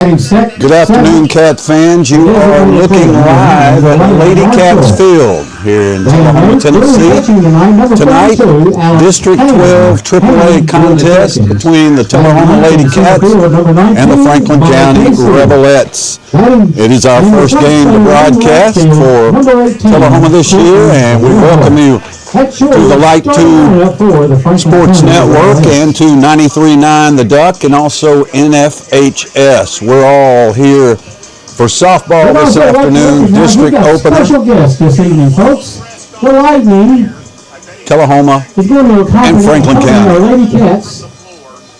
Good afternoon, Cat fans. You are looking live at Lady Cats Field here in Tullahoma, Tennessee. Tonight, District 12 AAA contest between the Tullahoma Lady Cats and the Franklin County Rebelettes. It is our first game to broadcast for Tullahoma this year, and we welcome you to the Light Tube Sports Network and to 93.9 The Duck and also NFHS. We're all here for softball this afternoon, district opener. Special guest this evening, folks. The Lightning, Tullahoma and Franklin County. Lady Cats.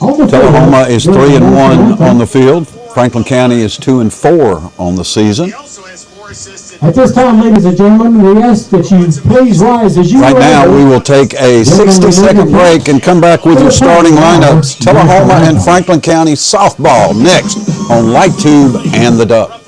Tullahoma is 3-1 on the field. Franklin County is 2-4 on the season. At this time, ladies and gentlemen, we ask that you please rise as you Right now, we will take a 60-second break and come back with your starting lineups. Tullahoma and Franklin County softball next on Light Tube and the Duck.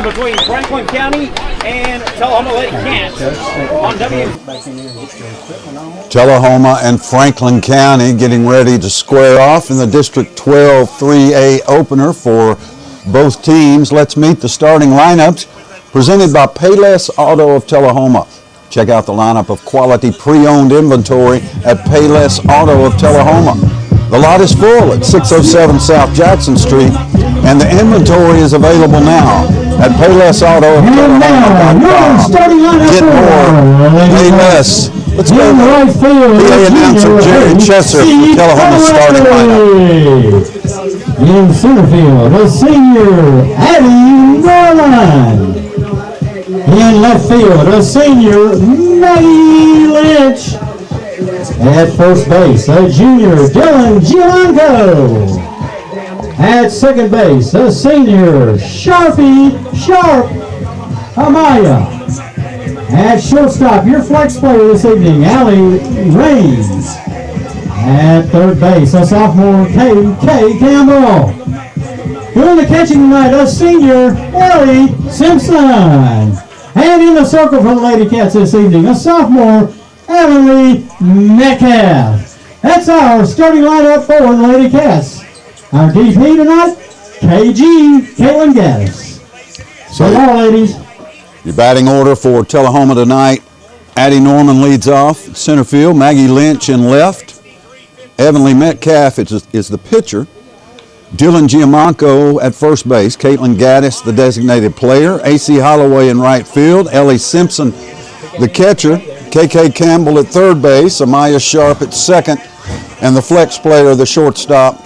Between Franklin County and Tullahoma Lady Cats on Tullahoma and Franklin County getting ready to square off in the District 12 3A opener for both teams. Let's meet the starting lineups presented by Payless Auto of Tullahoma. Check out the lineup of quality pre-owned inventory at Payless Auto of Tullahoma. The lot is full at 607 South Jackson Street, and the inventory is available now at Payless Auto of Tullahoma.com. Get more, pay less. Let's go. PA announcer Jerry Chesser for Tullahoma's starting lineup. In center field, the senior Addie Norland. In left field, the senior Maggie Lynch. At first base, the junior Dylan Gianco. At second base, the senior Sharpie Sharp Amaya. At shortstop, your flex player this evening, Allie Raines. At third base, a sophomore K Campbell. Doing the catching tonight, a senior Ellie Simpson. And in the circle for the Lady Cats this evening, a sophomore Emily Metcalf. That's our starting lineup for the Lady Cats. Our DP tonight, KG, Caitlin Gaddis. So, hello, ladies. Your batting order for Tullahoma tonight. Addie Norman leads off at center field. Maggie Lynch in left. Emily Metcalf is the pitcher. Dylan Giamanco at first base. Caitlin Gaddis, the designated player. AC Holloway in right field. Ellie Simpson, the catcher. KK Campbell at third base. Amaya Sharp at second. And the flex player, the shortstop,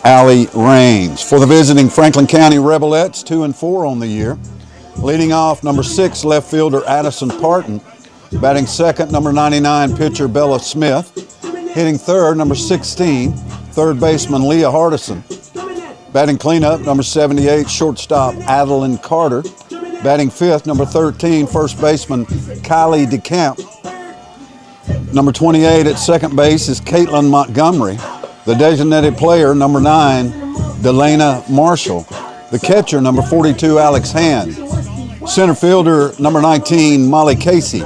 Allie Raines. For the visiting Franklin County Rebelettes, 2-4 on the year. Leading off, number 6 left fielder Addison Parton. Batting second, number 99 pitcher Bella Smith. Hitting third, number 16, third baseman Leah Hardison. Batting cleanup, number 78 shortstop Adeline Carter. Batting fifth, number 13 first baseman Kylie DeCamp. Number 28 at second base is Caitlin Montgomery. The designated player, number 9, Delana Marshall. The catcher, number 42, Alex Hand. Center fielder number 19, Molly Casey.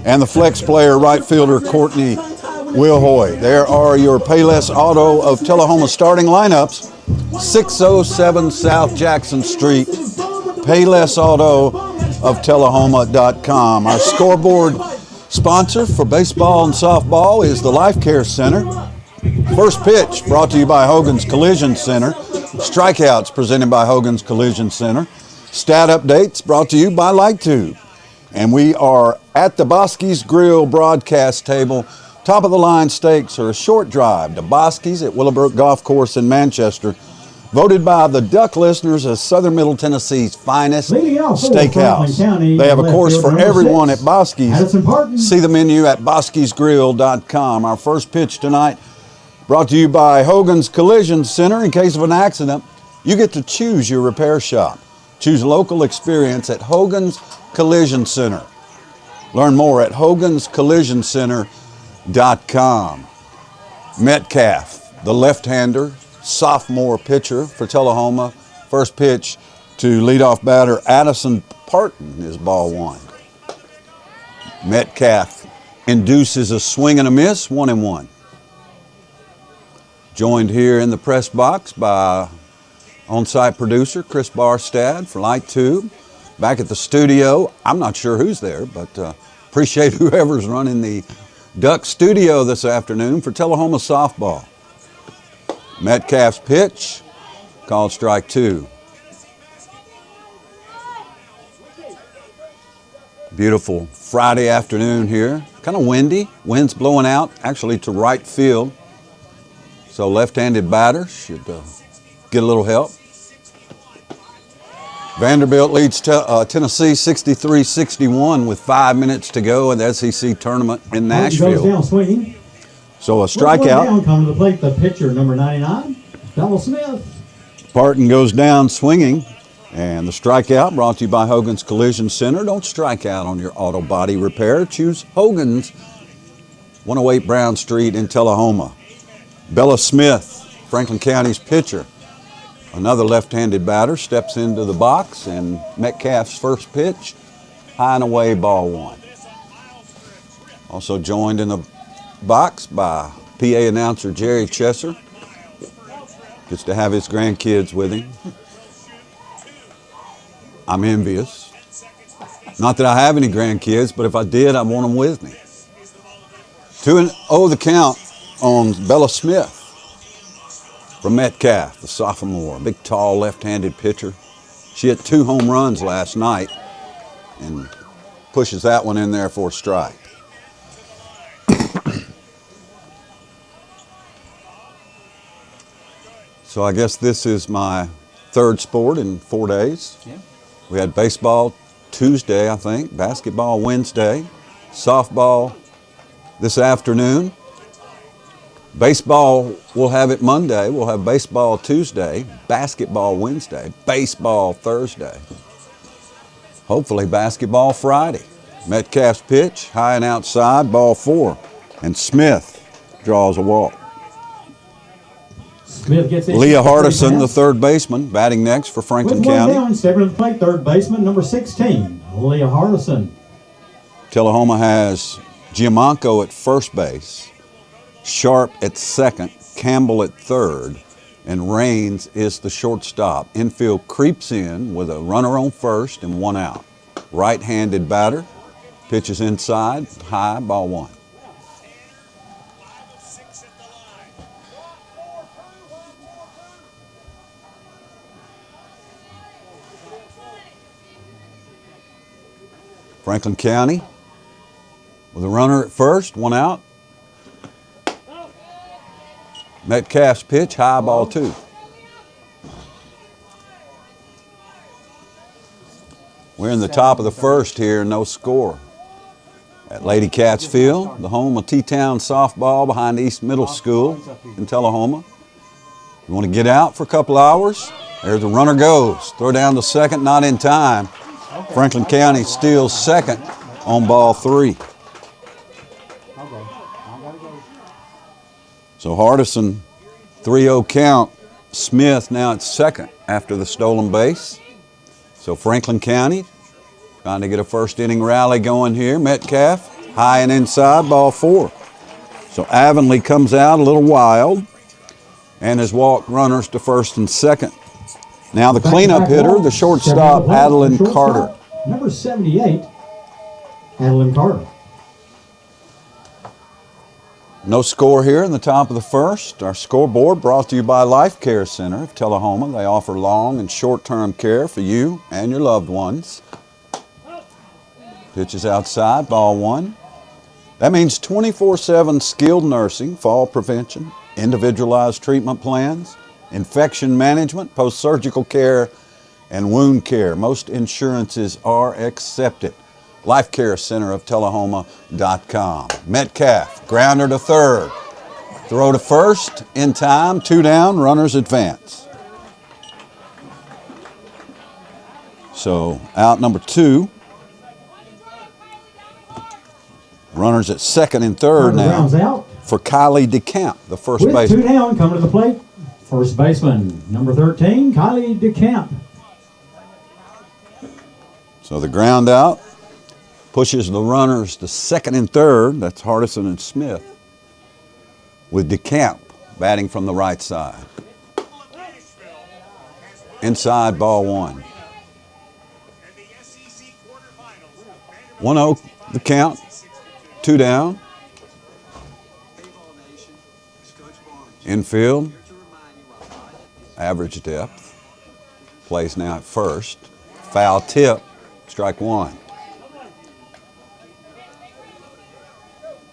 And the flex player, right fielder, Courtney Wilhoy. There are your Payless Auto of Tullahoma starting lineups. 607 South Jackson Street, Payless Auto of Tullahoma.com. Our scoreboard sponsor for baseball and softball is the Life Care Center. First pitch brought to you by Hogan's Collision Center. Strikeouts presented by Hogan's Collision Center. Stat updates brought to you by LightTube. And we are at the Bosky's Grill broadcast table. Top of the line steaks are a short drive to Bosky's at Willowbrook Golf Course in Manchester. Voted by the Duck listeners as Southern Middle Tennessee's finest steakhouse. They have a course for everyone at Bosky's. See the menu at boskysgrill.com. Our first pitch tonight brought to you by Hogan's Collision Center. In case of an accident, you get to choose your repair shop. Choose local experience at Hogan's Collision Center. Learn more at hoganscollisioncenter.com. Metcalf, the left-hander, sophomore pitcher for Tullahoma. First pitch to leadoff batter Addison Parton is ball one. Metcalf induces a swing and a miss, 1-1. Joined here in the press box by on-site producer Chris Barstad for LightTube. Back at the studio, I'm not sure who's there, but appreciate whoever's running the Duck studio this afternoon for Tullahoma softball. Metcalf's pitch, called strike two. Beautiful Friday afternoon here. Kind of windy, wind's blowing out actually to right field. So left-handed batter should get a little help. Vanderbilt leads Tennessee 63-61 with 5 minutes to go in the SEC tournament in Nashville. Goes down swinging. So a strikeout. Down, coming to the plate, the pitcher, number 99, Donald Smith. Parton goes down swinging, and the strikeout brought to you by Hogan's Collision Center. Don't strike out on your auto body repair. Choose Hogan's, 108 Brown Street in Tullahoma. Bella Smith, Franklin County's pitcher. Another left-handed batter steps into the box, and Metcalf's first pitch, high and away, ball one. Also joined in the box by PA announcer Jerry Chesser. Gets to have his grandkids with him. I'm envious. Not that I have any grandkids, but if I did, I'd want them with me. 2-0 the count on Bella Smith from Metcalf, the sophomore. Big, tall, left-handed pitcher. She hit 2 home runs last night and pushes that one in there for a strike. So I guess this is my third sport in 4 days. Yeah. We had baseball Tuesday, I think, basketball Wednesday, softball this afternoon. Baseball, we'll have it Monday. We'll have baseball Tuesday, basketball Wednesday, baseball Thursday. Hopefully basketball Friday. Metcalf's pitch, high and outside, ball 4. And Smith draws a walk. Smith gets it. Leah Hardison, the third baseman, batting next for Franklin With one County. down, stepping to the plate, third baseman, number 16, Leah Hardison. Tullahoma has Giamanco at first base, Sharp at second, Campbell at third, and Raines is the shortstop. Infield creeps in with a runner on first and 1 out. Right-handed batter, pitches inside, high, ball 1. Franklin County with a runner at first, 1 out. Metcalf's pitch, high, ball 2. We're in the top of the first here, no score. At Lady Cats Field, the home of T-Town softball behind East Middle School in Tullahoma. You want to get out for a couple hours? There's the runner goes. Throw down to second, not in time. Franklin County steals second on ball 3. So Hardison, 3-0 count. Smith now at second after the stolen base. So Franklin County Trying to get a first inning rally going here. Metcalf, high and inside, ball 4. So Avonlea comes out a little wild and has walked runners to first and second. Now the cleanup hitter, the shortstop, Adeline Carter. Number 78, Adeline Carter. No score here in the top of the first. Our scoreboard brought to you by Life Care Center of Tullahoma. They offer long and short-term care for you and your loved ones. Pitch is outside, ball 1. That means 24/7 skilled nursing, fall prevention, individualized treatment plans, infection management, post-surgical care, and wound care. Most insurances are accepted. Life Care Center of Tullahoma.com. Metcalf, grounder to third. Throw to first, in time, 2 down, runners advance. So out number 2. Runners at second and third now for Kylie DeCamp, the first baseman. 2 down, coming to the plate. First baseman, number 13, Kylie DeCamp. So the ground out pushes the runners to second and third. That's Hardison and Smith, with DeCamp batting from the right side. Inside, ball 1. 1-0 the count. 2 down. Infield. Average depth. Plays now at first. Foul tip. Strike 1.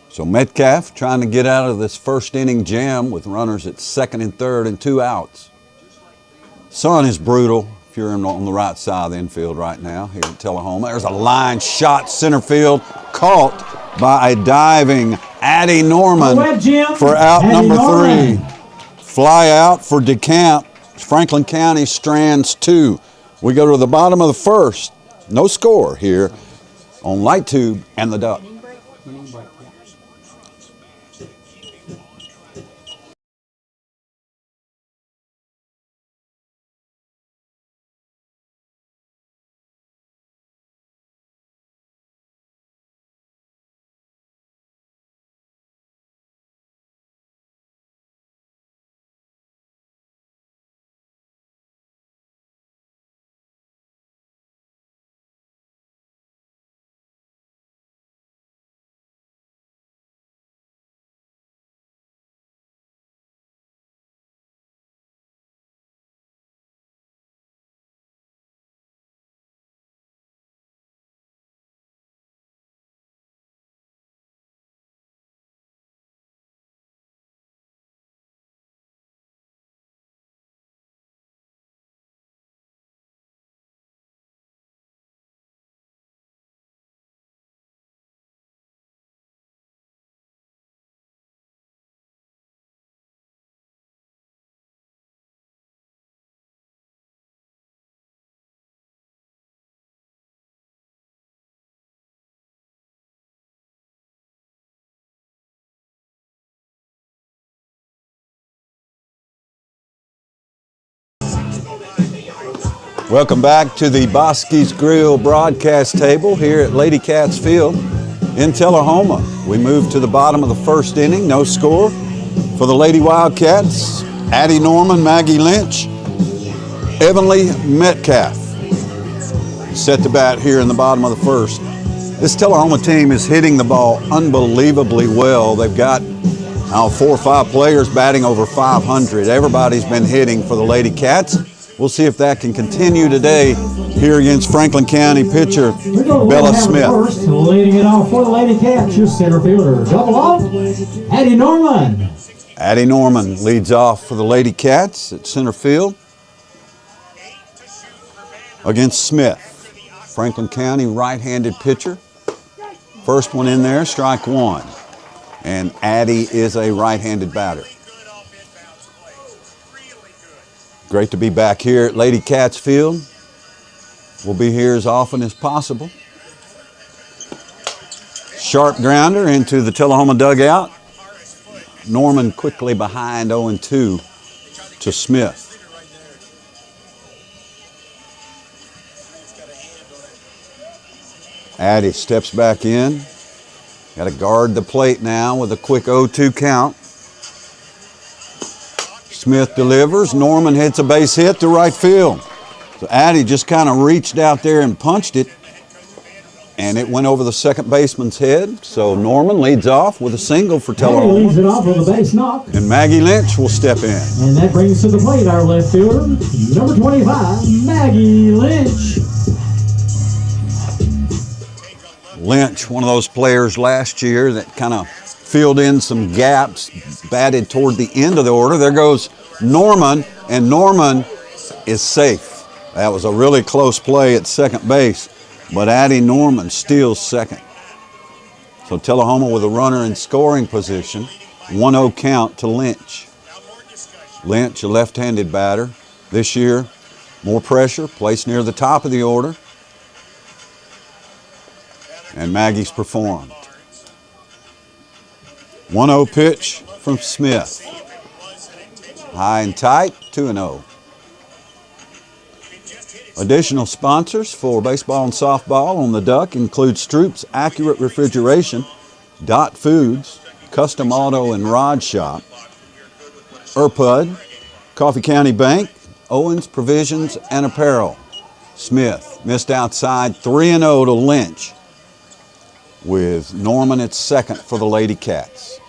So Metcalf trying to get out of this first inning jam with runners at second and third and 2 outs. Sun is brutal if you're on the right side of the infield right now here at Tullahoma. There's a line shot center field, caught by a diving Addie Norman for out number 3. Fly out for DeCamp. Franklin County strands 2. We go to the bottom of the first. No score here on Light Tube and the Duck. Welcome back to the Bosky's Grill broadcast table here at Lady Cats Field in Tullahoma. We move to the bottom of the first inning, no score for the Lady Wildcats. Addie Norman, Maggie Lynch, Evanly Metcalf set to bat here in the bottom of the first. This Tullahoma team is hitting the ball unbelievably well. They've got 4 or 5 players batting over 500. Everybody's been hitting for the Lady Cats. We'll see if that can continue today here against Franklin County pitcher Bella Smith. First, leading it off for the Lady Cats, your center fielder. Double off, Addie Norman. Addie Norman leads off for the Lady Cats at center field against Smith. Franklin County right-handed pitcher. First one in there, strike 1. And Addie is a right-handed batter. Great to be back here at Lady Cats Field. We'll be here as often as possible. Sharp grounder into the Tullahoma dugout. Norman quickly behind 0-2 to Smith. Addie steps back in. Got to guard the plate now with a quick 0-2 count. Smith delivers. Norman hits a base hit to right field. So Addie just kind of reached out there and punched it, and it went over the second baseman's head. So Norman leads off with a single for Addie Tullahoma. leads it off with a base knock. And Maggie Lynch will step in. And that brings to the plate our left fielder, number 25, Maggie Lynch. Lynch, one of those players last year that kind of filled in some gaps, batted toward the end of the order. There goes Norman, and Norman is safe. That was a really close play at second base, but Addie Norman steals second. So Tullahoma with a runner in scoring position, 1-0 count to Lynch. Lynch, a left-handed batter. This year, more pressure, placed near the top of the order. And Maggie's performed. 1-0 pitch from Smith. High and tight, 2-0. Additional sponsors for baseball and softball on the Duck include Stroop's Accurate Refrigeration, Dot Foods, Custom Auto and Rod Shop, Erpud, Coffee County Bank, Owens Provisions and Apparel. Smith missed outside, 3-0 to Lynch, with Norman at second for the Lady Cats.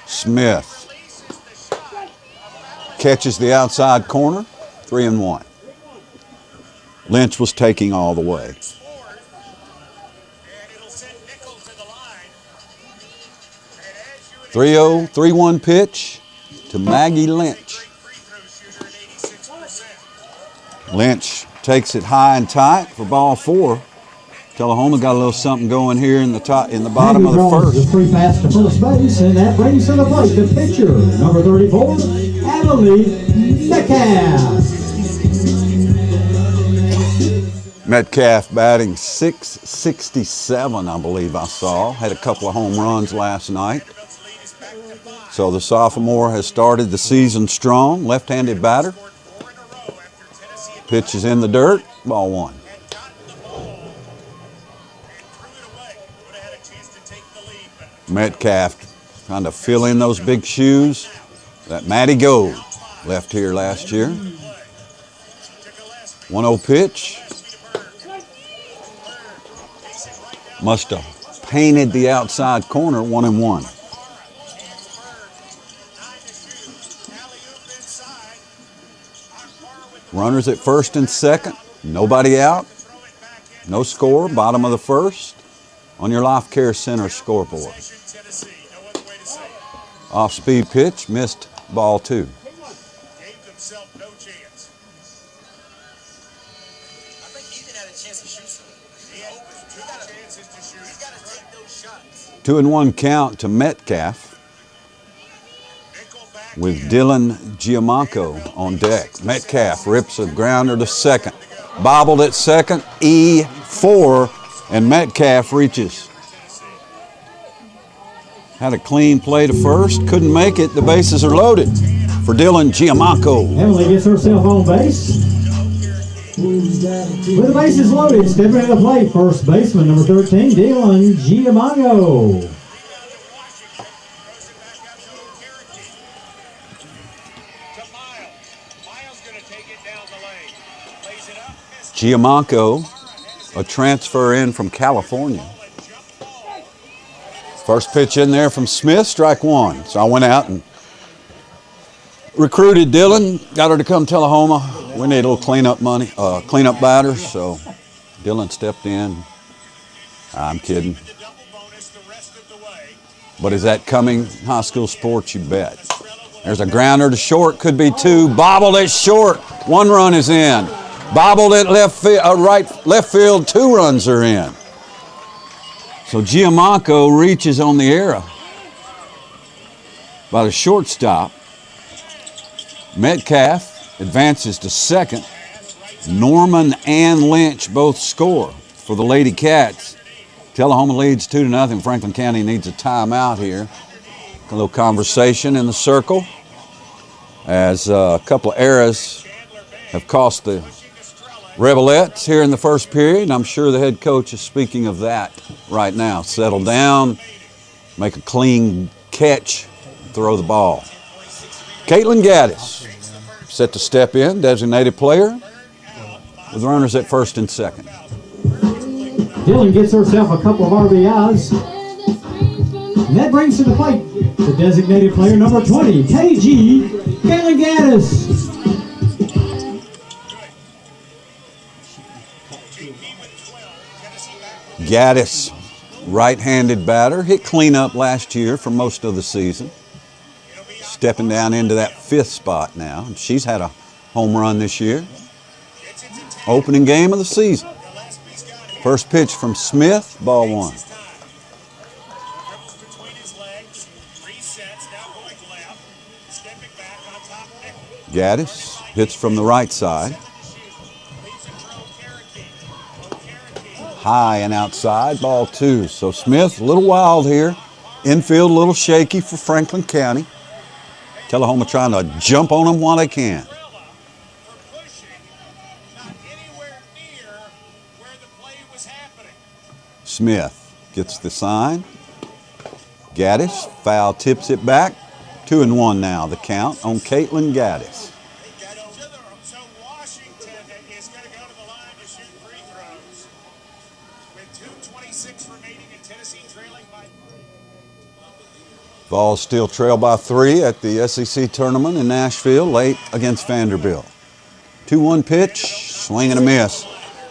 Smith catches the outside corner, 3-1. Lynch was taking all the way. 3-0, 3-1 pitch to Maggie Lynch. Lynch takes it high and tight for ball 4. Tullahoma got a little something going here in the bottom of the first. The free pass to first base, and that brings to the plate the pitcher, number 34, Emily Metcalf. Metcalf batting .667, I believe I saw. Had a couple of home runs last night. So the sophomore has started the season strong. Left-handed batter. Pitch is in the dirt. Ball 1. Metcalf trying to fill in those big shoes that Matty Gold left here last year. 1-0 pitch. Must have painted the outside corner, 1-1. Runners at first and second. Nobody out. No score. Bottom of the first. On your Life Care Center scoreboard. Off-speed pitch. Missed ball 2. Two and 1 count to Metcalf, with Dylan Giamacco on deck. Metcalf rips a grounder to second. Bobbled at second, E4, and Metcalf reaches. Had a clean play to first, couldn't make it. The bases are loaded for Dylan Giamacco. Emily gets herself on base. With the bases loaded, stepping to the plate, first baseman, number 13, Dylan Giamacco. Giamacco, a transfer in from California. First pitch in there from Smith, strike 1. So I went out and recruited Dylan, got her to come to Tullahoma. We need a little cleanup batters, so Dylan stepped in. I'm kidding. But is that coming high school sports? You bet. There's a grounder to short, could be 2. Bobbled at short, 1 run is in. Bobbled at left field, 2 runs are in. So Giamacco reaches on the error by the shortstop. Metcalf advances to second. Norman and Lynch both score for the Lady Cats. Tullahoma leads 2-0. Franklin County needs a timeout here. A little conversation in the circle. as a couple of errors have cost the Rebelettes here in the first period. And I'm sure the head coach is speaking of that right now. Settle down, make a clean catch, throw the ball. Caitlin Gaddis set to step in, designated player, with runners at first and second. Dylan gets herself a couple of RBIs. And that brings to the plate the designated player number 20, KG Caitlin Gaddis. Gaddis, right-handed batter, hit cleanup last year for most of the season. Stepping down into that 5th spot now. She's had a home run this year. Opening game of the season. First pitch from Smith, ball 1. Gaddis hits from the right side. High and outside, ball 2. So Smith, a little wild here. Infield, a little shaky for Franklin County. Tullahoma trying to jump on them while they can. Smith gets the sign. Gaddis, foul, tips it back. 2-1 now, the count on Caitlin Gaddis. So Washington is going to go to the line to shoot free throws with 2:26 remaining and Tennessee trailing by 3. Vols still trail by 3 at the SEC tournament in Nashville, late against Vanderbilt. 2-1 pitch, swing and a miss.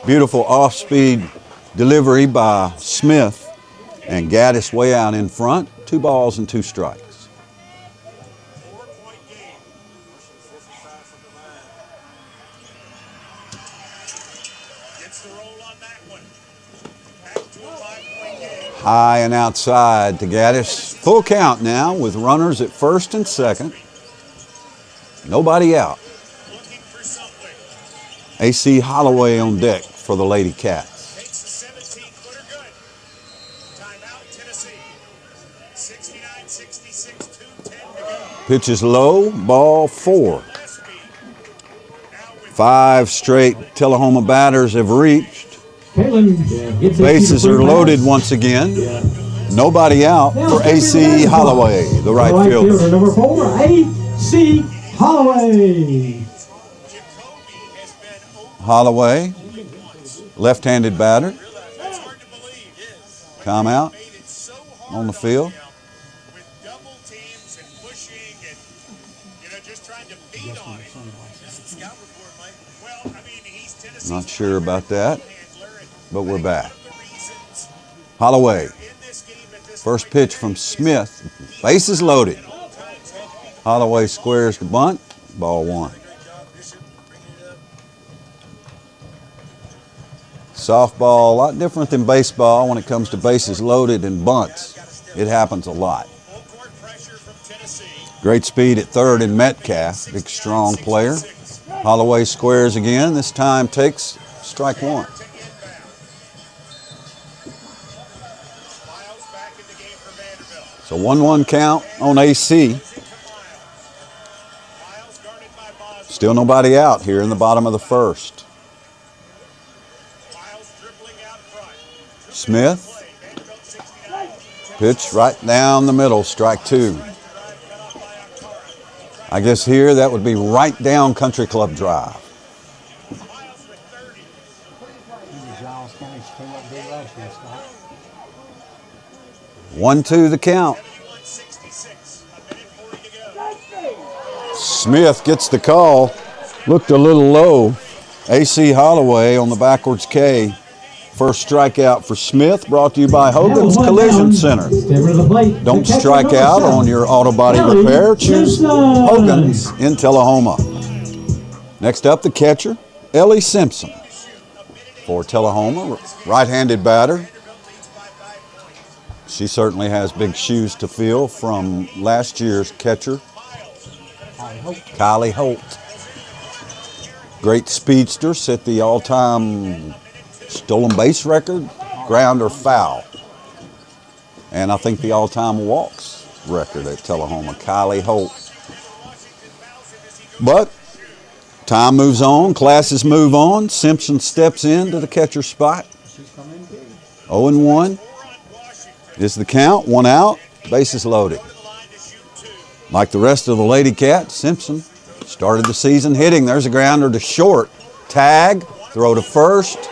Beautiful off-speed delivery by Smith, and Gaddis way out in front. 2 balls and 2 strikes. High and outside to Gaddis. Full count now with runners at first and second. Nobody out. AC Holloway on deck for the Lady Cats. Takes the 17-footer good. Timeout, Tennessee. 69-66, 2:10 to go. Pitch is low, ball 4. 5 straight Tullahoma batters have reached. Caitlin gets Bases are loaded once again. Nobody out for AC Holloway, the right fielder. Number 4, AC Holloway. Holloway, left-handed batter. Timeout on the field. With double teams and pushing and, just trying to beat on it. Scout report, Mike. Well, I mean, he's Tennessee. Not sure about that, but we're back. Holloway, first pitch from Smith. Bases loaded. Holloway squares the bunt. Ball 1. Softball, a lot different than baseball when it comes to bases loaded and bunts. It happens a lot. Great speed at third in Metcalf, big strong player. Holloway squares again, this time takes strike 1. So 1-1 count on AC. Still nobody out here in the bottom of the first. Smith, pitch right down the middle, strike 2. I guess here that would be right down Country Club Drive. 1-2 the count. Smith gets the call. Looked a little low. AC Holloway on the backwards K. First strikeout for Smith, brought to you by Hogan's Collision Center. Don't strike out on your auto body repair. Choose Hogan's in Tullahoma. Next up, the catcher, Ellie Simpson. For Tullahoma, right-handed batter. She certainly has big shoes to fill from last year's catcher, Kylie Holt. Great speedster, set the all-time stolen base record, ground or foul. And I think the all-time walks record at Tullahoma, Kylie Holt. But time moves on, classes move on. Simpson steps into the catcher spot. 0-1 is the count, 1 out, bases loaded. Like the rest of the Lady Cats, Simpson started the season hitting. There's a grounder to short. Tag, throw to first,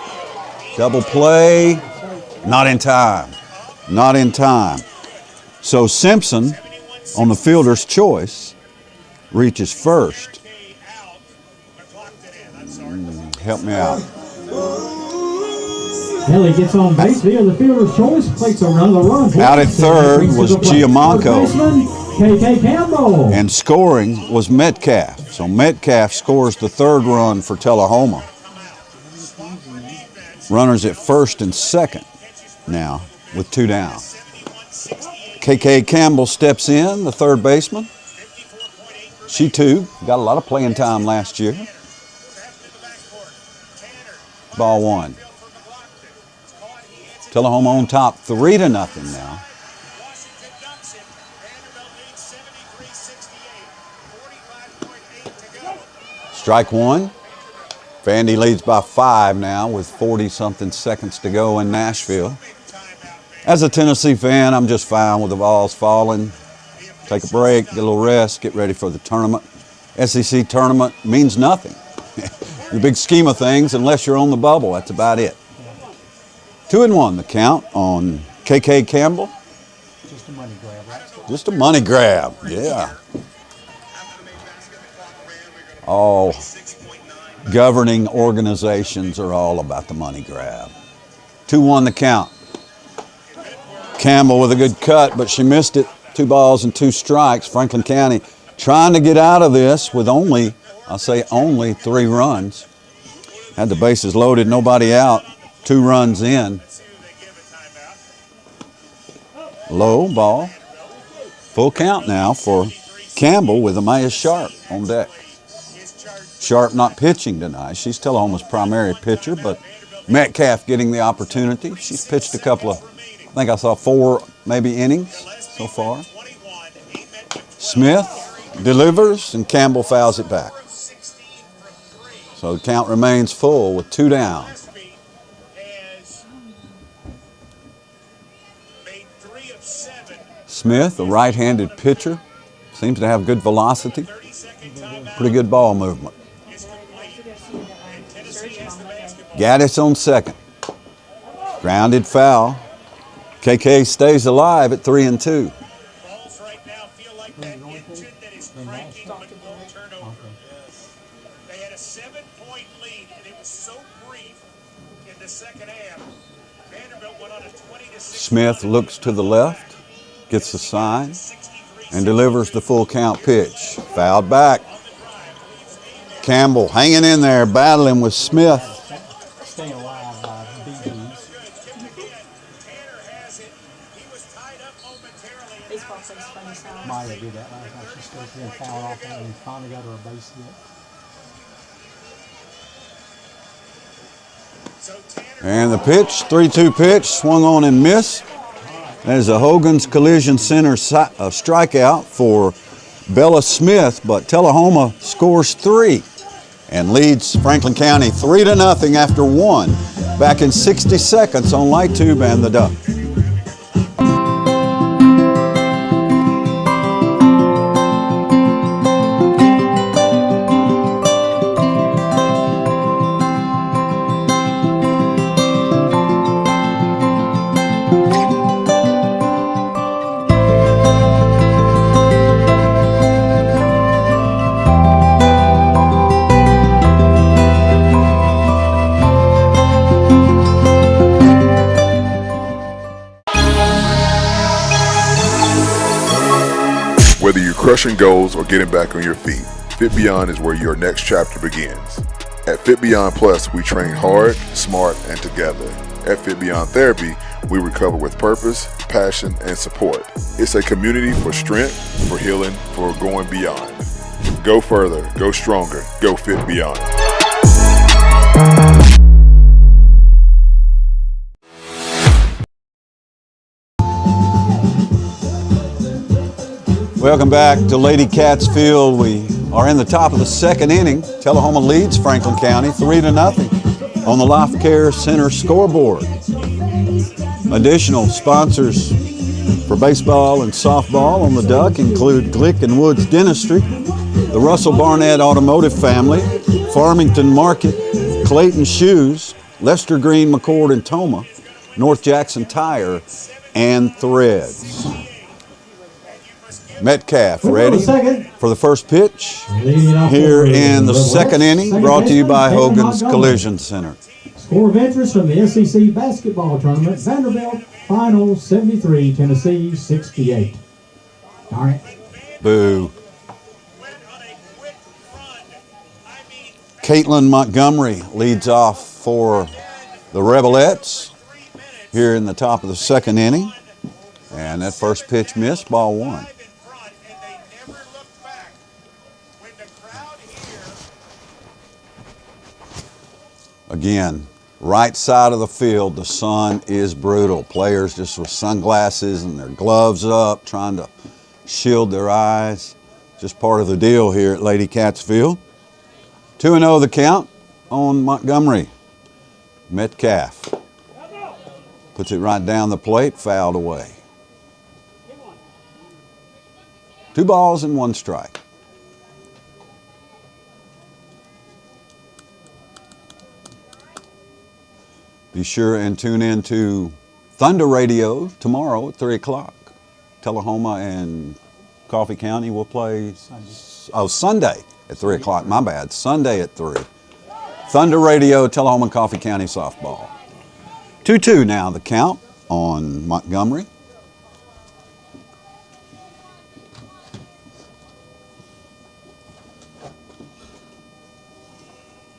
double play, not in time, not in time. So Simpson, on the fielder's choice, reaches first. Help me out. Ellie gets on base via the fielder's choice, plates another run. Out at third was Giamanco. KK Campbell. And scoring was Metcalf. So Metcalf scores the third run for Tullahoma. Runners at first and second now with 2 down. KK Campbell steps in, the third baseman. She too got a lot of playing time last year. Ball 1. Tullahoma on top 3-0 now. Strike 1. Vandy leads by 5 now with 40-something seconds to go in Nashville. As a Tennessee fan, I'm just fine with the balls falling. Take a break, get a little rest, get ready for the tournament. SEC tournament means nothing. In the big scheme of things, unless you're on the bubble, that's about it. 2-1 the count on KK Campbell. Just a money grab, right? Just a money grab, yeah. All governing organizations are all about the money grab. 2-1 the count. Campbell with a good cut, but she missed it. 2 balls and 2 strikes. Franklin County trying to get out of this with only, I'll say only 3 runs. Had the bases loaded, nobody out. 2 runs in. Low ball. Full count now for Campbell with Amaya Sharp on deck. Sharp not pitching tonight. She's Tullahoma's primary pitcher, but Metcalf getting the opportunity. She's pitched a couple of, I think I saw 4 maybe innings so far. Smith delivers and Campbell fouls it back. So the count remains full with 2 down. Smith, a right-handed pitcher, seems to have good velocity, pretty good ball movement. Gaddis on second. Grounded foul. KK stays alive at 3-2. Balls right now feel like that engine that is cranking when goal turnover. They had a 7-point lead, and it was so brief in the second half. Vanderbilt went on a 20-6. Smith looks to the left, gets the sign, and delivers the full count pitch. Fouled back. Campbell hanging in there, battling with Smith. Staying alive by BBs. Tanner has it. He was tied up momentarily. Baseball plays funny sounds. Maya did that last night. She started getting fouled off and finally got her a base hit. And the pitch, 3-2 pitch, swung on and missed. That is a Hogan's Collision Center strikeout for Bella Smith, but Tullahoma scores 3 and leads Franklin County 3-0 after 1. Back in 60 seconds on Light Tube and the Duck. Whether you're crushing goals or getting back on your feet, Fit Beyond is where your next chapter begins. At Fit Beyond Plus, we train hard, smart, and together. At Fit Beyond Therapy, we recover with purpose, passion, and support. It's a community for strength, for healing, for going beyond. Go further, go stronger, go Fit Beyond. Welcome back to Lady Cats Field. We are in the top of the second inning. Tullahoma leads Franklin County 3-0 on the Life Care Center scoreboard. Additional sponsors for baseball and softball on the Duck include Glick and Woods Dentistry, the Russell Barnett Automotive Family, Farmington Market, Clayton Shoes, Lester Green, McCord and Toma, North Jackson Tire, and Threads. Metcalf ready for the first pitch here in the second inning, brought to you by Hogan's Collision Center. Score of interest from the SEC basketball tournament, Vanderbilt final 73, Tennessee 68. Darn it. Boo. Caitlin Montgomery leads off for the Rebelettes here in the top of the second inning. And that first pitch missed, ball one. Again, right side of the field, the sun is brutal. Players just with sunglasses and their gloves up, trying to shield their eyes. Just part of the deal here at Lady Cats Field. 2-0 the count on Montgomery. Metcalf puts it right down the plate, fouled away. 2 balls and 1 strike. Be sure and tune in to Thunder Radio tomorrow at 3 o'clock. Tullahoma and Coffee County will play Sunday at 3 o'clock. My bad. Sunday at 3. Thunder Radio, Tullahoma and Coffee County softball. 2-2 now the count on Montgomery.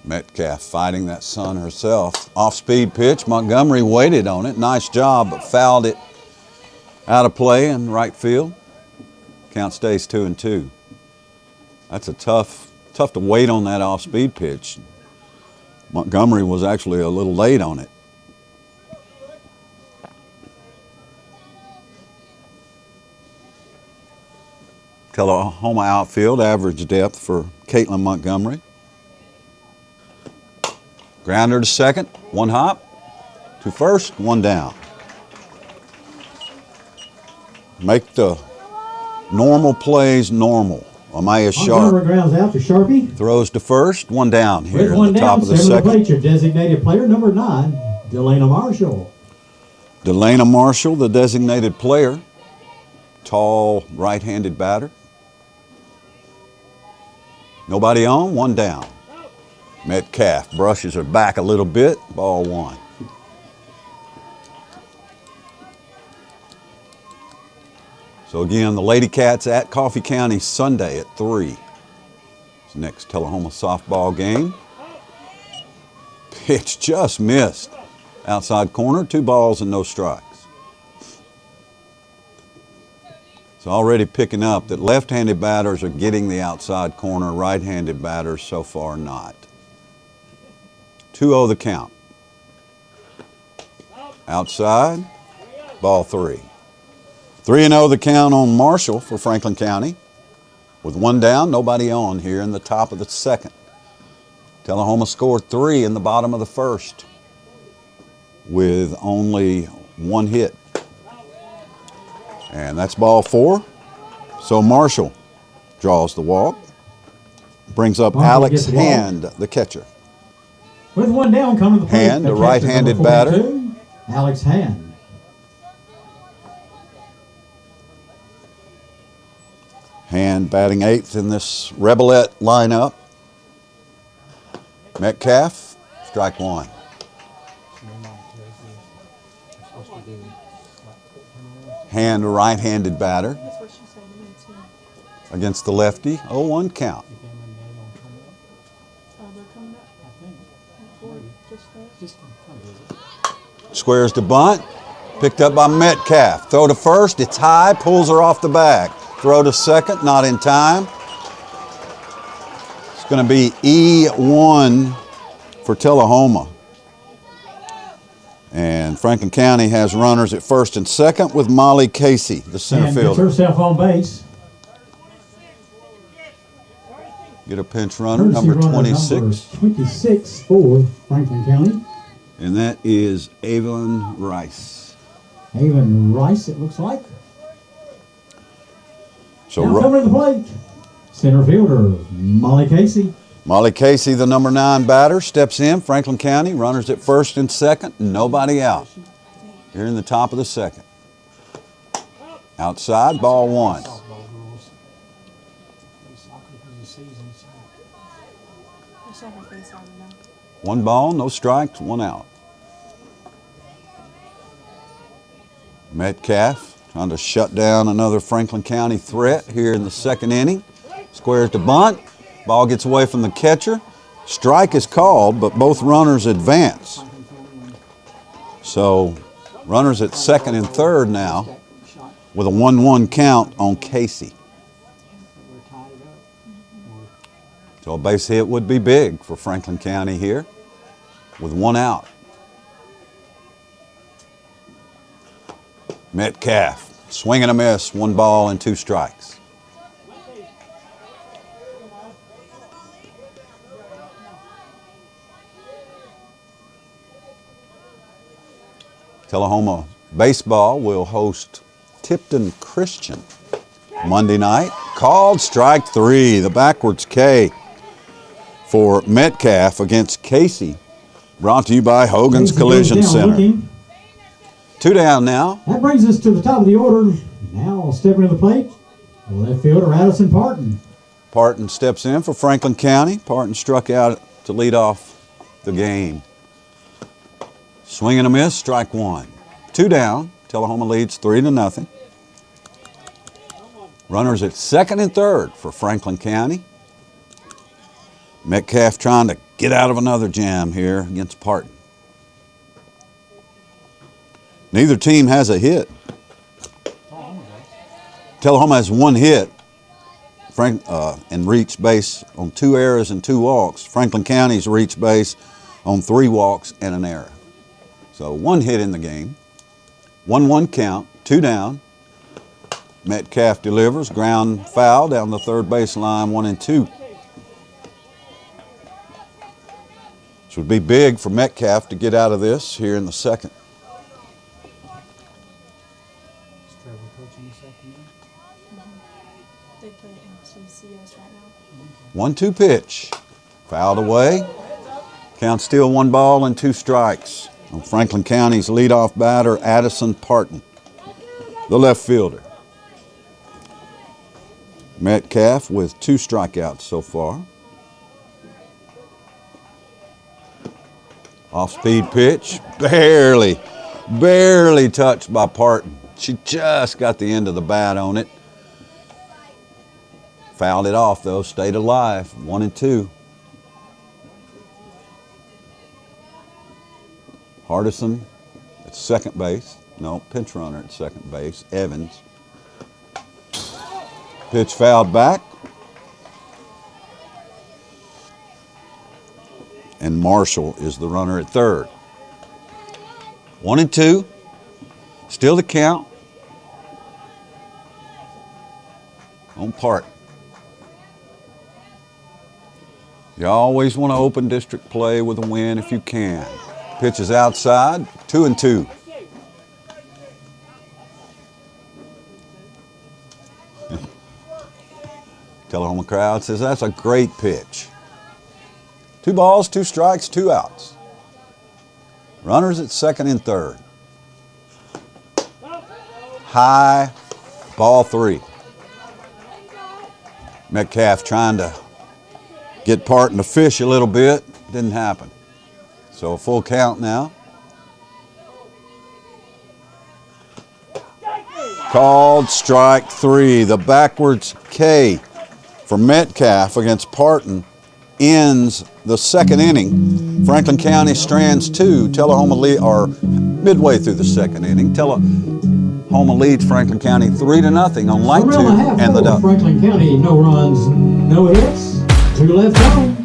Metcalf fighting that sun herself. Off-speed pitch. Montgomery waited on it. Nice job, but fouled it out of play in right field. Count stays 2-2. That's a tough to wait on that off-speed pitch. Montgomery was actually a little late on it. Tullahoma outfield, average depth for Caitlin Montgomery. Grounder to second, 1 hop. To first, 1 down. Make the normal plays normal. Amaya Sharp grounds out to Sharpie. throws to first, 1 down here With at the top of the second. Plate, your designated player, number 9, Delana Marshall. Delana Marshall, the designated player. Tall, right-handed batter. Nobody on, 1 down. Metcalf brushes her back a little bit, ball 1. So again, the Lady Cats at Coffee County Sunday at 3. It's the next Tullahoma softball game. Pitch just missed. Outside corner, 2 balls and no strikes. It's already picking up that left-handed batters are getting the outside corner, right-handed batters so far not. 2-0 the count. Outside, ball 3. 3-0 the count on Marshall for Franklin County. With 1 down, nobody on here in the top of the second. Tullahoma scored 3 in the bottom of the first with only 1 hit. And that's ball 4. So Marshall draws the walk. Brings up Alex Hand, the catcher. With 1 down, coming to the plate. Hand, a right-handed batter. Alex Hand. Hand batting 8th in this Rebelette lineup. Metcalf, strike 1. Hand, a right-handed batter. Against the lefty, 0-1 count. Squares to bunt, picked up by Metcalf. Throw to first, it's high, pulls her off the back. Throw to second, not in time. It's going to be E1 for Tullahoma. And Franklin County has runners at first and second with Molly Casey, the center and fielder. Gets herself on base. get a pinch runner, Emergency number runner 26. number 26 for Franklin County. And that is Avon Rice. Haven Rice, it looks like. So Now coming to the plate, center fielder Molly Casey. Molly Casey, the number 9 batter, steps in. Franklin County, runners at first and second, nobody out. Here in the top of the second. Outside, ball 1. Softball rules. Play soccer because of the season, so. One ball, no strikes, 1 out. Metcalf trying to shut down another Franklin County threat here in the second inning. Squares to bunt. Ball gets away from the catcher. Strike is called, but both runners advance. So runners at second and third now with a 1-1 count on Casey. So a base hit would be big for Franklin County here with 1 out. Metcalf, swing and a miss, 1 ball and 2 strikes. Tullahoma baseball will host Tipton Christian Monday night. Called strike 3, the backwards K for Metcalf against Casey. Brought to you by Hogan's Casey Collision goes down Center. looking. 2 down now. That brings us to the top of the order. Now stepping to the plate, left fielder Addison Parton. Parton steps in for Franklin County. Parton struck out to lead off the game. Swing and a miss, strike 1. 2 down. Tullahoma leads 3-0. Runners at second and third for Franklin County. Metcalf trying to get out of another jam here against Parton. Neither team has a hit. Tullahoma has 1 hit and reached base on 2 errors and 2 walks. Franklin County's reached base on 3 walks and an error. So 1 hit in the game. 1-1 count, 2 down. Metcalf delivers, ground foul down the third baseline, 1-2. This would be big for Metcalf to get out of this here in the second. Is Trevor coaching the second inning? They put it in TCS right now. 1-2 pitch, fouled away. Count still 1 ball and 2 strikes. On Franklin County's leadoff batter, Addison Parton, the left fielder. Metcalf with 2 strikeouts so far. Off-speed pitch, barely touched by Parton. She just got the end of the bat on it. Fouled it off though, stayed alive, 1-2. Hardison at second base. No, pinch runner at second base. Evans. Pitch fouled back. And Marshall is the runner at third. 1-2. Still the count. On Parton. You always want to open district play with a win if you can. Pitch is outside, 2-2. Tullahoma crowd says that's a great pitch. 2 balls, 2 strikes, 2 outs. Runners at second and third. High, ball 3. Metcalf trying to get Parton to fish a little bit, didn't happen. So a full count now. Called strike 3. The backwards K for Metcalf against Parton ends the second inning. Franklin County strands 2. Tullahoma midway through the second inning. Tullahoma leads Franklin County 3-0 on line 2 and the double. Franklin County, no runs, no hits. 2 left on.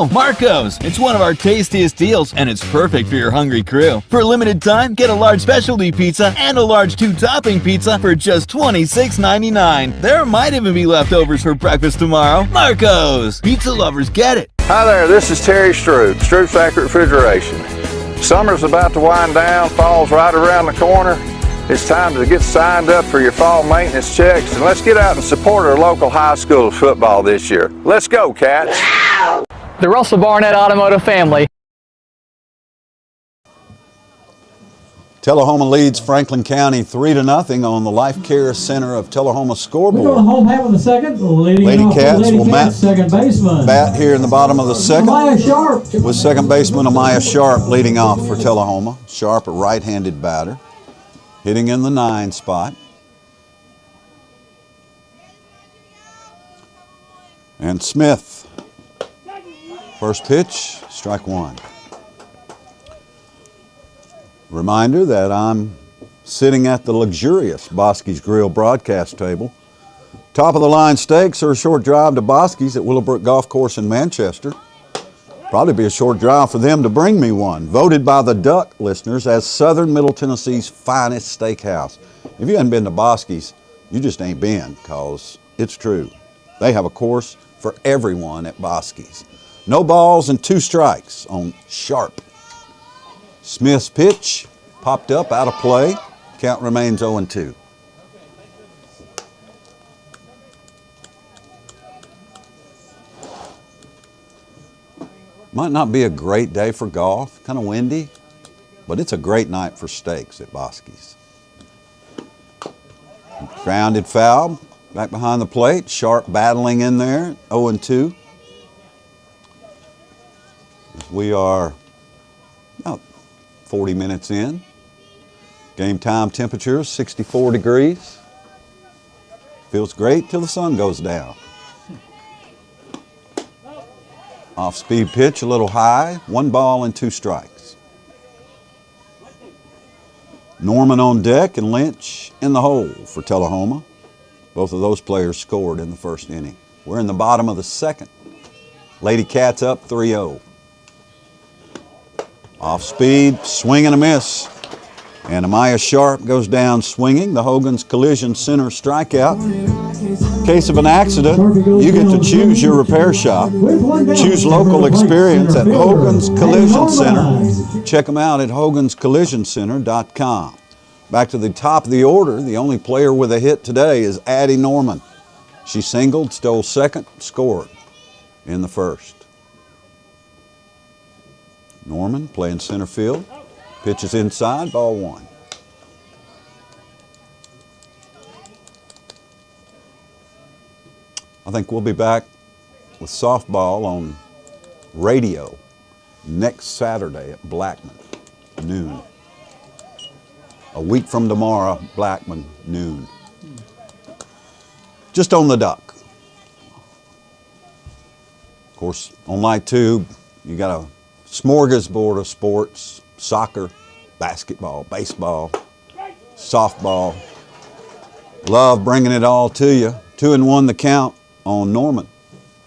go, Marco's. It's one of our tastiest deals, and it's perfect for your hungry crew. For a limited time, get a large specialty pizza and a large 2-topping pizza for just $26.99. There might even be leftovers for breakfast tomorrow. Marco's. Pizza lovers get it. Hi there, this is Terry Stroop, Stroop's Accurate Refrigeration. Summer's about to wind down, fall's right around the corner. It's time to get signed up for your fall maintenance checks, and let's get out and support our local high school football this year. Let's go, Cats! The Russell Barnett Automotive family. Tullahoma leads Franklin County 3-0 on the Life Care Center of Tullahoma We go to scoreboard. home half of the second. Leading Lady off with Cats Lady will Cats, second baseman. bat here in the bottom of the second, Maya Sharp. with second baseman Amaya Sharp leading off for Tullahoma. Sharp, a right-handed batter, hitting in the 9 spot. And Smith, first pitch, strike 1. Reminder that I'm sitting at the luxurious Bosky's Grill broadcast table. Top of the line steaks are a short drive to Bosky's at Willowbrook Golf Course in Manchester. Probably be a short drive for them to bring me one. Voted by the Duck listeners as Southern Middle Tennessee's finest steakhouse. If you haven't been to Bosky's, you just ain't been, because it's true. They have a course for everyone at Bosky's. No balls and 2 strikes on Sharp. Smith's pitch popped up, out of play. Count remains 0-2. Might not be a great day for golf, kind of windy, but it's a great night for steaks at Bosky's. Grounded foul, back behind the plate. Sharp battling in there, 0-2. We are about 40 minutes in. Game time temperature 64 degrees. Feels great till the sun goes down. Off-speed pitch, a little high. 1 ball and 2 strikes. Norman on deck and Lynch in the hole for Tullahoma. Both of those players scored in the first inning. We're in the bottom of the second. Lady Cats up 3-0. Off speed, swing and a miss. And Amaya Sharp goes down swinging. The Hogan's Collision Center strikeout. In case of an accident, you get to choose your repair shop. Choose local experience at Hogan's Collision Center. Check them out at hoganscollisioncenter.com. Back to the top of the order, the only player with a hit today is Addie Norman. She singled, stole second, scored in the first. Norman playing center field. Pitches inside, ball 1. I think we'll be back with softball on radio next Saturday at Blackman, noon. A week from tomorrow, Blackman, noon. Just on the Duck. Of course, on night 2, you got a smorgasbord of sports: soccer, basketball, baseball, softball. Love bringing it all to you. 2-1 the count on Norman.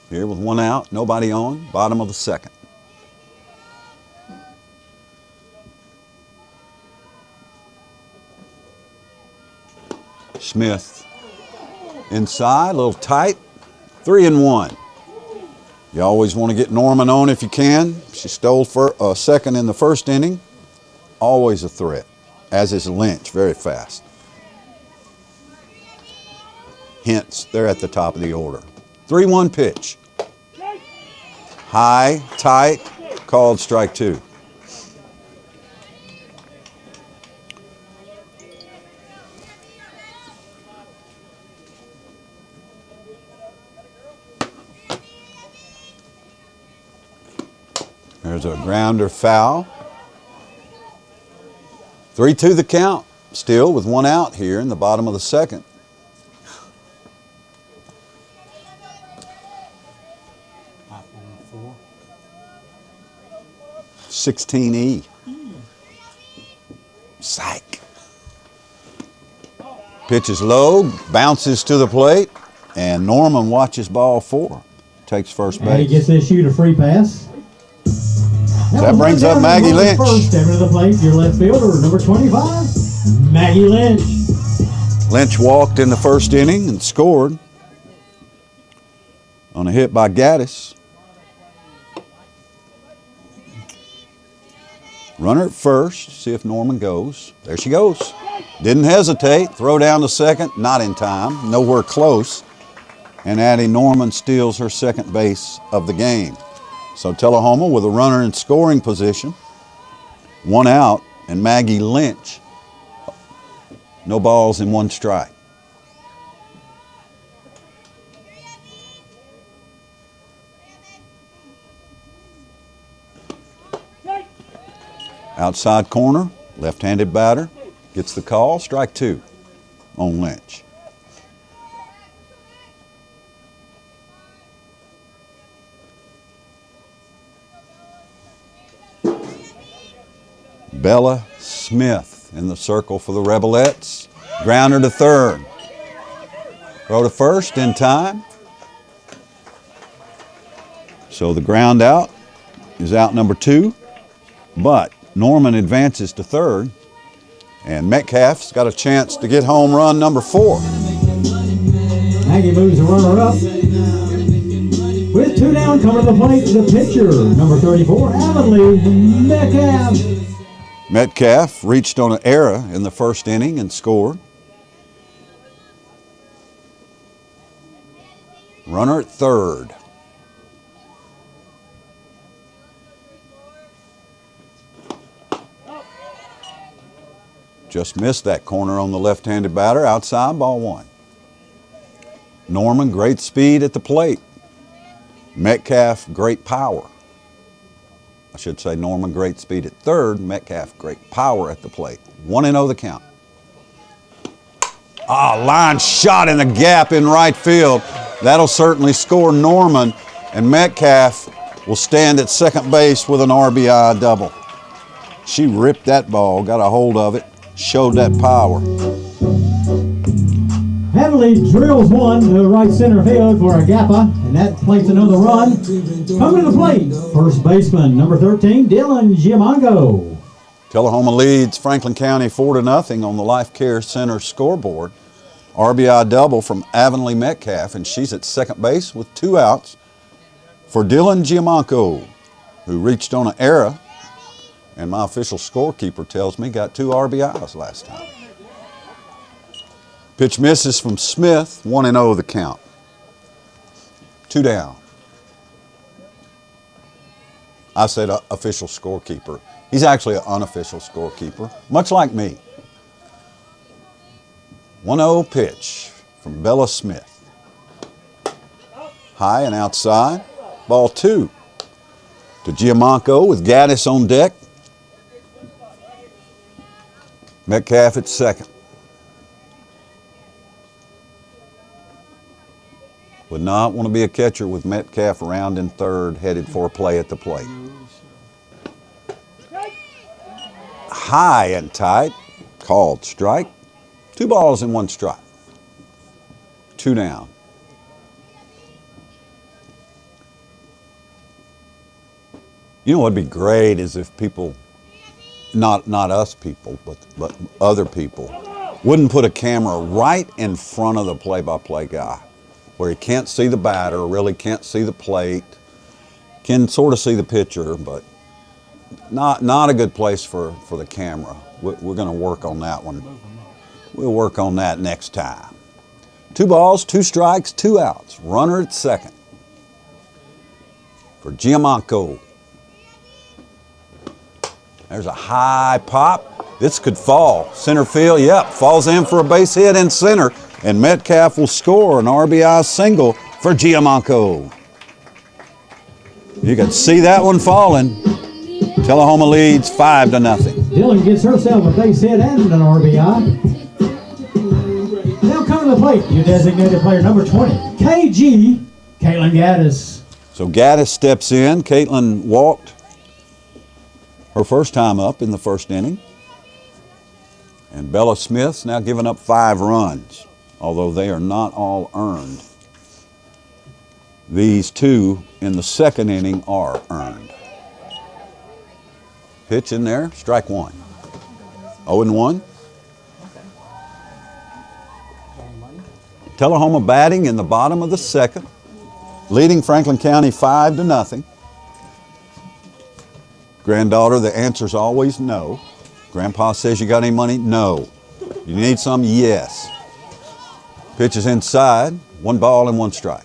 Here with 1 out, nobody on, bottom of the second. Smith inside, a little tight, 3-1. You always want to get Norman on if you can. She stole for a second in the first inning. Always a threat, as is Lynch, very fast. Hence, they're at the top of the order. 3-1 pitch. High, tight, called strike 2. There's a grounder foul. 3-2 the count, still with 1 out here in the bottom of the second. Four. 16E. Psych. Pitch is low, bounces to the plate, and Norman watches ball 4. takes first And he base. gets this shoot a free pass. That brings up Maggie Lynch. First, stepping to the plate, your left fielder, number 25, Maggie Lynch. Lynch walked in the first inning and scored on a hit by Gaddis. Runner at first, see if Norman goes. There she goes. Didn't hesitate. Throw down to second, not in time, nowhere close. And Addie Norman steals her second base of the game. So Tullahoma with a runner in scoring position, 1 out, and Maggie Lynch, no balls and 1 strike. Outside corner, left-handed batter, gets the call, strike 2 on Lynch. Bella Smith in the circle for the Rebelettes. Grounder to third. Throw to first in time. So the ground out is out number 2, but Norman advances to third, and Metcalf's got a chance to get home run number 4. Maggie moves the runner up. With 2 down, coming to the plate, the pitcher, number 34, Avonlea Metcalf. Metcalf reached on an error in the first inning and scored. Runner at third. Just missed that corner on the left-handed batter, outside, ball 1. Norman, great speed at the plate. Metcalf, great power. I should say Norman, great speed at third. Metcalf, great power at the plate. 1-0 the count. Line shot in the gap in right field. That'll certainly score Norman, and Metcalf will stand at second base with an RBI double. She ripped that ball, got a hold of it, showed that power. Avonlea drills one to right center field for Agapa, and that plates another run. Coming to the plate, first baseman, number 13, Dylan Giamongo. Tullahoma leads Franklin County 4-0 on the Life Care Center scoreboard. RBI double from Avonlea Metcalf, and she's at second base with 2 outs for Dylan Giamongo, who reached on an error, and my official scorekeeper tells me got 2 RBIs last time. Pitch misses from Smith, 1-0 the count. 2 down. I said official scorekeeper. He's actually an unofficial scorekeeper, much like me. 1-0 pitch from Bella Smith. High and outside, ball 2 to Giamonco with Gaddis on deck. Metcalf at second. Would not want to be a catcher with Metcalf around in third, headed for a play at the plate. High and tight, called strike. 2 balls and 1 strike. 2 down. You know what'd be great is if people, not us people, but other people, wouldn't put a camera right in front of the play-by-play guy, where he can't see the batter, really can't see the plate, can sort of see the pitcher, but not a good place for the camera. We're going to work on that one. We'll work on that next time. 2 balls, 2 strikes, 2 outs. Runner at second for Giamonco. There's a high pop. This could fall. Center field, yep, falls in for a base hit in center. And Metcalf will score an RBI single for Giamonco. You can see that one falling. Tullahoma leads 5-0. Dylan gets herself a base hit and an RBI. Now coming to the plate, your designated player number 20, KG, Caitlin Gaddis. So Gaddis steps in. Caitlin walked her first time up in the first inning. And Bella Smith's now given up 5 runs, although they are not all earned. These two in the second inning are earned. Pitch in there, strike one. 0-1. Tullahoma batting in the bottom of the second, leading Franklin County 5-0. Granddaughter, the answer's always no. Grandpa says, you got any money? No. You need some? Yes. Pitch is inside, 1 ball and 1 strike.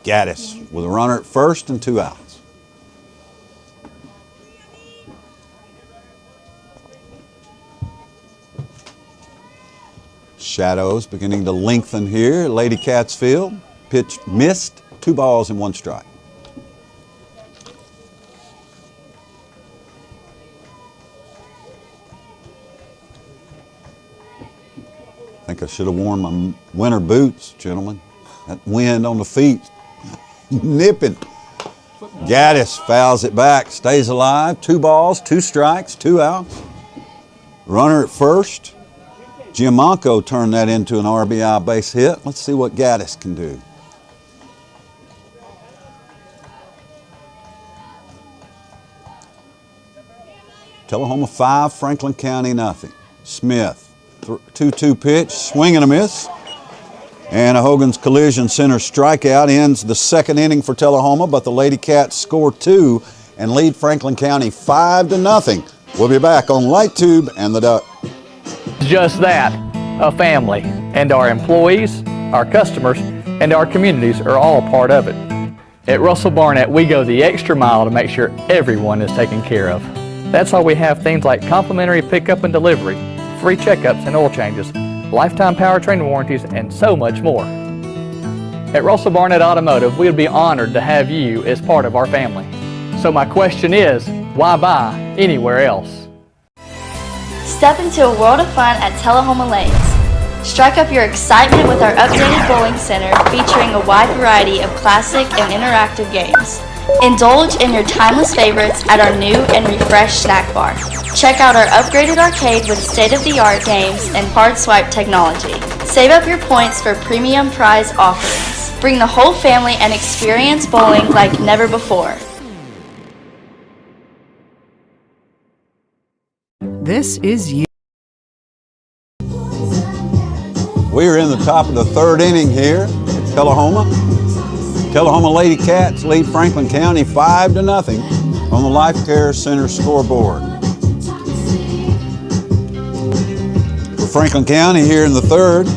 Gaddis with a runner at first and 2 outs. Shadows beginning to lengthen here at Lady Cats Field. Pitch missed, 2 balls and 1 strike. I think I should have worn my winter boots, gentlemen. That wind on the feet, nipping. Gaddis fouls it back, stays alive. 2 balls, 2 strikes, 2 outs. Runner at first. Giamanco turned that into an RBI base hit. Let's see what Gaddis can do. Tullahoma 5, Franklin County nothing. Smith, 2-2 pitch, swing and a miss. And a Hogan's Collision Center strikeout ends the second inning for Tullahoma, but the Lady Cats score 2 and lead Franklin County 5-0. We'll be back on Light Tube and the Duck. Just that, a family, and our employees, our customers, and our communities are all part of it. At Russell Barnett, we go the extra mile to make sure everyone is taken care of. That's why we have things like complimentary pickup and delivery, free checkups and oil changes, lifetime powertrain warranties, and so much more. At Russell Barnett Automotive, we would be honored to have you as part of our family. So my question is, why buy anywhere else? Step into a world of fun at Tullahoma Lanes. Strike up your excitement with our updated bowling center featuring a wide variety of classic and interactive games. Indulge in your timeless favorites at our new and refreshed snack bar. Check out our upgraded arcade with state-of-the-art games and hard swipe technology. Save up your points for premium prize offerings. Bring the whole family and experience bowling like never before. This is you. We're in the top of the third inning here at Tullahoma. Tullahoma Lady Cats lead Franklin County 5-0 on the Life Care Center scoreboard. For Franklin County here in the third,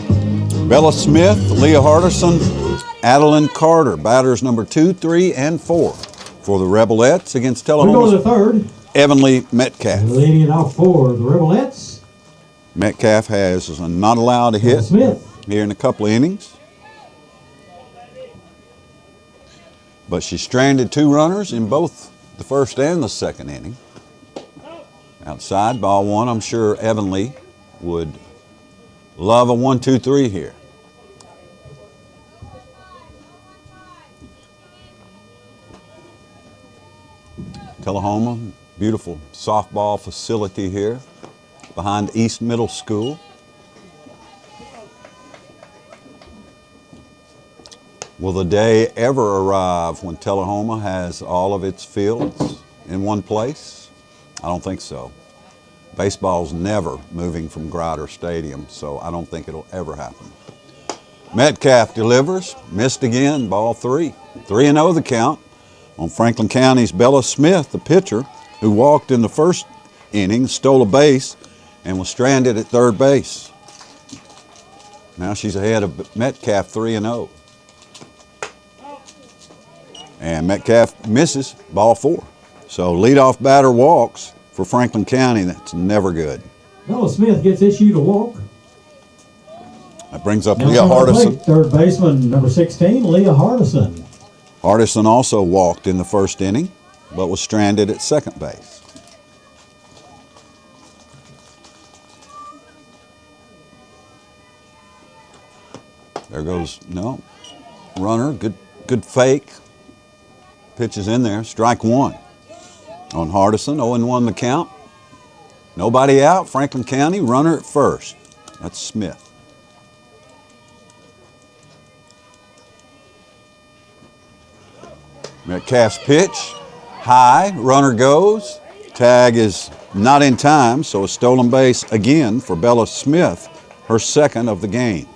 Bella Smith, Leah Hardison, Adeline Carter, batters number 2, 3, and 4 for the Rebelettes against We go to Tullahoma's the third. Evanly Metcalf. Leading it off for the Rebelettes. Metcalf is not allowed to hit Smith. here in a couple of innings. But she stranded 2 runners in both the first and the second inning. Outside, ball 1. I'm sure Evanly would love a 1-2-3 here. Tullahoma, beautiful softball facility here behind East Middle School. Will the day ever arrive when Tullahoma has all of its fields in one place? I don't think so. Baseball's never moving from Grider Stadium, so I don't think it'll ever happen. Metcalf delivers, missed again, ball 3. 3-0 the count on Franklin County's Bella Smith, the pitcher, who walked in the first inning, stole a base, and was stranded at third base. Now she's ahead of Metcalf 3-0. And Metcalf misses, ball 4. So leadoff batter walks for Franklin County. That's never good. Bella Smith gets issued a walk. That brings up Now Leah coming to the Hardison. plate, third baseman, number 16, Leah Hardison. Hardison also walked in the first inning, but was stranded at second base. There goes, no, runner, good fake. Pitch is in there, strike 1 on Hardison, 0-1 the count. Nobody out, Franklin County, runner at first. That's Smith. Metcalf's pitch, high, runner goes. Tag is not in time, so a stolen base again for Bella Smith, her second of the game.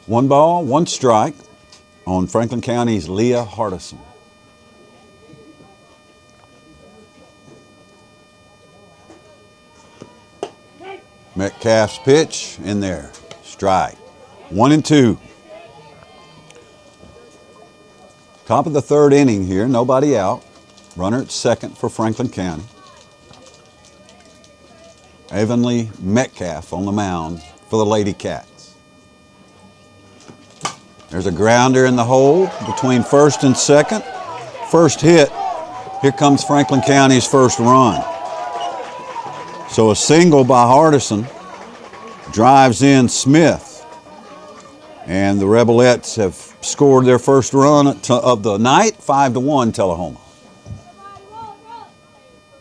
One ball, one strike on Franklin County's Leah Hardison. Metcalf's pitch in there, strike. 1-2. Top of the third inning here, nobody out. Runner at second for Franklin County. Avonlea Metcalf on the mound for the Lady Cats. There's a grounder in the hole between first and second. First hit, here comes Franklin County's first run. So a single by Hardison drives in Smith. And the Rebelettes have scored their first run of the night, 5-1 Tullahoma.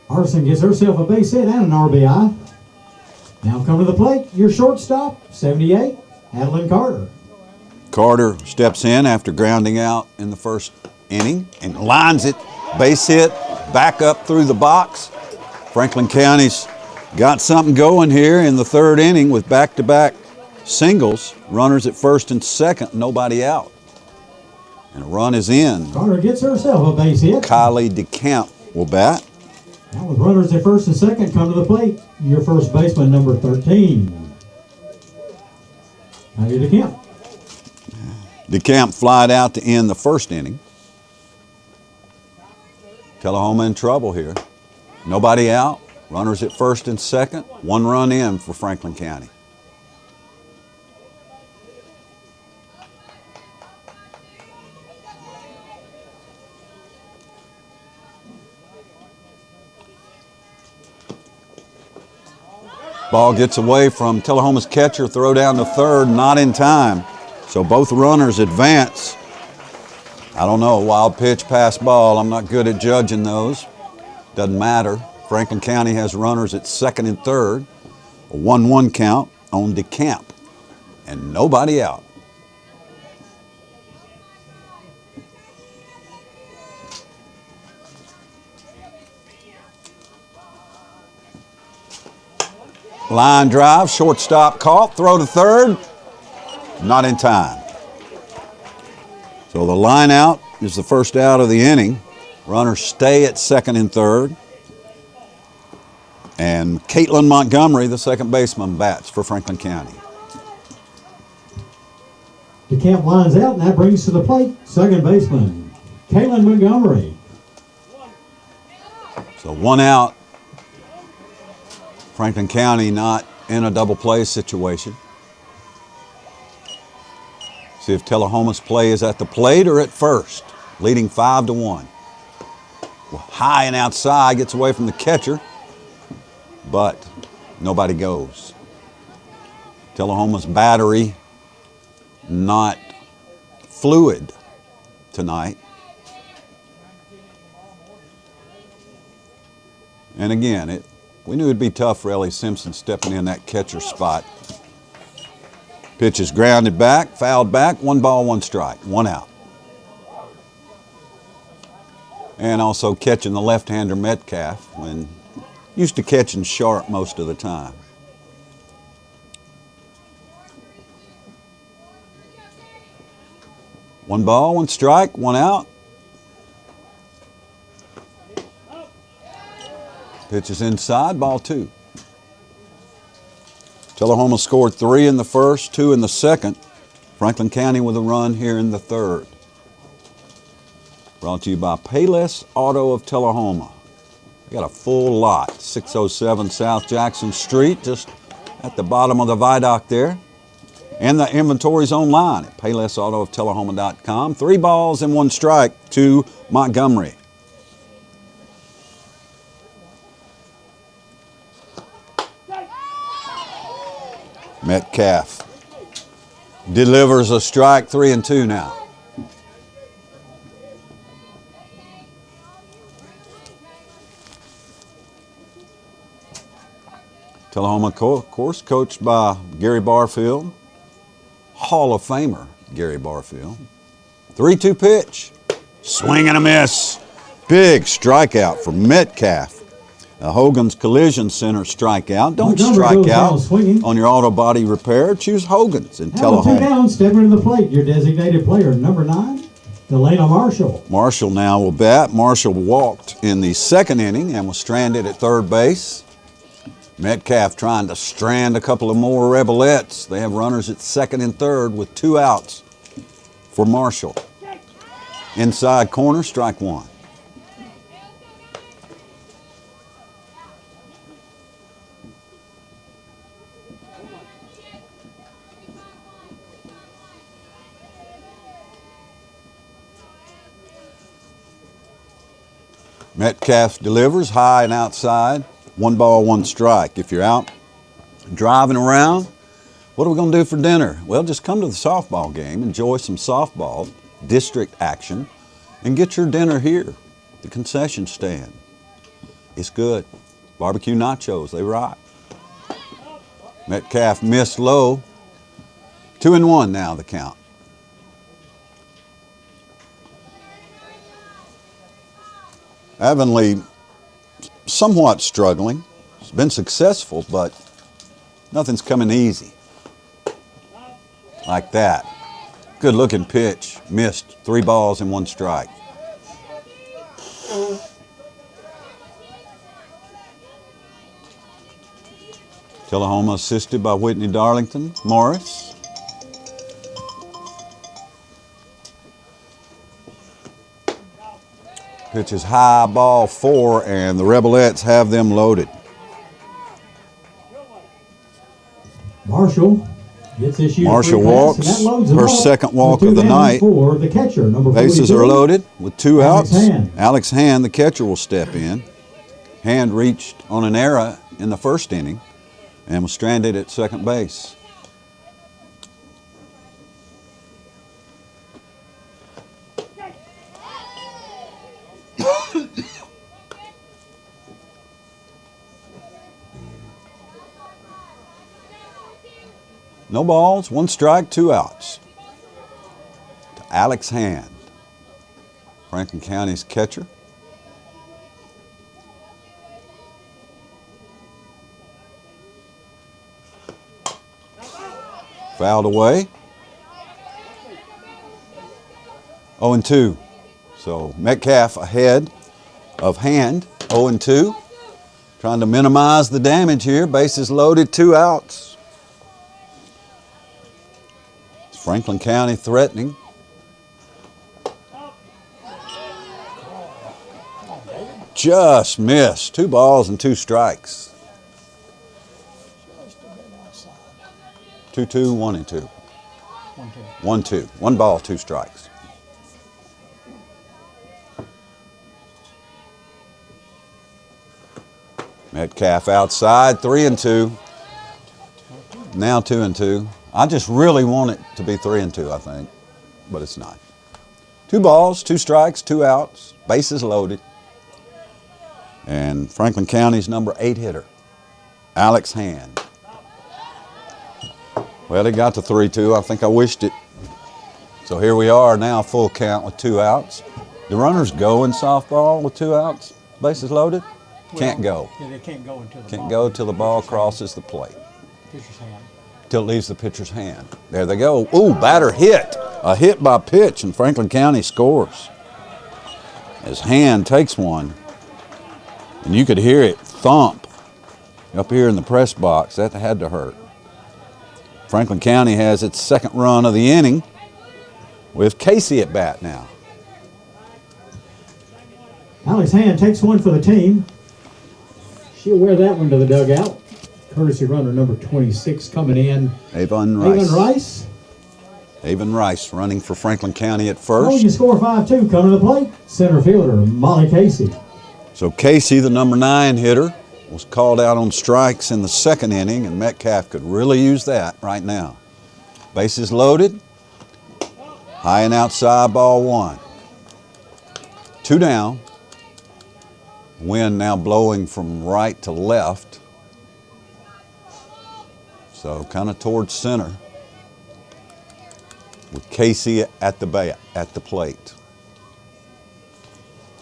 Hardison gets herself a base hit and an RBI. Now come to the plate, your shortstop, 78, Adeline Carter. Carter steps in after grounding out in the first inning and lines it, base hit, back up through the box. Franklin County's got something going here in the third inning with back-to-back singles, runners at first and second, nobody out. And a run is in. Carter gets herself a base hit. Kylie DeCamp will bat. Now with runners at first and second, come to the plate, your first baseman, number 13. Kylie DeCamp. DeCamp flied out to end the first inning. Tullahoma in trouble here. Nobody out. Runners at first and second. One run in for Franklin County. Ball gets away from Tullahoma's catcher, throw down to third, not in time. So both runners advance. I don't know, wild pitch, pass ball. I'm not good at judging those. Doesn't matter. Franklin County has runners at second and third. A 1-1 count on DeCamp. And nobody out. Line drive, shortstop caught, throw to third, not in time. So the line out is the first out of the inning. Runners stay at second and third. And Caitlin Montgomery, the second baseman, bats for Franklin County. DeCamp lines out, and that brings to the plate second baseman, Caitlin Montgomery. So one out. Franklin County not in a double play situation. See if Tullahoma's play is at the plate or at first, leading 5-1. Well, high and outside, gets away from the catcher, but nobody goes. Tullahoma's battery not fluid tonight. And again, we knew it'd be tough for Ellie Simpson stepping in that catcher spot. Pitch is grounded back, fouled back, 1 ball, 1 strike, 1 out. And also catching the left-hander Metcalf, when used to catching sharp most of the time. One ball, 1 strike, 1 out. Pitch is inside, ball 2. Tullahoma scored 3 in the first, 2 in the second. Franklin County with a run here in the third. Brought to you by Payless Auto of Tullahoma. They got a full lot, 607 South Jackson Street, just at the bottom of the viaduct there. And the inventory's online at PaylessAutoofTullahoma.com. 3 balls and 1 strike to Montgomery. Metcalf delivers a strike, 3-2 now. Tullahoma, of course, coached by Gary Barfield. Hall of Famer, Gary Barfield. 3-2 pitch. Swing and a miss. Big strikeout for Metcalf. Hogan's Collision Center strikeout. Don't strike out on your auto body repair. Choose Hogan's in Two Tullahoma. down, stepping to the plate, your designated player, number 9, Delana Marshall. Marshall now will bat. Marshall walked in the second inning and was stranded at third base. Metcalf trying to strand a couple of more Rebelettes. They have runners at second and third with 2 outs for Marshall. Inside corner, strike 1. Metcalf delivers high and outside. 1 ball, 1 strike. If you're out driving around, what are we going to do for dinner? Well, just come to the softball game, enjoy some softball, district action, and get your dinner here, the concession stand. It's good. Barbecue nachos, they rock. Metcalf missed low. 2-1 now the count. Avonlea somewhat struggling. It's been successful, but nothing's coming easy. Like that. Good looking pitch. Missed. 3 balls and 1 strike. Tullahoma assisted by Whitney Darlington. Morris. Pitch is high, ball 4, and the Rebelettes have them loaded. Marshall gets issued Marshall a free pass, and that walks. loads them First up. second walk With 2 of the down night. For the catcher, number Bases 42. are loaded with 2 Alex outs. Hand. Alex Hand, the catcher, will step in. Hand reached on an error in the first inning and was stranded at second base. No balls, 1 strike, 2 outs. To Alex Hand, Franklin County's catcher. Fouled away. 0-2. So Metcalf ahead of Hand, 0-2. Trying to minimize the damage here. Bases loaded, 2 outs. Franklin County threatening. Just missed. 2 balls and 2 strikes. 2-2, 1-2. 1-2. 1 ball, 2 strikes. Metcalf outside, 3-2. Now 2-2. I just really want it to be 3-2, I think, but it's not. 2 balls, 2 strikes, 2 outs, bases loaded. And Franklin County's number 8 hitter, Alex Hand. Well, he got to 3-2. I think I wished it. So here we are now, full count with 2 outs. Do runners go in softball with 2 outs, bases loaded? Can't go. Yeah, they can't go until the Can't ball. go till the ball crosses the plate. Pitcher's hand. Till it leaves the pitcher's hand. There they go. Ooh, batter hit. A hit by pitch, and Franklin County scores. His hand takes one, and you could hear it thump up here in the press box. That had to hurt. Franklin County has its 2nd run of the inning with Casey at bat now. Alex Hand takes one for the team. She'll wear that one to the dugout. Courtesy runner number 26 coming in. Avon Rice. Avon Rice. Avon Rice running for Franklin County at Oh, first. you score 5-2. Coming to the plate, center fielder Molly Casey. So Casey, the number 9 hitter, was called out on strikes in the 2nd inning, and Metcalf could really use that right now. Bases loaded. High and outside, ball 1. 2 down. Wind now blowing from right to left. So kind of towards center. with Casey at the plate.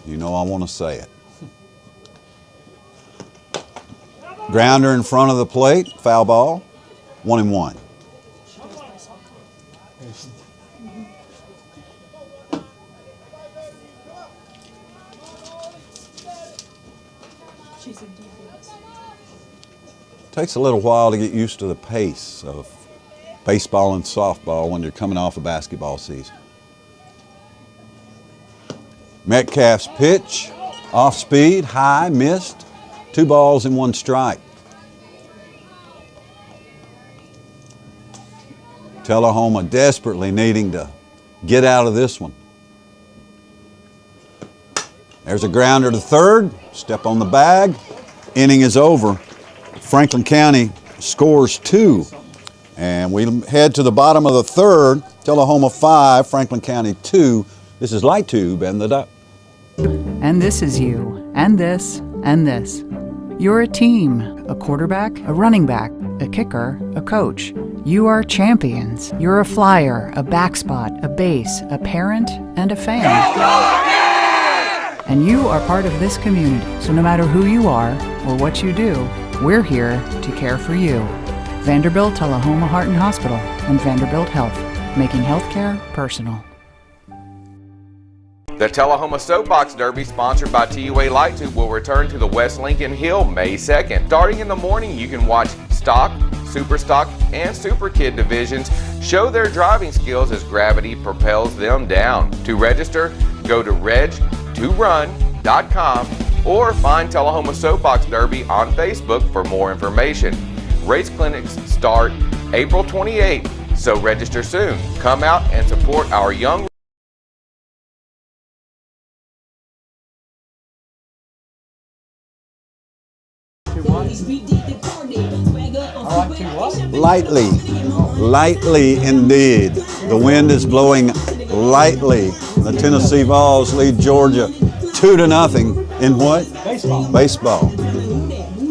You know I want to say it. Grounder in front of the plate, foul ball, 1-1. She's in defense. Takes a little while to get used to the pace of baseball and softball when you're coming off a basketball season. Metcalf's pitch, off speed, high, missed. 2 balls and 1 strike. Tullahoma desperately needing to get out of this one. There's a grounder to third, step on the bag. Inning is over. Franklin County scores 2. And we head to the bottom of the third. Tullahoma 5, Franklin County 2. This is Light Tube and the Duck. And this is you, and this, and this. You're a team, a quarterback, a running back, a kicker, a coach. You are champions. You're a flyer, a back spot, a base, a parent, and a fan. And you are part of this community. So no matter who you are or what you do, we're here to care for you. Vanderbilt Tullahoma Heart and Hospital and Vanderbilt Health, making healthcare personal. The Tullahoma Soapbox Derby, sponsored by TUA Light Tube, will return to the West Lincoln Hill May 2nd. Starting in the morning, you can watch Stock, Super Stock, and Super Kid divisions show their driving skills as gravity propels them down. To register, go to reg2run.com or find Tullahoma Soapbox Derby on Facebook for more information. Race clinics start April 28th, so register soon. Come out and support our young Lightly indeed. The wind is blowing lightly. The Tennessee Vols lead Georgia 2-0 in what? Baseball.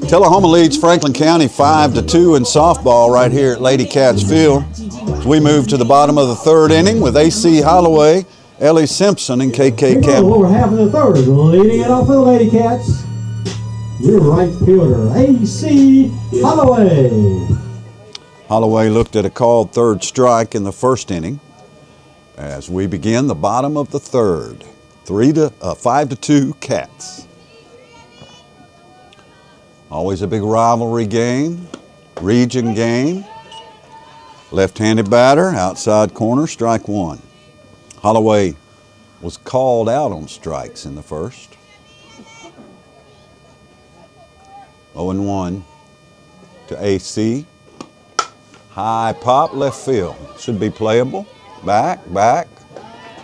Tullahoma leads Franklin County 5-2 in softball right here at Lady Cats Field. As we move to the bottom of the third inning with A.C. Holloway, Ellie Simpson, and K.K. Campbell. Over half of the third, leading it off for the Lady Cats. Your right fielder, A.C. Holloway. Holloway looked at a called third strike in the first inning as we begin the bottom of the third. 5-2 Cats. Always a big rivalry game, region game. Left-handed batter, outside corner, strike 1. Holloway was called out on strikes in the first. 0-1 to AC. High pop, left field. Should be playable. Back.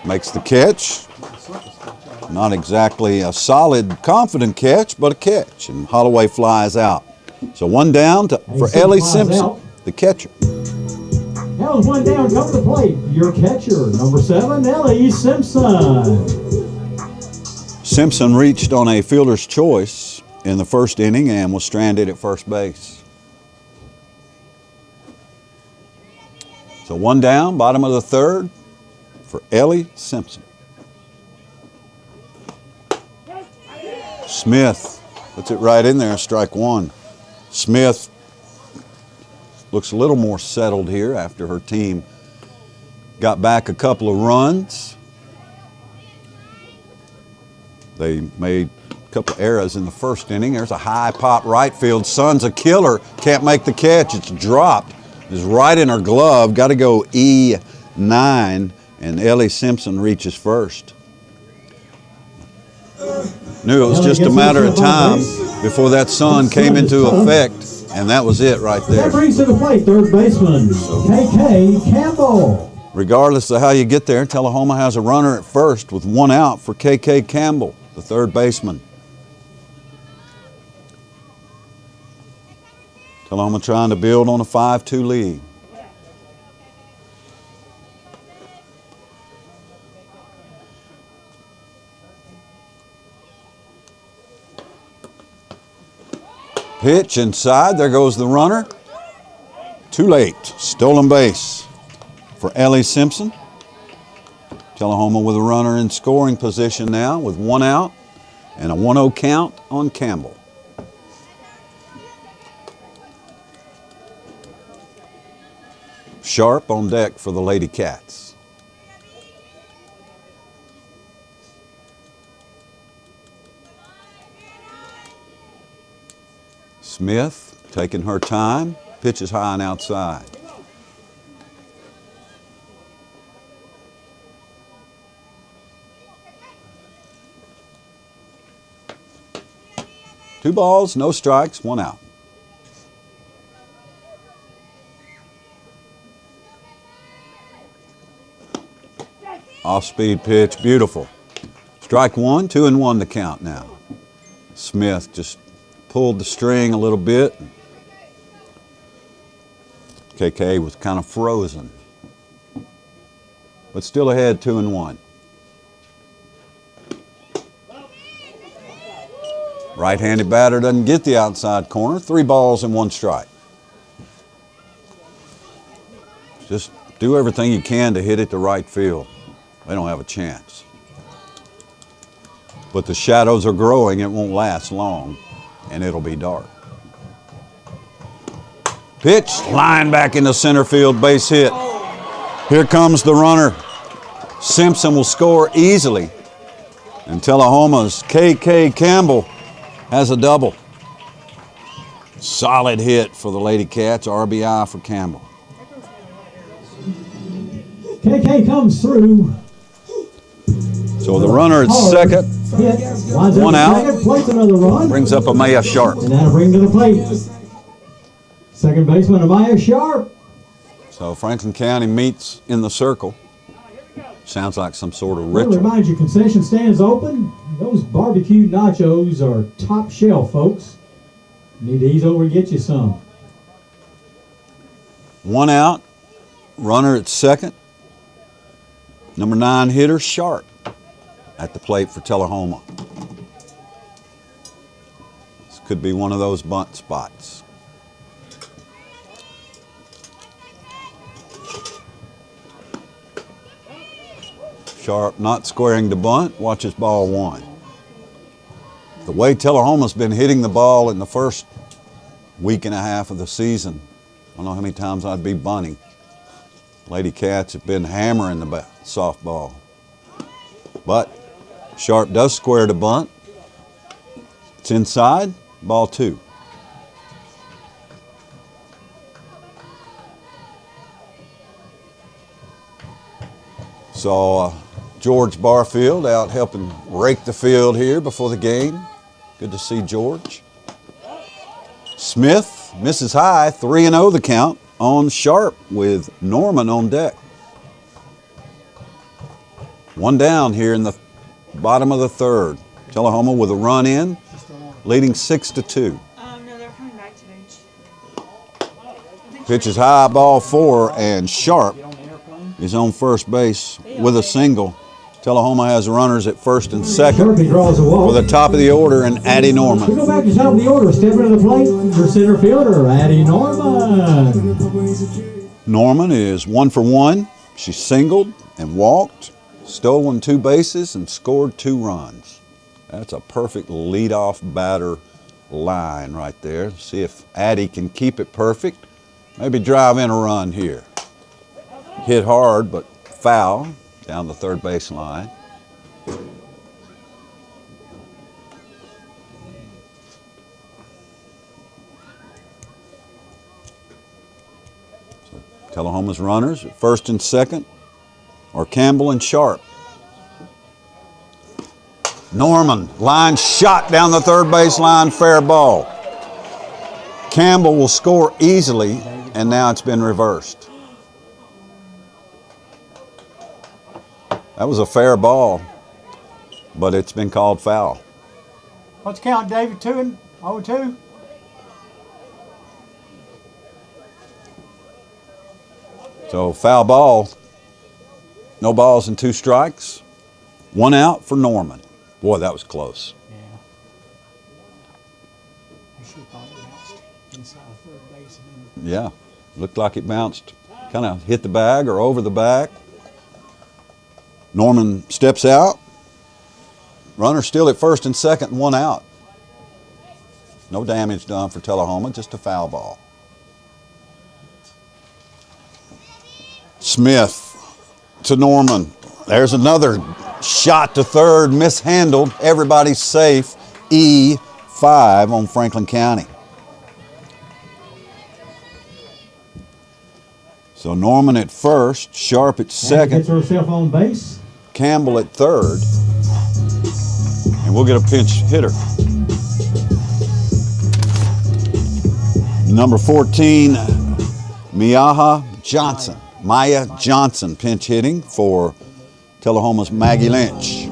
Makes the catch. Not exactly a solid, confident catch, but a catch. And Holloway flies out. So 1 down for Ellie Simpson, the catcher. Now is 1 down, come to the plate. Your catcher, number 7, Ellie Simpson. Simpson reached on a fielder's choice in the first inning and was stranded at first base. So 1 down, bottom of the third for Ellie Simpson. Smith puts it right in there, strike 1. Smith looks a little more settled here after her team got back a couple of runs. They made a couple of errors in the first inning. There's a high pop right field. Son's a killer, can't make the catch. It's dropped. It's right in her glove. Got to go E9, and Ellie Simpson reaches first. Knew it was just a matter of time before that sun came into effect, and that was it right there. That brings to the plate third baseman, K.K. Campbell. Regardless of how you get there, Tullahoma has a runner at first with 1 out for K.K. Campbell, the third baseman. Tullahoma trying to build on a 5-2 lead. Pitch inside, there goes the runner. Too late, stolen base for Ellie Simpson. Tullahoma with a runner in scoring position now with 1 out and a 1-0 count on Campbell. Sharp on deck for the Lady Cats. Smith taking her time, pitches high and outside. Two balls, no strikes, 1 out. Off-speed pitch, beautiful. Strike 1, 2-1 the count now. Smith just pulled the string a little bit. KK was kind of frozen, but still ahead 2-1. Right-handed batter doesn't get the outside corner. 3 balls and 1 strike. Just do everything you can to hit it to right field. They don't have a chance. But the shadows are growing. It won't last long, and it'll be dark. Pitch, line back into center field, base hit. Here comes the runner. Simpson will score easily. And Tullahoma's KK Campbell has a double. Solid hit for the Lady Cats, RBI for Campbell. KK comes through. So the runner at second, Hit. Lines up 1 at out. second, plates another run. Brings up Amaya Sharp. And that'll bring to the plate. Second baseman Amaya Sharp. So Franklin County meets in the circle. Sounds like some sort of I'll ritual. remind you, concession stands open. Those barbecue nachos are top shelf, folks. Need to ease over and get you some. 1 out, runner at second. Number 9 hitter Sharp at the plate for Tullahoma. This could be one of those bunt spots. Sharp not squaring to bunt, watches ball 1. The way Tullahoma's been hitting the ball in the first week and a half of the season, I don't know how many times I'd be bunting. Lady Cats have been hammering the softball. But Sharp does square to bunt. It's inside, ball 2. Saw George Barfield out helping rake the field here before the game. Good to see George. Smith misses high, 3-0 the count on Sharp with Norman on deck. 1 down here in the bottom of the 3rd. Tullahoma with a run in, leading 6-2. No, they're coming back to bench. Pitches high, ball 4, and Sharp is on first base with a single. Tullahoma has runners at first and second Sharpie draws a walk. for the top of the order and Addie We Norman. go back to top of the order. Stepping to the plate, your center fielder, Addie Norman. Norman is 1 for 1. She singled and walked, stolen 2 bases, and scored 2 runs. That's a perfect leadoff batter line right there. See if Addie can keep it perfect. Maybe drive in a run here. Hit hard, but foul down the third base line. So Tullahoma's runners at first and second are Campbell and Sharp. Norman, line shot down the third base line, fair ball. Campbell will score easily, and now it's been reversed. That was a fair ball, but it's been called foul. What's the count, David? 2-2? So foul ball, no balls and 2 strikes. 1 out for Norman. Boy, that was close. Yeah. I should have thought it bounced inside third base and then Yeah, looked like it bounced, kind of hit the bag or over the back. Norman steps out. Runner still at first and second, and one out. No damage done for Tullahoma, just a foul ball. Smith to Norman. There's another shot to third, mishandled. Everybody's safe. E5 on Franklin County. So Norman at first, Sharp at second. Gets herself on base. Campbell at third. And we'll get a pinch hitter. Number 14, Maya Johnson pinch hitting for Tullahoma's Maggie Lynch.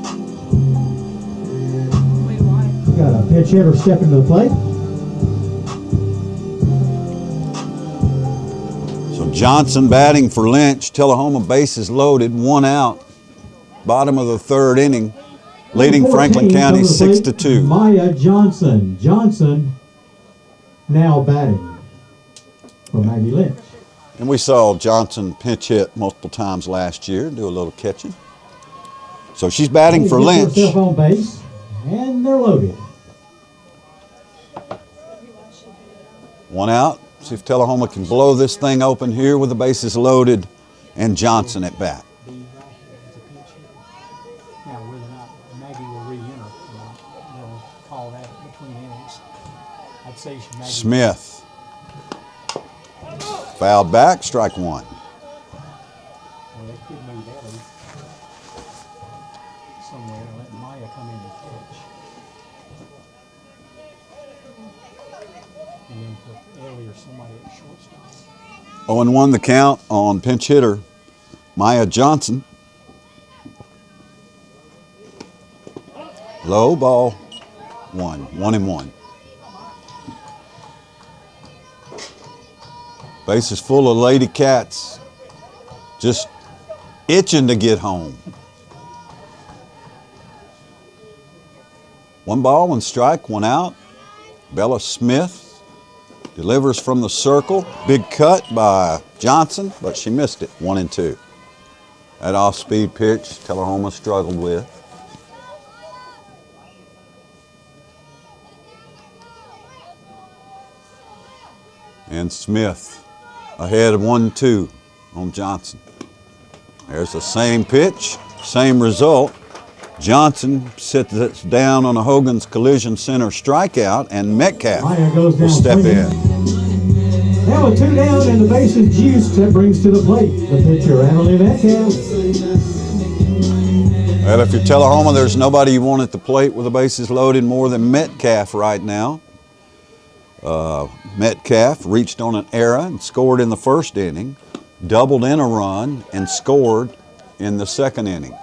Got a pinch hitter stepping to the plate. So Johnson batting for Lynch. Tullahoma bases loaded, one out. Bottom of the third inning, leading Franklin County 6-2. Maya Johnson. Johnson now batting for Maggie Lynch. And we saw Johnson pinch hit multiple times last year, do a little catching. So she's batting for Lynch. Herself on base, and they're loaded. One out. See if Tullahoma can blow this thing open here with the bases loaded and Johnson at bat. Now, whether or not Maggie will re-enter, they'll call that between innings. I'd say Maggie. Smith. Fouled back, strike one. Well, they could move Ellie somewhere and let Maya come in and catch. And then put Ellie or somebody at shortstop. 0-1 the count on pinch hitter Maya Johnson. Low ball, 1-1. Base is full of lady cats, just itching to get home. 1 ball, 1 strike, 1 out. Bella Smith delivers from the circle. Big cut by Johnson, but she missed it, 1-2. That off-speed pitch Tullahoma struggled with. And Smith ahead of 1-2 on Johnson. There's the same pitch, same result. Johnson sits down on a Hogan's Collision Center strikeout, and Metcalf will step in. Now with 2 down and the bases juiced, that brings to the plate the pitcher, Emily Metcalf. Well, if you're Tullahoma, there's nobody you want at the plate with the bases loaded more than Metcalf right now. Metcalf reached on an error and scored in the first inning, doubled in a run and scored in the second inning.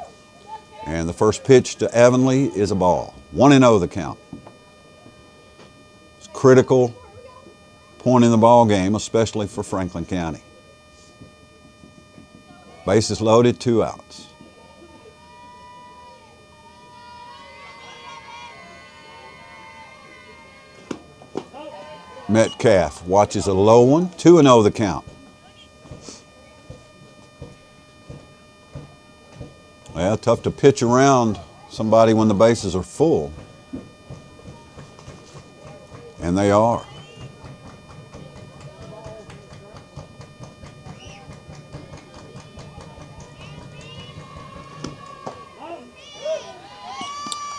And the first pitch to Avonlea is a ball. 1-0 the count. It's a critical point in the ball game, especially for Franklin County. Bases loaded, 2 outs. Metcalf watches a low one, 2-0 the count. Well, tough to pitch around somebody when the bases are full. And they are.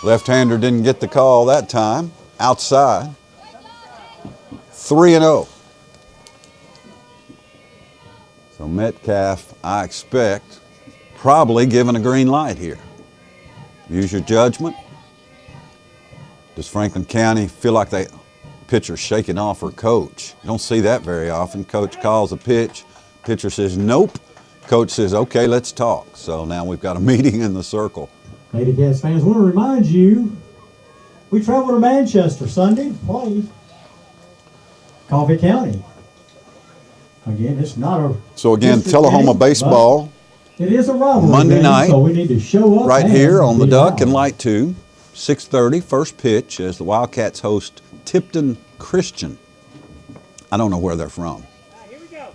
Left-hander didn't get the call that time, outside. 3-0. So Metcalf, I expect, probably given a green light here. Use your judgment. Does Franklin County feel like the pitcher's shaking off her coach? You don't see that very often. Coach calls a pitch, pitcher says nope. Coach says, okay, let's talk. So now we've got a meeting in the circle. Lady Cats fans, I want to remind you, we travel to Manchester Sunday to play Coffee County. Again, it's not a... So again, Tullahoma baseball. It is a rivalry Monday game, night, so we need to show up right and here on the be Duck loud. and Light 2, 6:30, first pitch as the Wildcats host Tipton Christian. I don't know where they're from.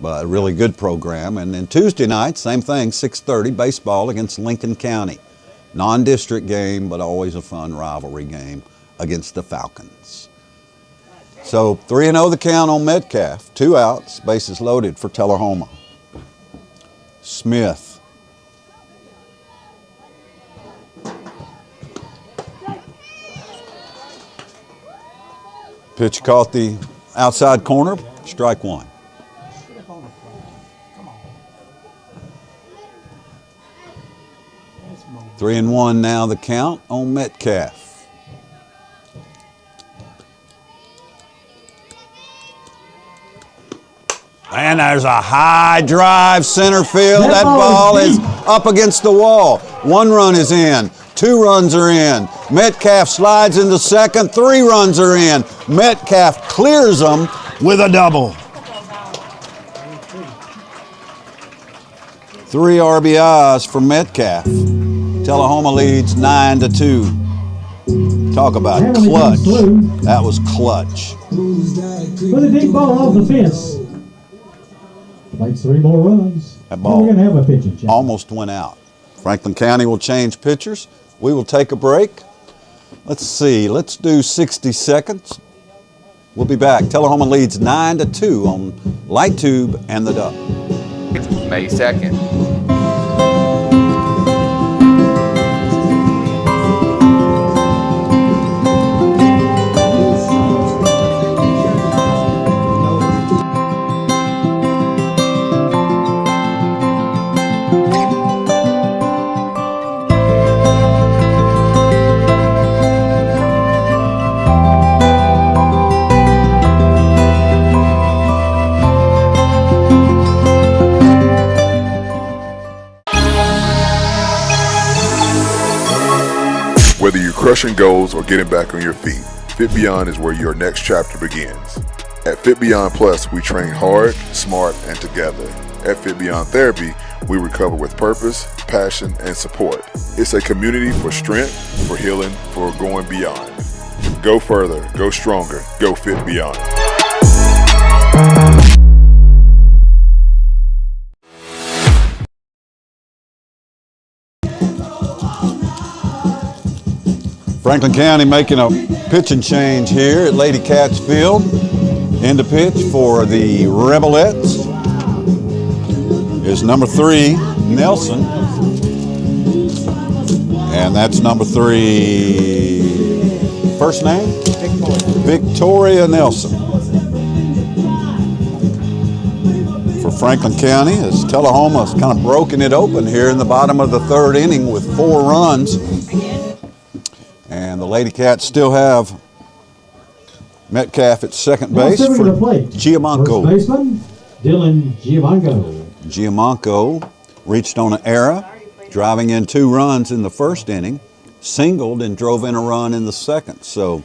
but a really good program. And then Tuesday night, same thing, 6:30, baseball against Lincoln County. Non-district game, but always a fun rivalry game against the Falcons. So 3-0 the count on Metcalf. 2 outs, bases loaded for Tullahoma. Smith. Pitch caught the outside corner, strike one. 3-1 now the count on Metcalf. And there's a high drive center field. That ball is up against the wall. 1 run is in. 2 runs are in. Metcalf slides into second. 3 runs are in. Metcalf clears them with a double. 3 RBIs for Metcalf. Tullahoma leads 9-2. Talk about clutch. That was clutch. With a deep ball off the fence. Like 3 more runs. That ball We're going to have a pitching change. almost went out. Franklin County will change pitchers. We will take a break. Let's see. Let's do 60 seconds. We'll be back. Tullahoma leads 9-2 on Light Tube and the Duck. It's May 2nd. Whether you're crushing goals or getting back on your feet, Fit Beyond is where your next chapter begins. At Fit Beyond Plus, we train hard, smart, and together. At Fit Beyond Therapy, we recover with purpose, passion, and support. It's a community for strength, for healing, for going beyond. Go further, go stronger, go Fit Beyond. Franklin County making a pitching change here at Lady Cats Field. In to pitch for the Rebelettes is number 3, Nelson. And that's number 3, first name? Victoria Nelson. For Franklin County, as Tullahoma's kind of broken it open here in the bottom of the 3rd inning with 4 runs. And the Lady Cats still have Metcalf at second base for Giamanco. First baseman, Dylan Giamanco. Giamanco reached on an error, driving in 2 runs in the first inning, singled and drove in a run in the second. So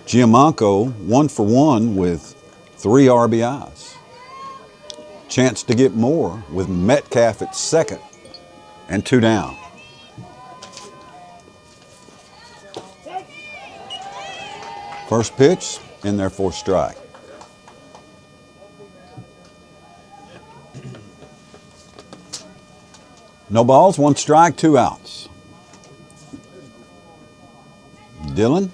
Giamanco 1 for 1 with 3 RBIs. Chance to get more with Metcalf at second and 2 down. First pitch in there for strike. No balls, 1 strike, 2 outs. Dylan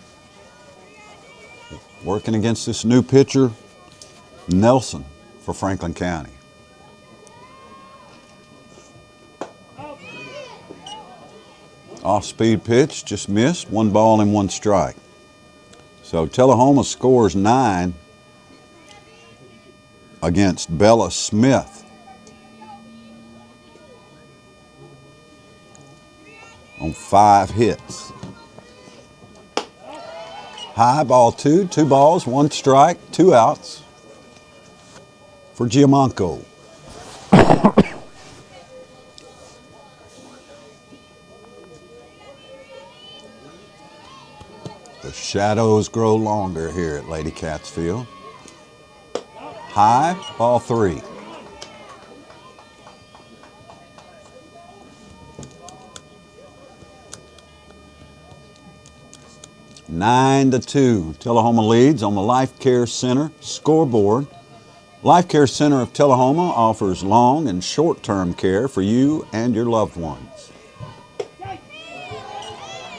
working against this new pitcher, Nelson, for Franklin County. Off-speed pitch, just missed, 1 ball and 1 strike. So Tullahoma scores 9 against Bella Smith. On 5 hits. High, ball 2, 2 balls, 1 strike, 2 outs for Giamanco. The shadows grow longer here at Lady Cats Field. High, ball 3. (9-2). Tullahoma leads on the Life Care Center scoreboard. Life Care Center of Tullahoma offers long and short-term care for you and your loved ones.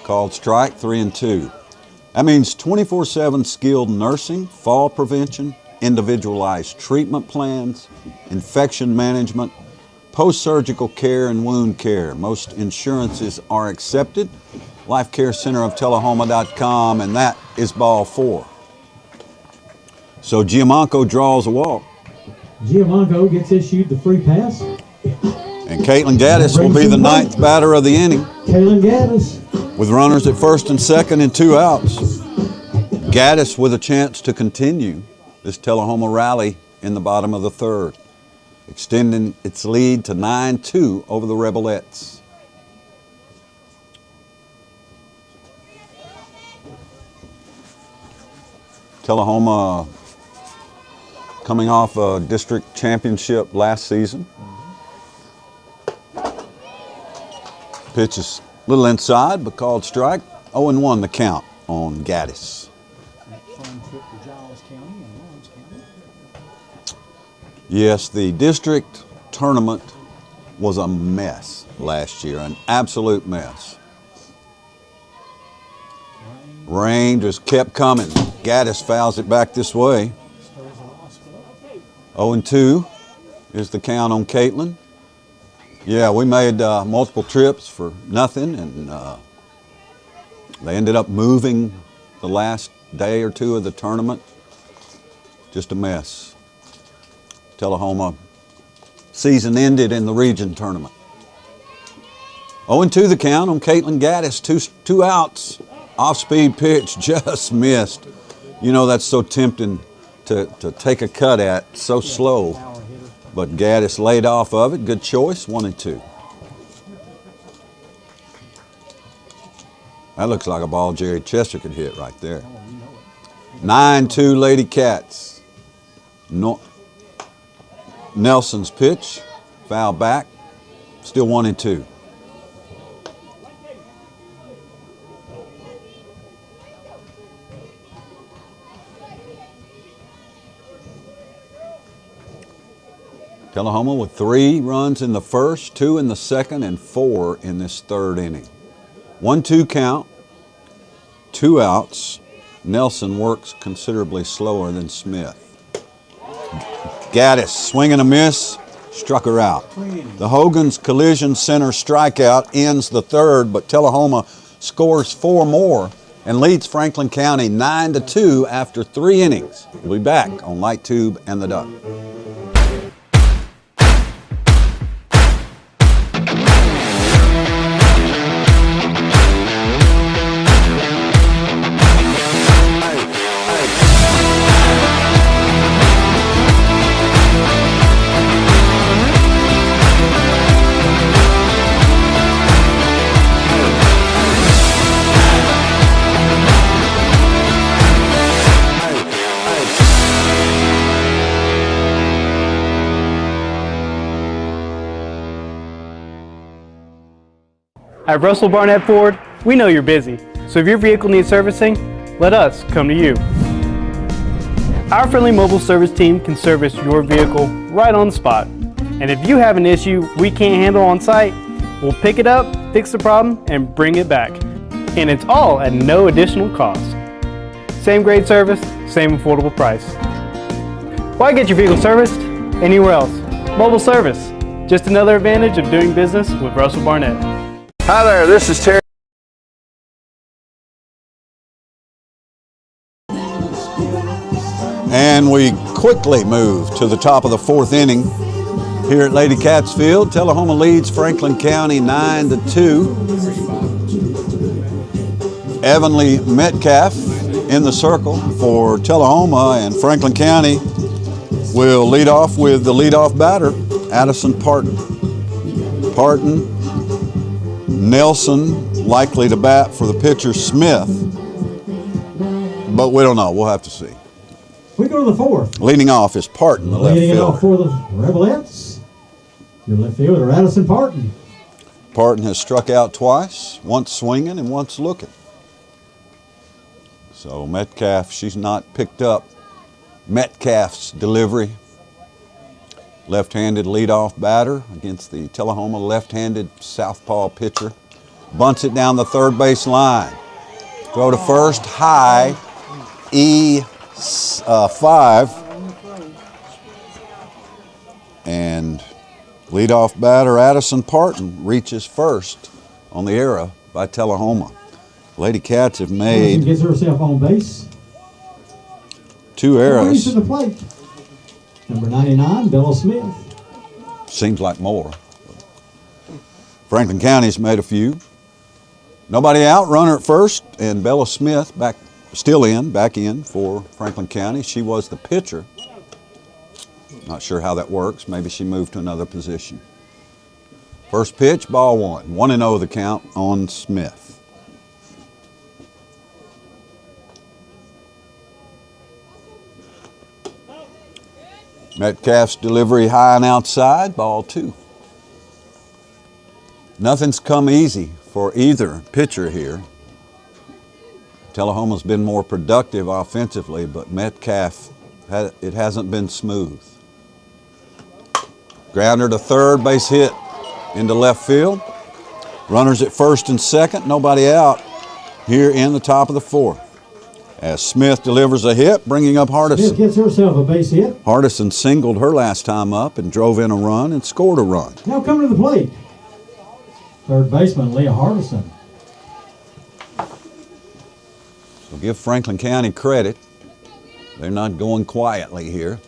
Called strike 3-2. That means 24/7 skilled nursing, fall prevention, individualized treatment plans, infection management, post-surgical care, and wound care. Most insurances are accepted. LifeCareCenterofTullahoma.com, and that is ball 4. So Giamanco draws a walk. Giamanco gets issued the free pass. And Caitlin Gaddis will be the 9th batter of the inning. Caitlin Gaddis. With runners at first and second and 2 outs. Gaddis with a chance to continue this Tullahoma rally in the bottom of the 3rd, extending its lead to 9-2 over the Rebelettes. Tullahoma coming off a district championship last season. Pitch is a little inside, but called strike. 0-1 the count on Gaddis. Fun trip to Giles County and Lawrence County. Yes, the district tournament was a mess last year, an absolute mess. Rain just kept coming. Gaddis fouls it back this way. 0-2 is the count on Caitlin. Yeah, we made multiple trips for nothing, and they ended up moving the last day or 2 of the tournament. Just a mess. Tullahoma season ended in the region tournament. 0-2 the count on Caitlin Gaddis. Two outs. Off-speed pitch, just missed. You know, that's so tempting to take a cut at, so slow. But Gaddis laid off of it. Good choice, 1-2. That looks like a ball Jerry Chester could hit right there. 9-2 Lady Cats. Nelson's pitch, foul back, still 1-2. Tullahoma with 3 runs in the first, 2 in the second, and 4 in this 3rd inning. 1-2 count, 2 outs. Nelson works considerably slower than Smith. Gaddis, swing and a miss, struck her out. The Hogan's Collision Center strikeout ends the 3rd, but Tullahoma scores 4 more and leads Franklin County 9-2 after 3 innings. We'll be back on Light Tube and the Duck. At Russell Barnett Ford, we know you're busy, so if your vehicle needs servicing, let us come to you. Our friendly mobile service team can service your vehicle right on the spot. And if you have an issue we can't handle on site, we'll pick it up, fix the problem, and bring it back. And it's all at no additional cost. Same great service, same affordable price. Why get your vehicle serviced anywhere else? Mobile service, just another advantage of doing business with Russell Barnett. Hi there, this is Terry. And we quickly move to the top of the 4th inning here at Lady Cats Field. Tullahoma leads Franklin County 9-2. Evanly Metcalf in the circle for Tullahoma, and Franklin County will lead off with the leadoff batter, Addison Parton. Parton, Nelson likely to bat for the pitcher Smith, but we don't know. We'll have to see. We go to the 4th. Leading off is Parton, the left Leading off fielder. for the Rebelettes, your left fielder, Addison Parton. Parton has struck out twice, once swinging and once looking. So Metcalf, she's not picked up Metcalf's delivery Left-handed leadoff batter against the Tullahoma left-handed southpaw pitcher. Bunts it down the third base line. Throw to first, high, E5. And leadoff batter Addison Parton reaches first on the error by Tullahoma. Lady Cats have made Gets herself on base. 2 errors. To the plate. Number 99, Bella Smith. Seems like more. Franklin County's made a few. Nobody out, runner at first, and Bella Smith back in for Franklin County. She was the pitcher. Not sure how that works. Maybe she moved to another position. First pitch, ball 1. 1-0 the count on Smith. Metcalf's delivery high and outside, ball 2. Nothing's come easy for either pitcher here. Tullahoma's been more productive offensively, but Metcalf, it hasn't been smooth. Grounder to third, base hit into left field. Runners at first and second, nobody out here in the top of the 4th. As Smith delivers a hit, bringing up Hardison. Smith gets herself a base hit. Hardison singled her last time up and drove in a run and scored a run. Now coming to the plate. Third baseman, Leah Hardison. So give Franklin County credit. They're not going quietly here.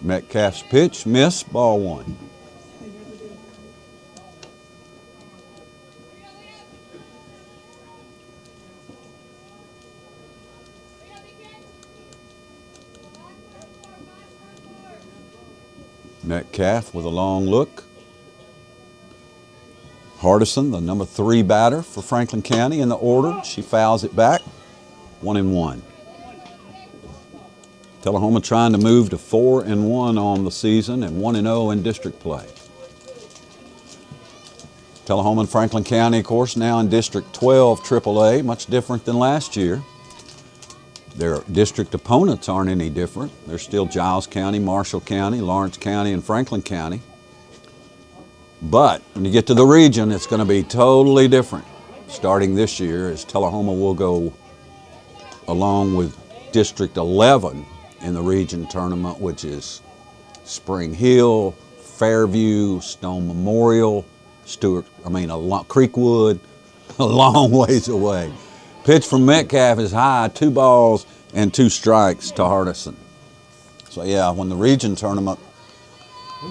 Metcalf's pitch, miss, ball 1. Metcalf with a long look. Hardison, the number 3 batter for Franklin County in the order. She fouls it back, 1-1. Tullahoma trying to move to 4-1 on the season and 1-0 in district play. Tullahoma and Franklin County, of course, now in District 12 AAA, much different than last year. Their district opponents aren't any different. They're still Giles County, Marshall County, Lawrence County, and Franklin County. But when you get to the region, it's going to be totally different starting this year, as Tullahoma will go along with District 11 in the region tournament, which is Spring Hill, Fairview, Stone Memorial, Creekwood, a long ways away. Pitch from Metcalf is high, 2 balls and 2 strikes to Hardison. So yeah, when the region tournament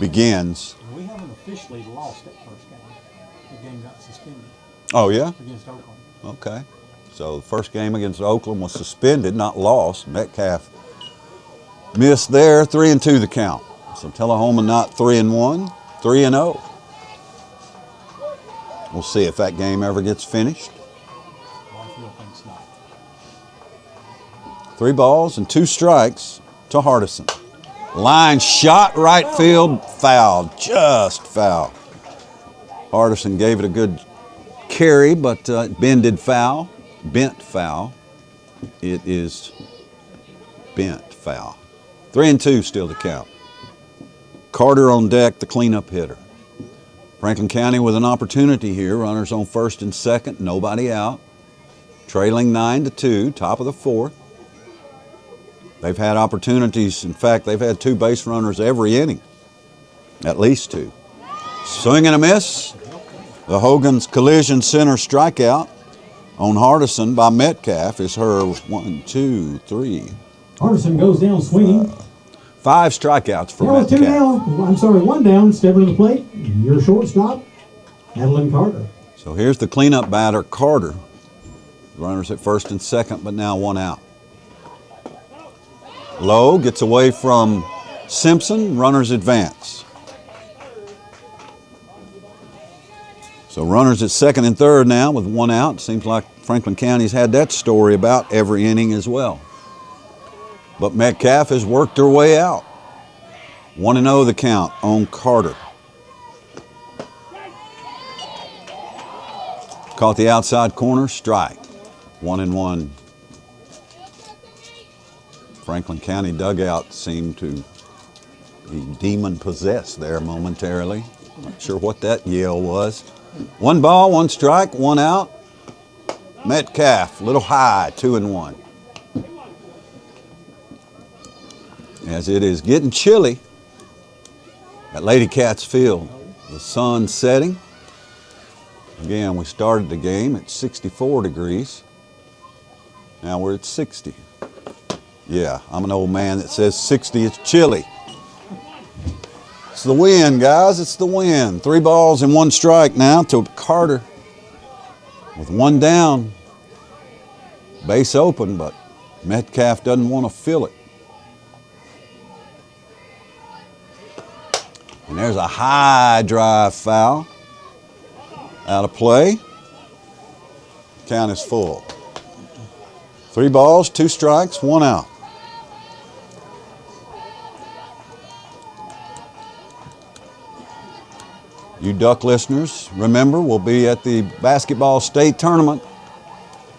begins. We haven't officially lost that first game. The game got suspended. Oh yeah? Against Oakland. Okay. So the first game against Oakland was suspended, not lost. Metcalf missed there, 3-2 the count. So Tullahoma not 3-1, 3-0. We'll see if that game ever gets finished. 3 balls and 2 strikes to Hardison. Line shot, right field, foul, just foul. Hardison gave it a good carry, but bent foul. It is bent foul. 3-2 still to count. Carter on deck, the cleanup hitter. Franklin County with an opportunity here. Runners on first and second, nobody out. Trailing 9-2, top of the 4th. They've had opportunities. In fact, they've had 2 base runners every inning, at least 2. Swing and a miss. The Hogan's collision center strikeout on Hardison by Metcalf is her 1, 2, 3. Hardison goes down swinging. 5 strikeouts for Metcalf. 2 down. 1 down. Stepping to the plate. Your shortstop, Madeline Carter. So here's the cleanup batter, Carter. Runners at first and second, but now 1 out. Low gets away from Simpson, runners advance. So runners at second and third now with 1 out. Seems like Franklin County's had that story about every inning as well. But Metcalf has worked her way out. 1-0 the count on Carter. Caught the outside corner, strike. 1-1. Franklin County dugout seemed to He demon possessed there momentarily. Not sure what that yell was. 1 ball, 1 strike, 1 out. Metcalf, a little high, 2-1. As it is getting chilly at Lady Cats Field, the sun setting. Again, we started the game at 64 degrees. Now we're at 60. Yeah, I'm an old man that says 60 is chilly. It's the wind, guys, it's the wind. 3 balls and 1 strike now to Carter with 1 down. Base open, but Metcalf doesn't want to fill it. And there's a high drive foul. Out of play. Count is full. 3 balls, 2 strikes, 1 out. You Duck listeners, remember, we'll be at the basketball state tournament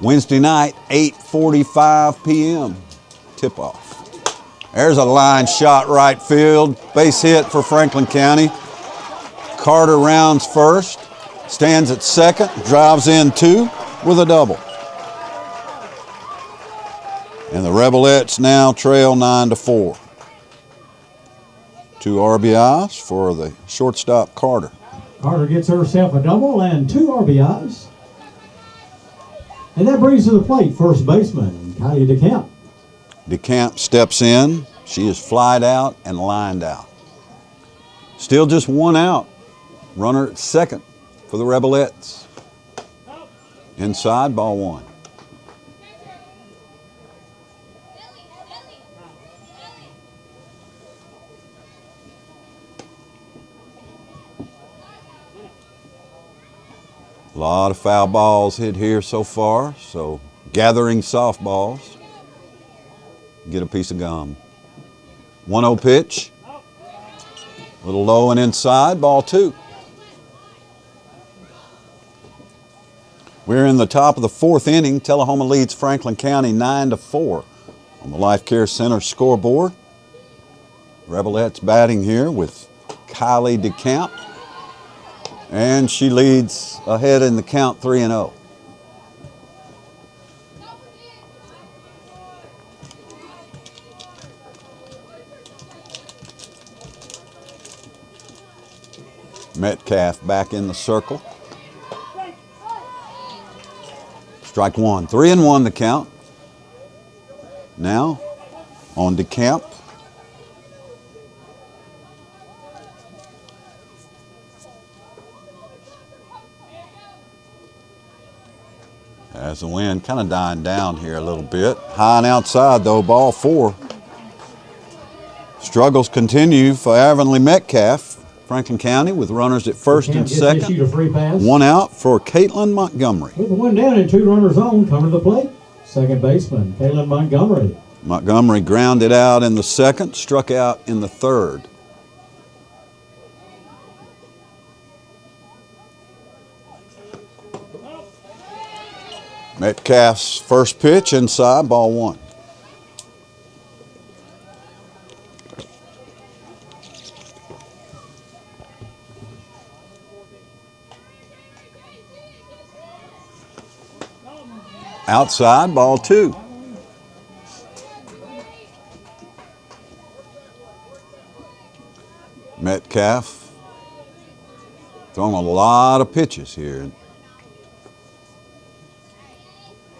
Wednesday night, 8:45 p.m. tip-off. There's a line shot right field. Base hit for Franklin County. Carter rounds first, stands at second, drives in 2 with a double. And the Rebelettes now trail 9-4. 2 RBIs for the shortstop Carter. Carter gets herself a double and 2 RBIs. And that brings to the plate first baseman, Kylie DeCamp. DeCamp steps in. She is flied out and lined out. Still just 1 out. Runner at second for the Rebelettes. Inside, ball 1. A lot of foul balls hit here so far, so gathering softballs. Get a piece of gum. 1-0 pitch. A little low and inside, ball 2. We're in the top of the 4th inning. Tullahoma leads Franklin County 9-4 on the Life Care Center scoreboard. Rebelettes batting here with Kylie DeCamp. And she leads ahead in the count 3-0. Metcalf back in the circle. Strike 1. 3-1 the count. Now on DeCamp. As the wind kind of dying down here a little bit. High and outside though, ball 4. Struggles continue for Avonlea Metcalf. Franklin County with runners at first and second. 1 out for Caitlin Montgomery. With 1 down and 2 runners on, coming to the plate, second baseman, Caitlin Montgomery. Montgomery grounded out in the second, struck out in the third. Metcalf's first pitch inside, ball 1. Outside, ball 2. Metcalf throwing a lot of pitches here.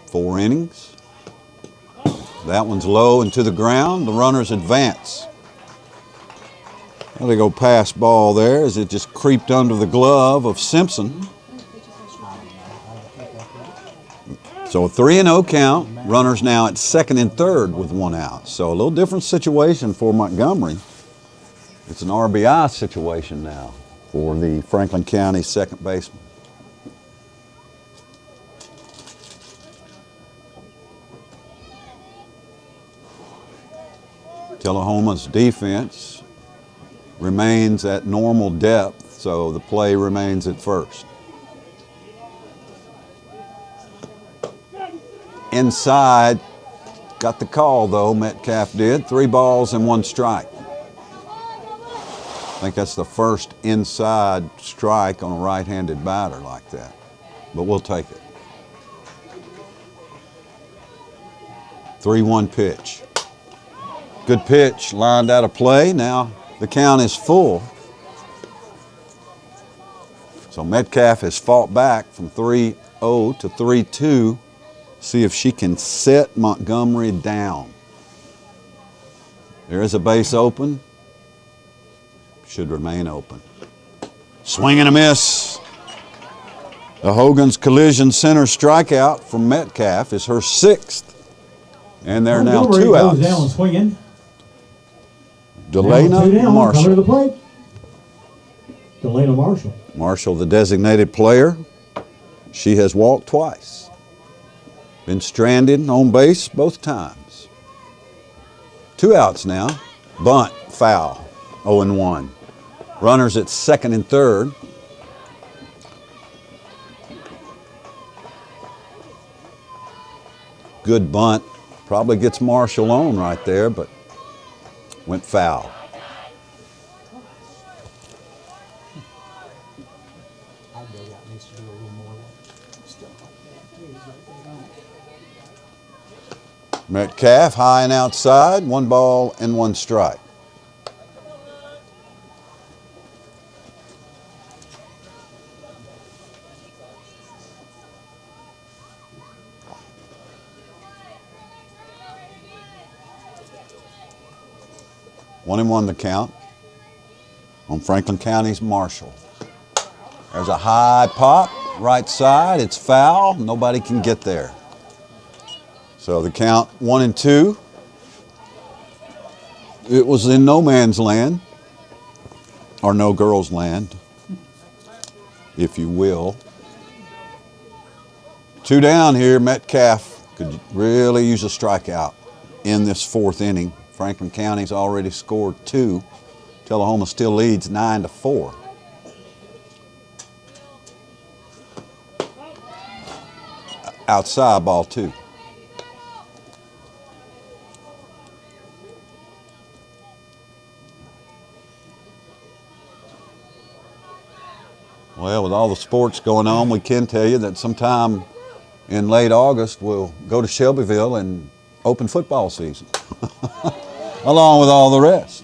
4 innings. That one's low and to the ground. The runners advance. Well, they go past ball there as it just creeped under the glove of Simpson. So a 3-0 count. Runners now at second and third with 1 out. So a little different situation for Montgomery. It's an RBI situation now for the Franklin County second baseman. Tullahoma's defense remains at normal depth, so the play remains at first. Inside, got the call though, Metcalf did. 3 balls and 1 strike. I think that's the first inside strike on a right-handed batter like that, but we'll take it. 3-1 pitch. Good pitch, lined out of play. Now the count is full. So Metcalf has fought back from 3-0 to 3-2. See if she can set Montgomery down. There is a base open. Should remain open. Swing and a miss. The Hogan's Collision Center strikeout from Metcalf is her 6th. And there are now 2 outs. Goes down swinging. Delana Color to Marshall. the plate. Delana Marshall. Marshall, the designated player. She has walked twice. Been stranded on base both times. 2 outs now. Bunt, foul, 0-1. Runners at second and third. Good bunt. Probably gets Marshall on right there, but went foul. Metcalf high and outside, 1 ball and 1 strike. One and 1 the count on Franklin County's Marshall. There's a high pop, right side, it's foul, nobody can get there. So the count 1-2. It was in no man's land, or no girl's land, if you will. 2 down here, Metcalf could really use a strikeout in this 4th inning. Franklin County's already scored 2. Tullahoma still leads 9-4. Outside, ball 2. Well, with all the sports going on, we can tell you that sometime in late August we'll go to Shelbyville and open football season, along with all the rest.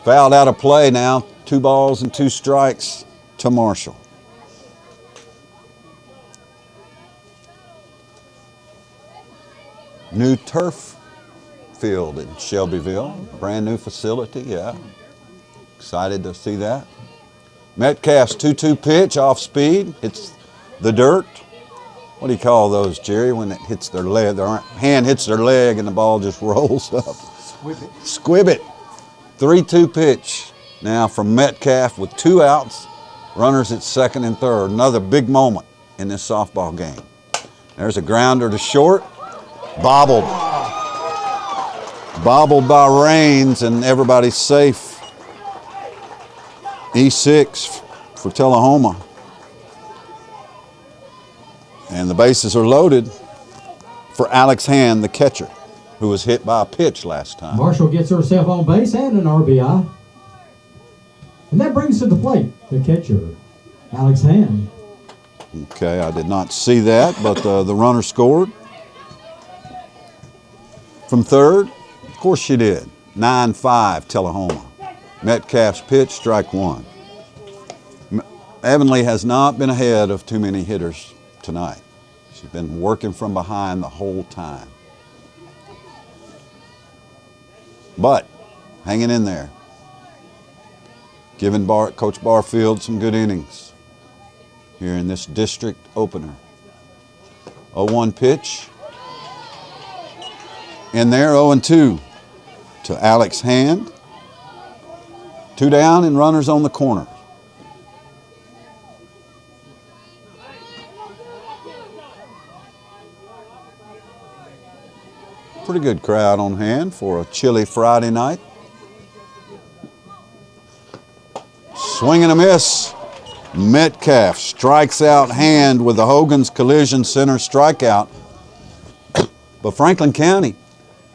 Fouled out of play now, 2 balls and 2 strikes to Marshall. New turf field in Shelbyville, brand new facility, yeah. Excited to see that. Metcalf's 2-2 pitch off speed, hits the dirt. What do you call those, Jerry, when it hits their leg? Their hand hits their leg and the ball just rolls up. Squib it. Squib it. 3-2 pitch now from Metcalf with 2 outs. Runners at second and third. Another big moment in this softball game. There's a grounder to short. Bobbled. Bobbled by Rains, and everybody's safe. E6 for Tullahoma. And the bases are loaded for Alex Hand, the catcher, who was hit by a pitch last time. Marshall gets herself on base and an RBI. And that brings to the plate the catcher, Alex Hand. Okay, I did not see that, but the runner scored. From third, of course she did. 9-5 Tullahoma. Metcalf's pitch, strike 1. Avonlea has not been ahead of too many hitters tonight. She's been working from behind the whole time. But hanging in there. Giving Coach Barfield some good innings here in this district opener. 0-1 pitch. In there, 0-2 to Alex Hand. 2 down and runners on the corner. Pretty good crowd on hand for a chilly Friday night. Swing and a miss. Metcalf strikes out Hand with the Hogan's Collision Center strikeout. But Franklin County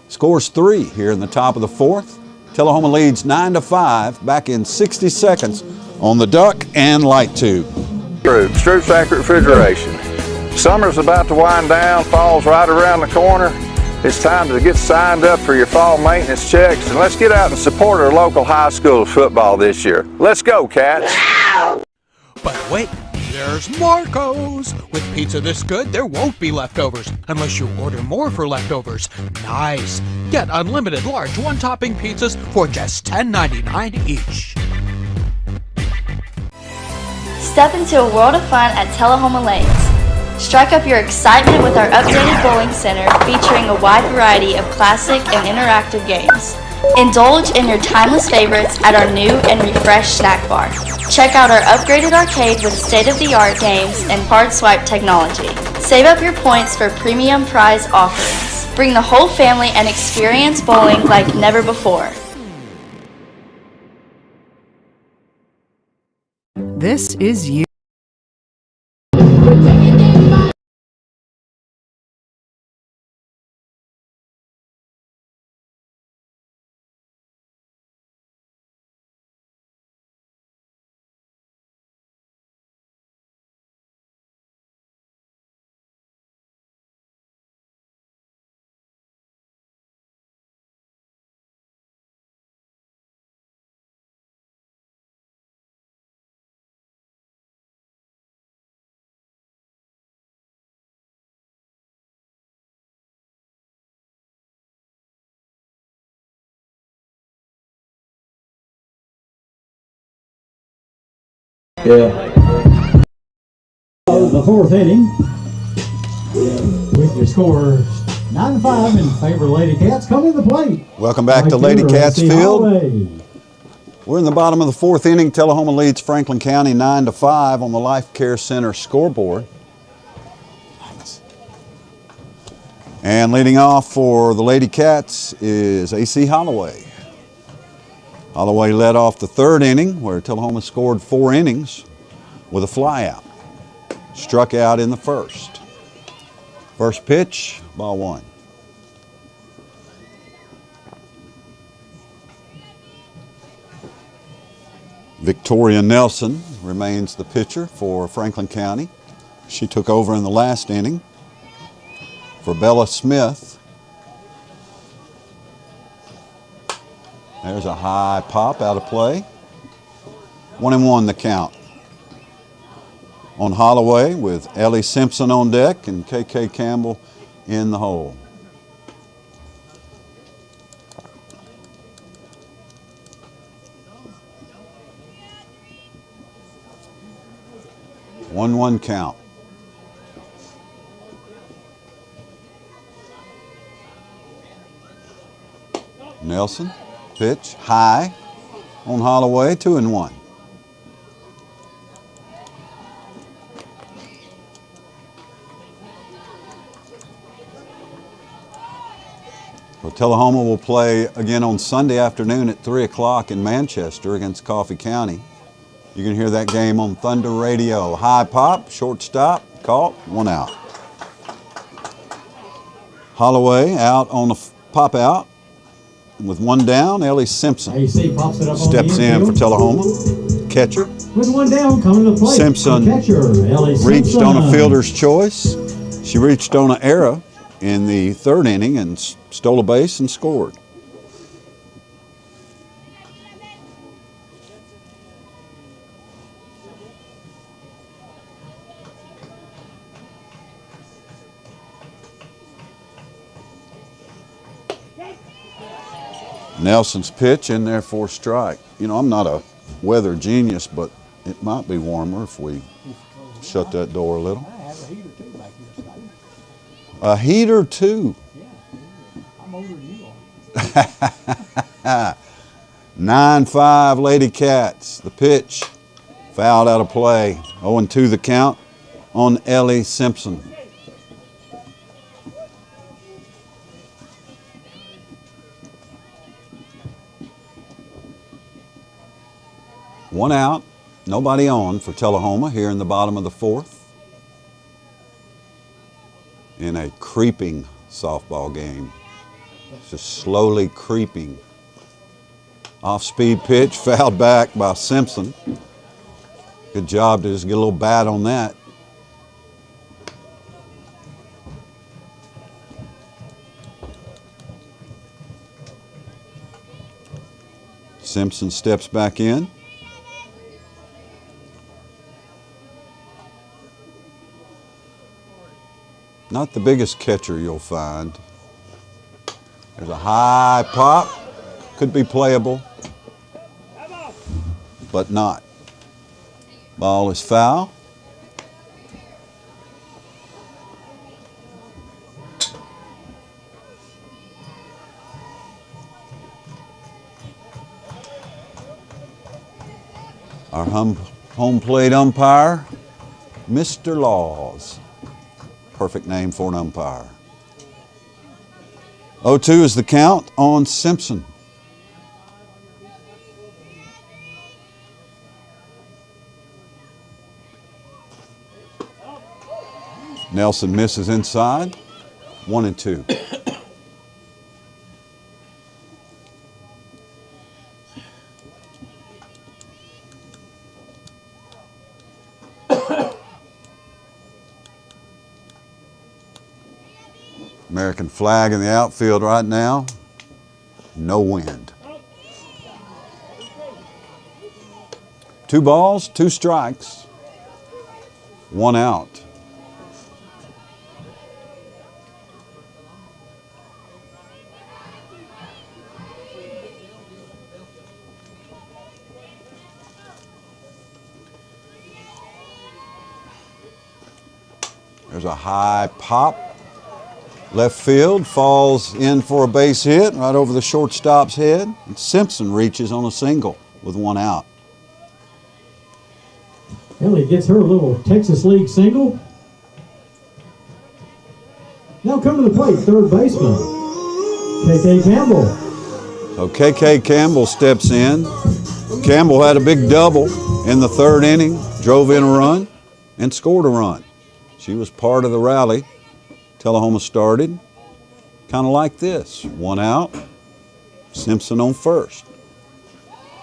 scores 3 here in the top of the 4th. Tullahoma leads 9-5 back in 60 seconds on the duck and light tube. Stroop Factory Refrigeration. Summer's about to wind down, fall's right around the corner. It's time to get signed up for your fall maintenance checks, and let's get out and support our local high school football this year. Let's go, Cats! But wait, there's Marco's. With pizza this good, there won't be leftovers unless you order more for leftovers. Nice. Get unlimited large one-topping pizzas for just $10.99 each. Step into a world of fun at Tullahoma Lanes. Strike up your excitement with our updated bowling center featuring a wide variety of classic and interactive games. Indulge in your timeless favorites at our new and refreshed snack bar. Check out our upgraded arcade with state-of-the-art games and card swipe technology. Save up your points for premium prize offerings. Bring the whole family and experience bowling like never before. This is you. Yeah. The fourth inning, with your score 9-5 in favor of Lady Cats. Come to the plate. Welcome back to Lady Cats Field. We're in the bottom of the fourth inning. Tullahoma leads Franklin County 9-5 on the Life Care Center scoreboard. And leading off for the Lady Cats is A.C. Holloway. Holloway led off the third inning, where Tullahoma scored 4 innings with a flyout. Struck out in the first. First pitch, ball 1. Victoria Nelson remains the pitcher for Franklin County. She took over in the last inning for Bella Smith. There's a high pop out of play. 1-1 the count. On Holloway with Ellie Simpson on deck and KK Campbell in the hole. One count. Nelson, pitch, high on Holloway, 2-1. So Tullahoma will play again on Sunday afternoon at 3 o'clock in Manchester against Coffee County. You can hear that game on Thunder Radio. High pop, shortstop, caught, 1 out. Holloway out on the pop out. With 1 down, Ellie Simpson steps in for Tullahoma. Catcher. With 1 down, coming to the plate. Simpson reached on a fielder's choice. She reached on an error in the third inning and stole a base and scored. Nelson's pitch in there for a strike. You know, I'm not a weather genius, but it might be warmer if we shut that door a little. I have a heater too back here, Scotty. A heater too? Yeah, I'm older than you are. 9-5 Lady Cats. The pitch fouled out of play. 0-2 the count on Ellie Simpson. One out, nobody on for Tullahoma here in the bottom of the fourth in a creeping softball game. Just slowly creeping. Off-speed pitch, fouled back by Simpson. Good job to just get a little bat on that. Simpson steps back in. Not the biggest catcher you'll find. There's a high pop. Could be playable, but not. Ball is foul. Our home plate umpire, Mr. Laws. Perfect name for an umpire. 0-2 is the count on Simpson. Nelson misses inside. 1-2. American flag in the outfield right now. No wind. 2 balls, 2 strikes, 1 out. There's a high pop. Left field, falls in for a base hit right over the shortstop's head. And Simpson reaches on a single with 1 out. Ellie gets her little Texas League single. Now come to the plate, third baseman, K.K. Campbell. So K.K. Campbell steps in. Campbell had a big double in the 3rd inning, drove in a run, and scored a run. She was part of the rally. Tullahoma started kind of like this. 1 out, Simpson on first.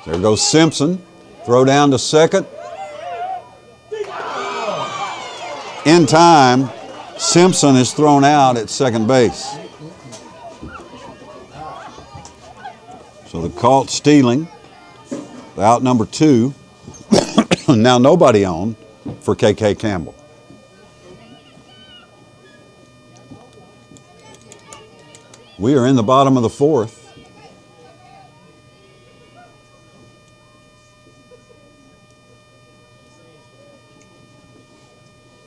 There goes Simpson, throw down to second. In time, Simpson is thrown out at second base. So the caught stealing, out number 2. Now nobody on for K.K. Campbell. We are in the bottom of the 4th.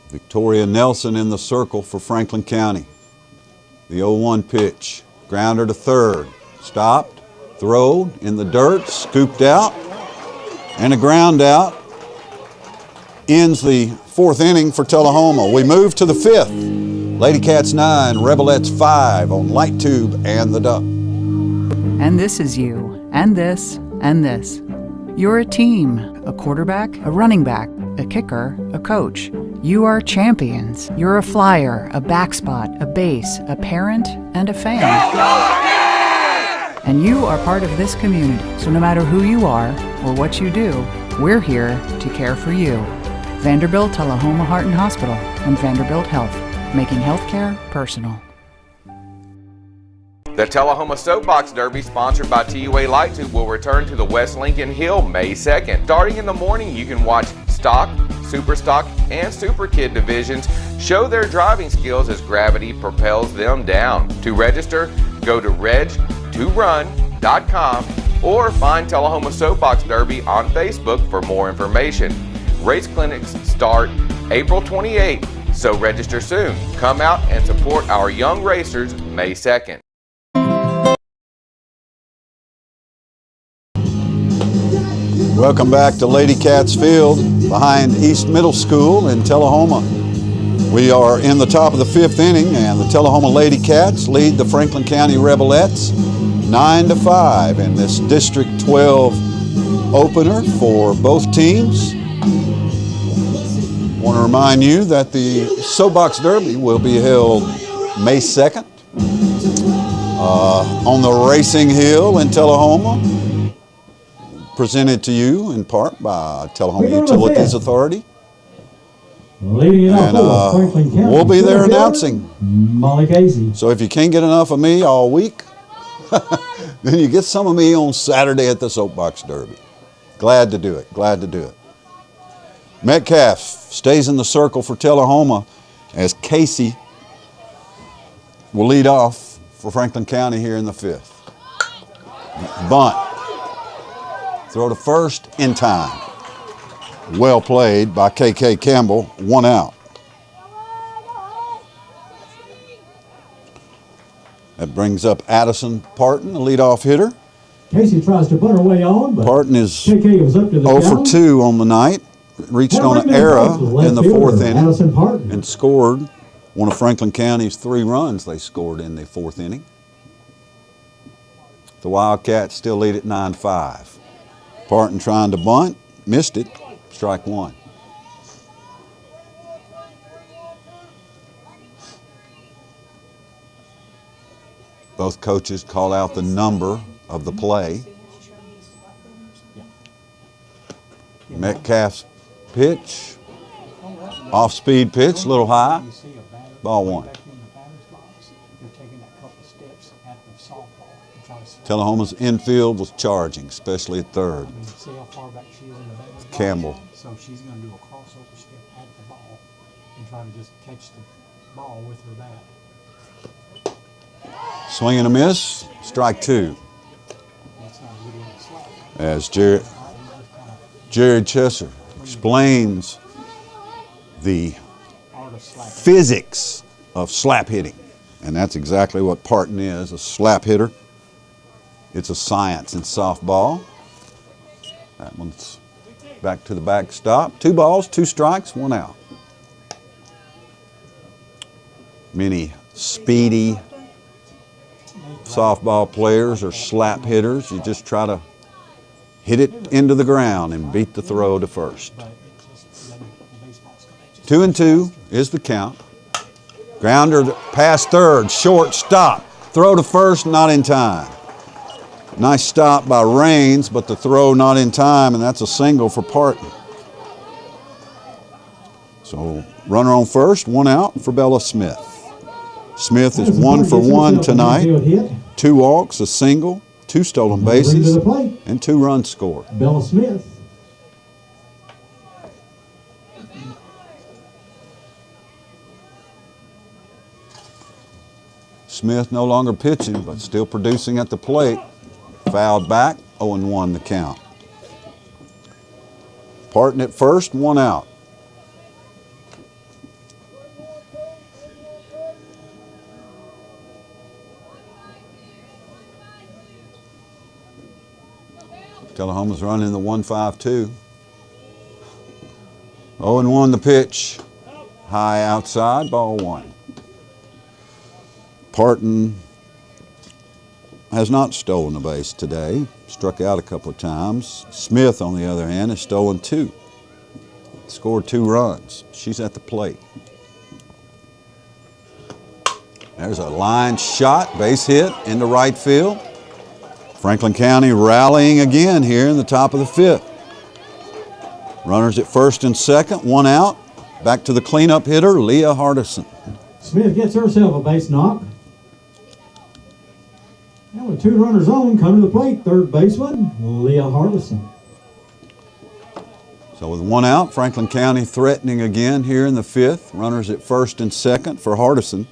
Victoria Nelson in the circle for Franklin County. The 0-1 pitch. Grounder to third. Stopped, throwed, in the dirt, scooped out, and a ground out. Ends the 4th inning for Tullahoma. We move to the 5th. Lady Cats 9, Rebelettes 5 on Light Tube and the Duck. And this is you, and this, and this. You're a team, a quarterback, a running back, a kicker, a coach. You are champions. You're a flyer, a backspot, a base, a parent, and a fan. And you are part of this community, so no matter who you are or what you do, we're here to care for you. Vanderbilt Tullahoma Heart and Hospital and Vanderbilt Health, making healthcare personal. The Tullahoma Soapbox Derby, sponsored by TUA Light Tube, will return to the West Lincoln Hill May 2nd. Starting in the morning, you can watch Stock, Super Stock, and Super Kid divisions show their driving skills as gravity propels them down. To register, go to reg2run.com or find Tullahoma Soapbox Derby on Facebook for more information. Race clinics start April 28th, so register soon. Come out and support our young racers May 2nd. Welcome back to Lady Cats Field behind East Middle School in Tullahoma. We are in the top of the 5th inning, and the Tullahoma Lady Cats lead the Franklin County Rebelettes 9-5 in this District 12 opener for both teams. I want to remind you that the Soapbox Derby will be held May 2nd on the Racing Hill in Tullahoma. presented to you in part by Tullahoma Utilities Authority. Leading it And off for Franklin County. we'll be there Center fielder, announcing. Molly Casey. So if you can't get enough of me all week, then you get some of me on Saturday at the Soapbox Derby. Glad to do it. Glad to do it. Metcalf stays in the circle for Tullahoma as Casey will lead off for Franklin County here in the 5th. Bunt. Throw to first in time. Well played by K.K. Campbell, 1 out. That brings up Addison Parton, the leadoff hitter. Casey tries to bunt her way on, but Parton is KK was up to the 0 for challenge. 2 on the night. Reached on an error in the 4th inning and scored one of Franklin County's 3 runs they scored in the 4th inning. The Wildcats still lead at 9-5. Parton trying to bunt, missed it, strike 1. Both coaches call out the number of the play. Metcalf's pitch, off-speed pitch, a little high, ball 1. Tullahoma's infield was charging, especially at third. See how far back she is in the batter's Campbell. box? So she's going to do a crossover step at the ball and try to just catch the ball with her bat. Swing and a miss, strike 2. That's not a good one to slap. As Jared Chesser explains the physics of slap hitting. And that's exactly what Parton is, a slap hitter. It's a science in softball. That one's back to the backstop. 2 balls, 2 strikes, 1 out. Many speedy softball players are slap hitters. You just try to hit it into the ground and beat the throw to first. 2-2 is the count. Grounder past third, short stop. Throw to first, not in time. Nice stop by Raines, but the throw not in time, and that's a single for Parton. So runner on first, 1 out for Bella Smith. Smith is 1 for 1 tonight. 2 walks, a single, 2 stolen bases, and 2 runs scored. Bella Smith. Smith no longer pitching, but still producing at the plate. Fouled back, 0-1 the count. Parton at first, 1 out. Tullahoma's running the 1-5-2. 0-1 the pitch. High outside, ball 1. Parton has not stolen a base today. Struck out a couple of times. Smith, on the other hand, has stolen 2. Scored 2 runs. She's at the plate. There's a line shot, base hit into right field. Franklin County rallying again here in the top of the 5th. Runners at first and second, 1 out. Back to the cleanup hitter, Leah Hardison. Smith gets herself a base knock. And with 2 runners on, come to the plate, third baseman, Leah Hardison. So with 1 out, Franklin County threatening again here in the 5th. Runners at first and second for Hardison,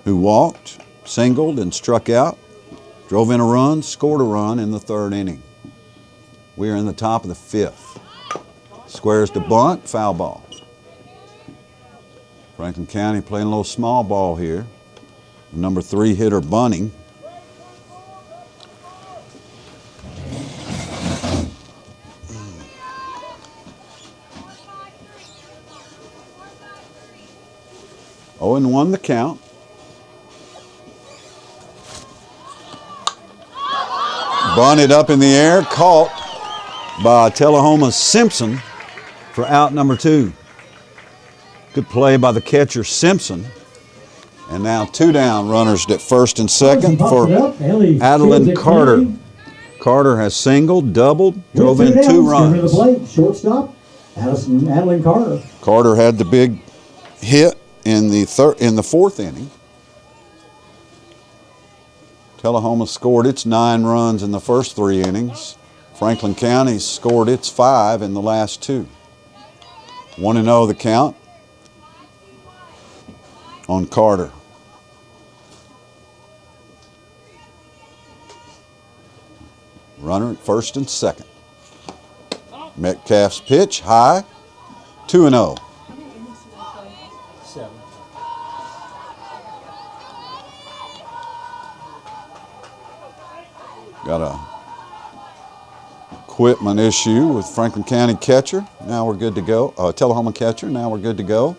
who walked, singled, and struck out. Drove in a run, scored a run in the 3rd inning. We are in the top of the 5th. Squares to bunt, foul ball. Franklin County playing a little small ball here. The number 3 hitter bunting. Oh, and 1 the count. Bunted up in the air, caught by Tullahoma's Simpson for out number 2. Good play by the catcher Simpson. And now 2 down, runners at first and second for Adeline Carter. Carter has singled, doubled, drove With in 2 downs, center to the runs. plate, shortstop, Adeline Carter. Carter had the big hit in the 4th inning. Tullahoma scored its 9 runs in the first 3 innings. Franklin County scored its 5 in the last 2. 1-0 the count on Carter. Runner at first and second. Metcalf's pitch, high, 2-0. Got a equipment issue with Franklin County catcher. Now we're good to go. Tullahoma catcher, now we're good to go.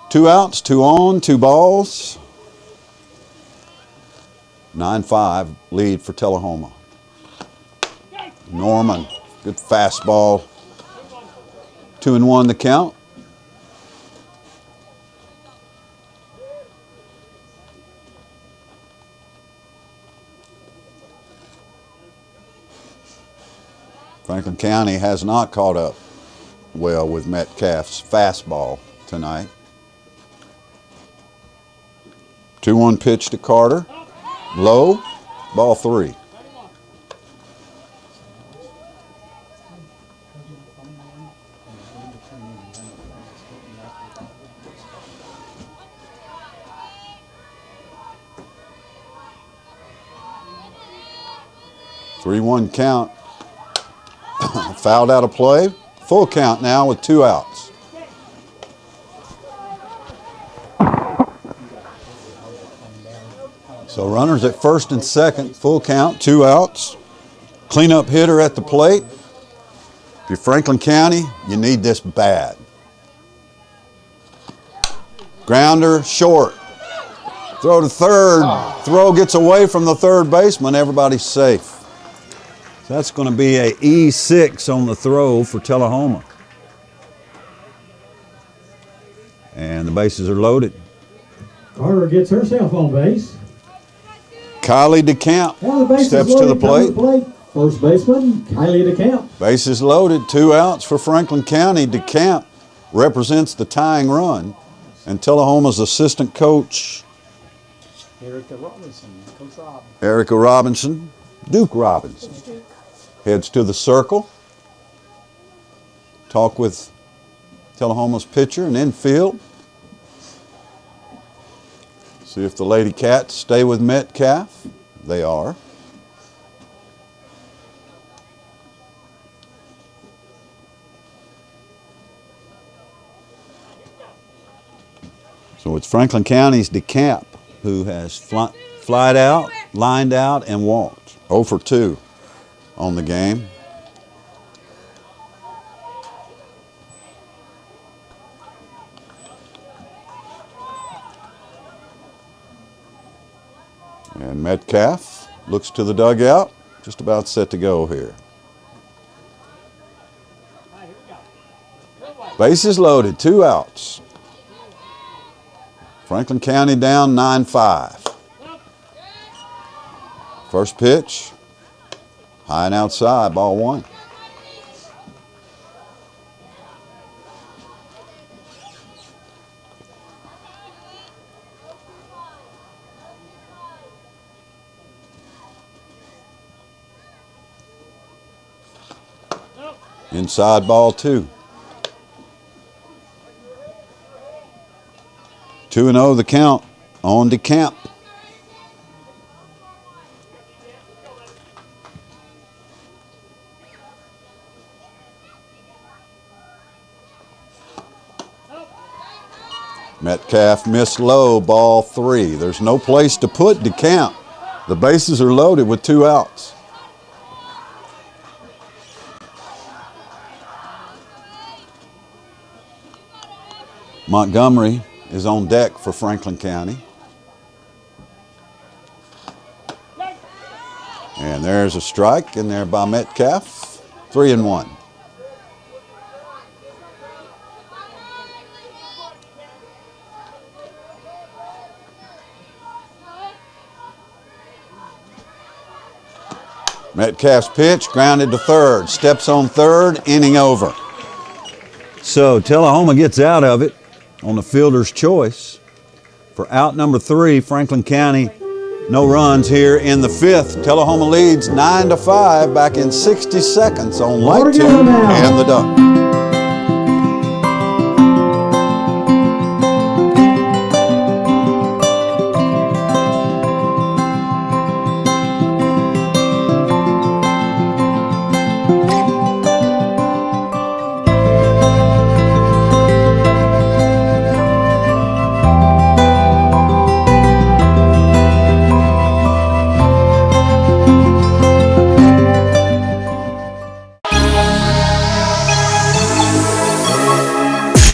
2 outs, 2 on, 2 balls. 9-5 lead for Tullahoma. Norman, good fastball. 2-1 the count. Franklin County has not caught up well with Metcalf's fastball tonight. 2-1 pitch to Carter. Low, ball 3. Three-one count. Fouled out of play. Full count now with 2 outs. So runners at first and second, full count, 2 outs. Cleanup hitter at the plate. If you're Franklin County, you need this bad. Grounder, short. Throw to third. Throw gets away from the third baseman. Everybody's safe. So that's going to be a E6 on the throw for Tullahoma. And the bases are loaded. Carter gets herself on base. Kylie DeCamp steps to the plate. First baseman, Kylie DeCamp. Bases loaded, 2 outs for Franklin County. DeCamp represents the tying run. And Tullahoma's assistant coach, Erica Robinson, Coach Rob. Erica Robinson, Duke Robinson, heads to the circle. Talk with Tullahoma's pitcher and infield. See if the Lady Cats stay with Metcalf. They are. So it's Franklin County's DeCamp who has flied out, lined out, and walked. 0 for 2 on the game. And Metcalf looks to the dugout, just about set to go here. Bases loaded, 2 outs. Franklin County down 9-5. First pitch, high and outside, ball 1. Inside, ball 2. 2-0 the count on DeCamp. Metcalf missed low, ball 3. There's no place to put DeCamp. The bases are loaded with 2 outs. Montgomery is on deck for Franklin County. And there's a strike in there by Metcalf. 3-1. Metcalf's pitch, grounded to third. Steps on third, inning over. So Tullahoma gets out of it on the fielder's choice. For out number 3, Franklin County, no runs here in the 5th. Tullahoma leads 9-5 back in 60 seconds on Light 2 and the Duck.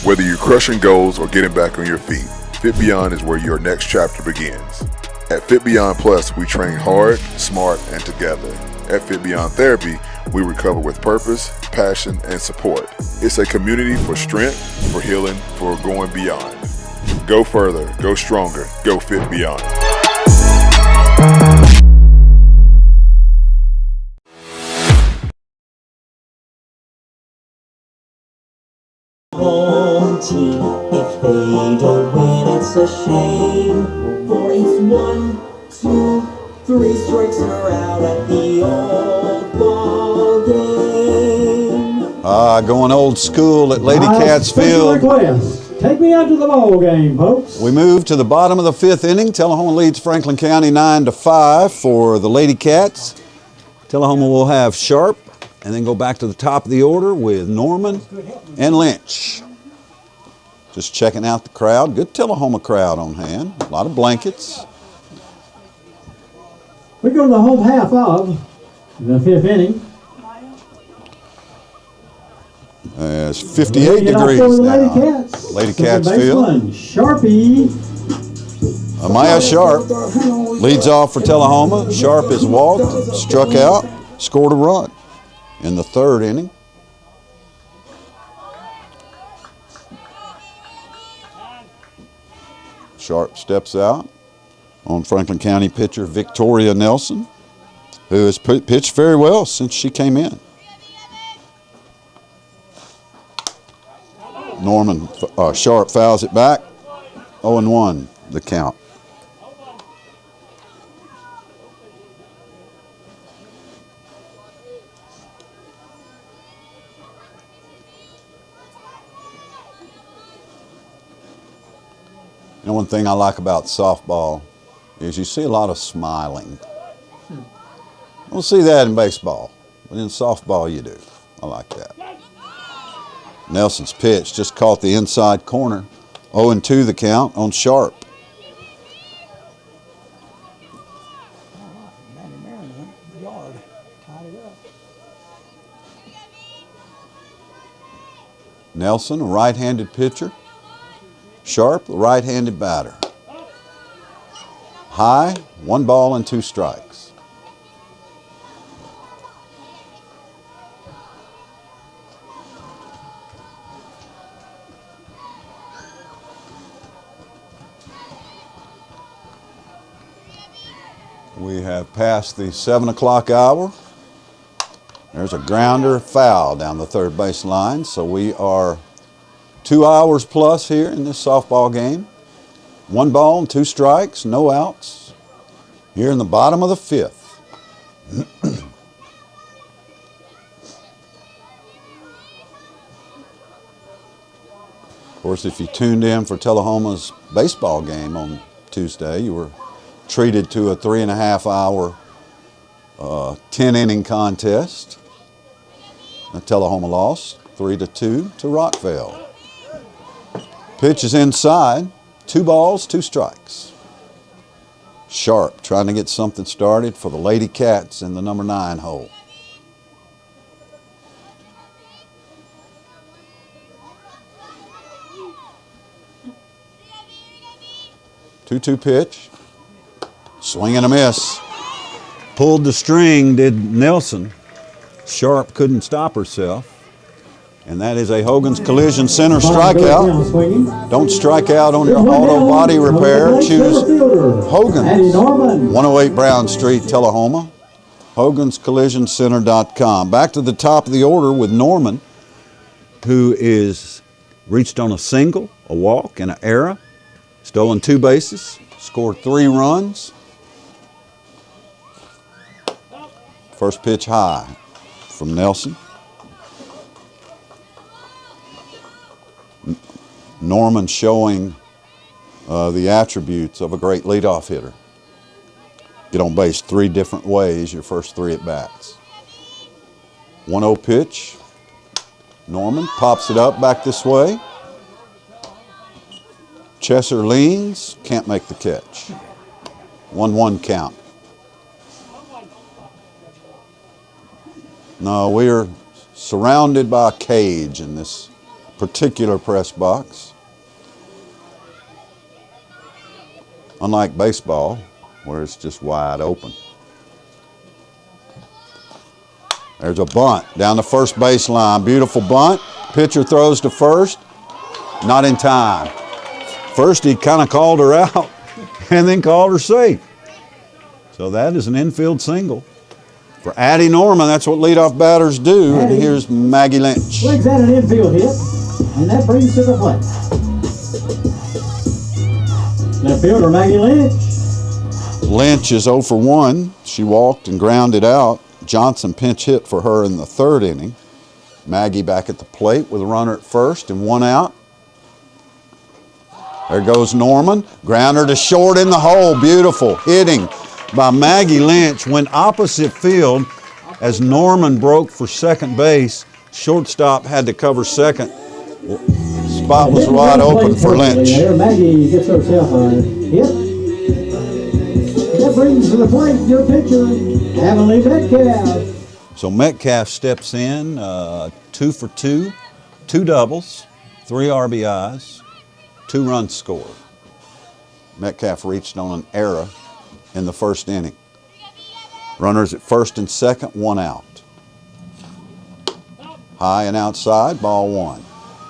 Whether you're crushing goals or getting back on your feet, Fit Beyond is where your next chapter begins. At Fit Beyond Plus, we train hard, smart, and together. At Fit Beyond Therapy, we recover with purpose, passion, and support. It's a community for strength, for healing, for going beyond. Go further, go stronger, go Fit Beyond. Home team, if they don't win, it's a shame. For it's 1, 2, 3 strikes and we're out at the old ball game. Going old school at Lady Cats Field. Request. Take me out to the ball game, folks. We move to the bottom of the 5th inning. Tullahoma leads Franklin County 9-5 for the Lady Cats. Tullahoma will have Sharp and then go back to the top of the order with Norman and Lynch. Just checking out the crowd. Good Tullahoma crowd on hand. A lot of blankets. We go to the home half of the 5th inning. It's 58 degrees now. Lady Cats Field. Sharpie. Amaya Sharp leads off for Tullahoma. Sharp is walked, struck out, scored a run in the 3rd inning. Sharp steps out on Franklin County pitcher Victoria Nelson, who has pitched very well since she came in. Norman Sharp fouls it back. 0-1 the count. You know, one thing I like about softball is you see a lot of smiling. You don't see that in baseball, but in softball you do. I like that. Nelson's pitch just caught the inside corner. 0-2 the count on Sharp. Nelson, a right-handed pitcher. Sharp, a right-handed batter. High, 1 ball and 2 strikes. We have passed the 7 o'clock hour. There's a grounder foul down the 3rd base line, so we are 2 hours plus here in this softball game. 1 ball and 2 strikes, no outs. Here in the bottom of the 5th. Of course, if you tuned in for Tullahoma's baseball game on Tuesday, you were treated to a 3.5-hour 10-inning contest. Tullahoma lost 3-2 to Rockville. Pitch is inside, 2 balls, 2 strikes. Sharp trying to get something started for the Lady Cats in the number 9 hole. Two-two pitch. Swing and a miss. Pulled the string, did Nelson. Sharp couldn't stop herself. And that is a Hogan's Collision Center strikeout. Don't strike out on your auto body repair. Choose Hogan's. 108 Brown Street, Tullahoma. HogansCollisionCenter.com. Back to the top of the order with Norman, who is reached on a single, a walk, and an error. Stolen 2 bases, scored 3 runs. First pitch high from Nelson. Norman showing the attributes of a great leadoff hitter. Get on base 3 different ways your first 3 at bats. 1-0 pitch. Norman pops it up back this way. Chesser leans, can't make the catch. 1-1 count. No, we are surrounded by a cage in this particular press box. Unlike baseball, where it's just wide open. There's a bunt down the first baseline. Beautiful bunt. Pitcher throws to first. Not in time. First he kind of called her out and then called her safe. So that is an infield single. For Addie Norman, that's what leadoff batters do. And here's Maggie Lynch. Swings at an infield hit, and that brings to the plate. Left fielder Maggie Lynch. Lynch is 0 for 1. She walked and grounded out. Johnson pinch hit for her in the 3rd inning. Maggie back at the plate with a runner at first and 1 out. There goes Norman. Grounder to short in the hole. Beautiful hitting by Maggie Lynch. Went opposite field as Norman broke for second base. Shortstop had to cover second. Spot was wide open for Lynch. Maggie gets herself a hit. That brings to the plate your pitcher, Emily Metcalf. So Metcalf steps in, 2 for 2, 2 doubles, 3 RBIs, 2 runs scored. Metcalf reached on an error in the 1st inning. Runners at first and second, 1 out. High and outside, ball 1.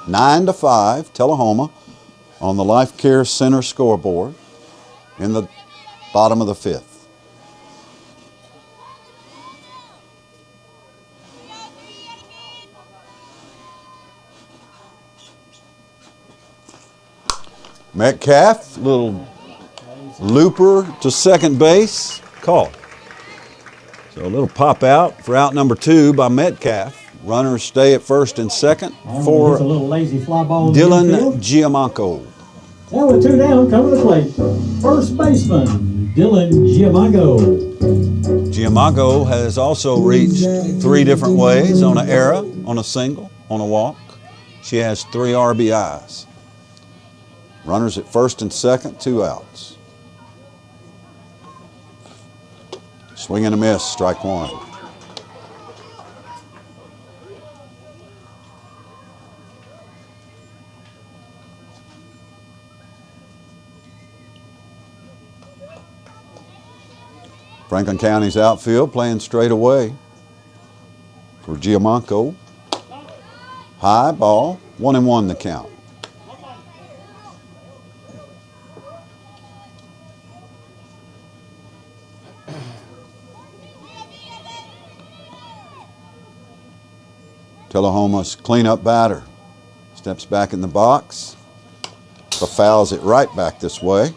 9-5, Tullahoma on the Life Care Center scoreboard in the bottom of the 5th. Metcalf, little looper to second base, called. So a little pop out for out number 2 by Metcalf. Runners stay at first and second for a little lazy fly ball Dylan Giammanco. Now with 2 down, coming to the plate, first baseman Dylan Giammanco. Giammanco has also reached 3 different ways on an error, on a single, on a walk. She has 3 RBIs. Runners at first and second, 2 outs. Swing and a miss, strike 1. Franklin County's outfield playing straight away for Giammanco. High ball, 1-1 the count. Tullahoma's cleanup batter steps back in the box. So fouls it right back this way.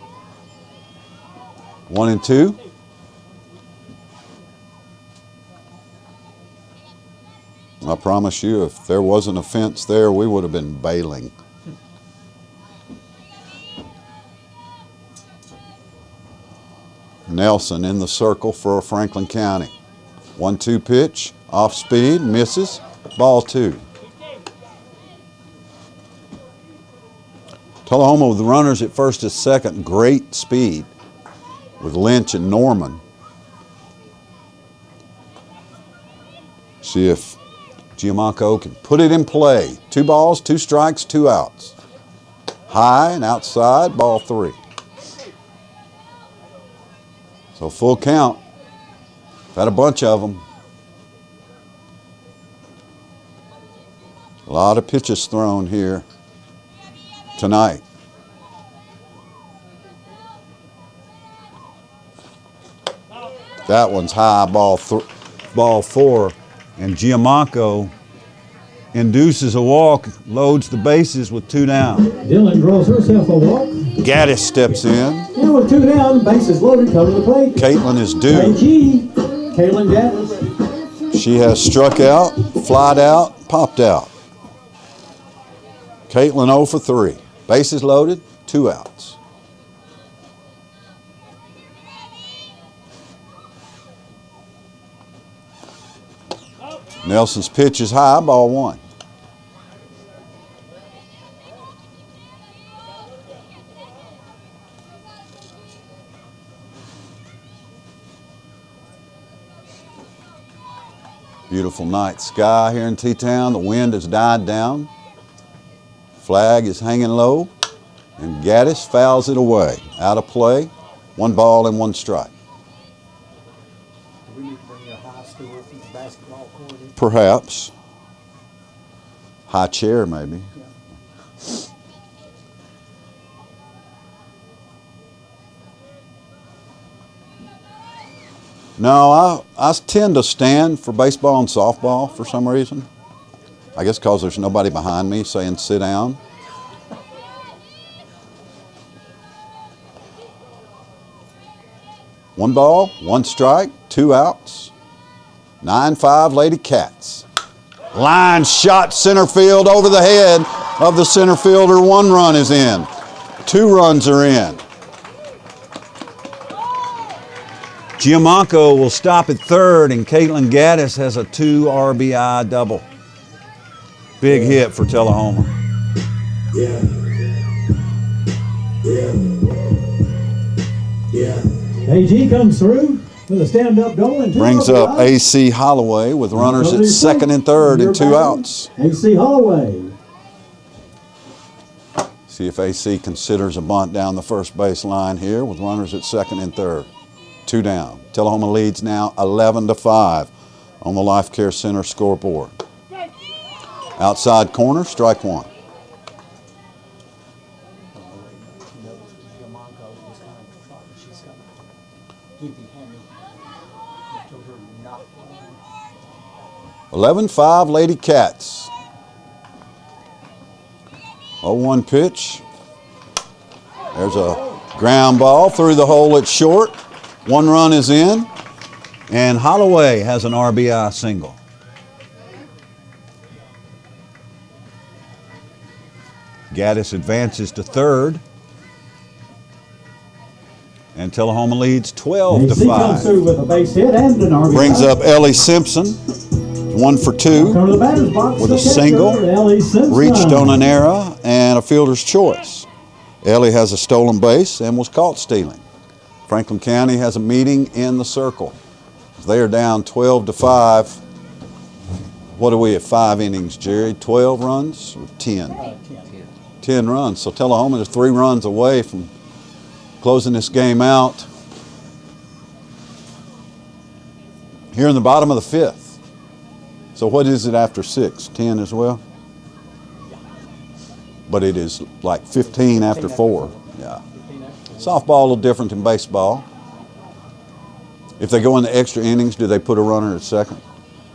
1-2. I promise you, if there wasn't a fence there, we would have been bailing. Nelson in the circle for Franklin County. 1-2 pitch, off speed, misses, ball 2. Tullahoma with the runners at first and second, great speed with Lynch and Norman. See if Giammanco can put it in play. 2 balls, 2 strikes, 2 outs. High and outside, ball 3. So full count. Had a bunch of them. A lot of pitches thrown here tonight. That one's high, ball 3. ball 4, and Giamacco induces a walk, loads the bases with 2 down. Dylan draws herself a walk. Gaddis steps in. And with 2 down, bases loaded, come to the plate. Caitlin is due. AG, Caitlin Gaddis. She has struck out, flied out, popped out. Caitlin 0 for 3. Bases loaded, 2 outs. Nelson's pitch is high, ball 1. Beautiful night sky here in T-Town. The wind has died down. Flag is hanging low, and Gaddis fouls it away. Out of play, 1 ball and 1 strike. Do we need to bring your high stool from the basketball court in? Perhaps. High chair, maybe. No, I tend to stand for baseball and softball for some reason. I guess because there's nobody behind me saying sit down. One ball, 1 strike, 2 outs. 9-5 Lady Cats. Line shot center field over the head of the center fielder. 1 run is in. 2 runs are in. Giamacco will stop at third, and Caitlin Gaddis has a 2 RBI double. Big hit for Tullahoma. AG comes through with a stand-up double and 2 Brings up RBIs. AC Holloway with runners at second and third and 2 outs. AC Holloway. See if AC considers a bunt down the first base line here with runners at second and third. 2 down. Tullahoma leads now 11-5 on the Life Care Center scoreboard. Outside corner, strike 1. Give the hammy. Told her not. 11-5 Lady Cats. 0-1 pitch. There's a ground ball through the hole at short. 1 run is in, and Holloway has an RBI single. Gaddis advances to third, and Tullahoma leads 12-5. comes through with a base hit and an RBI. Brings up Ellie Simpson, 1 for 2 Come to the batter's box, with the a single, catcher, Ellie Simpson. reached on an error, and a fielder's choice. Ellie has a stolen base and was caught stealing. Franklin County has a meeting in the circle. They are down 12-5. What are we at 5 innings, Jerry? 12 runs or 10? 10 runs. So Tullahoma is 3 runs away from closing this game out. Here in the bottom of the 5th. So what is it after 6? 10 as well? But it is like 15 after 4. Yeah. Softball a little different than baseball. If they go into extra innings, do they put a runner at second?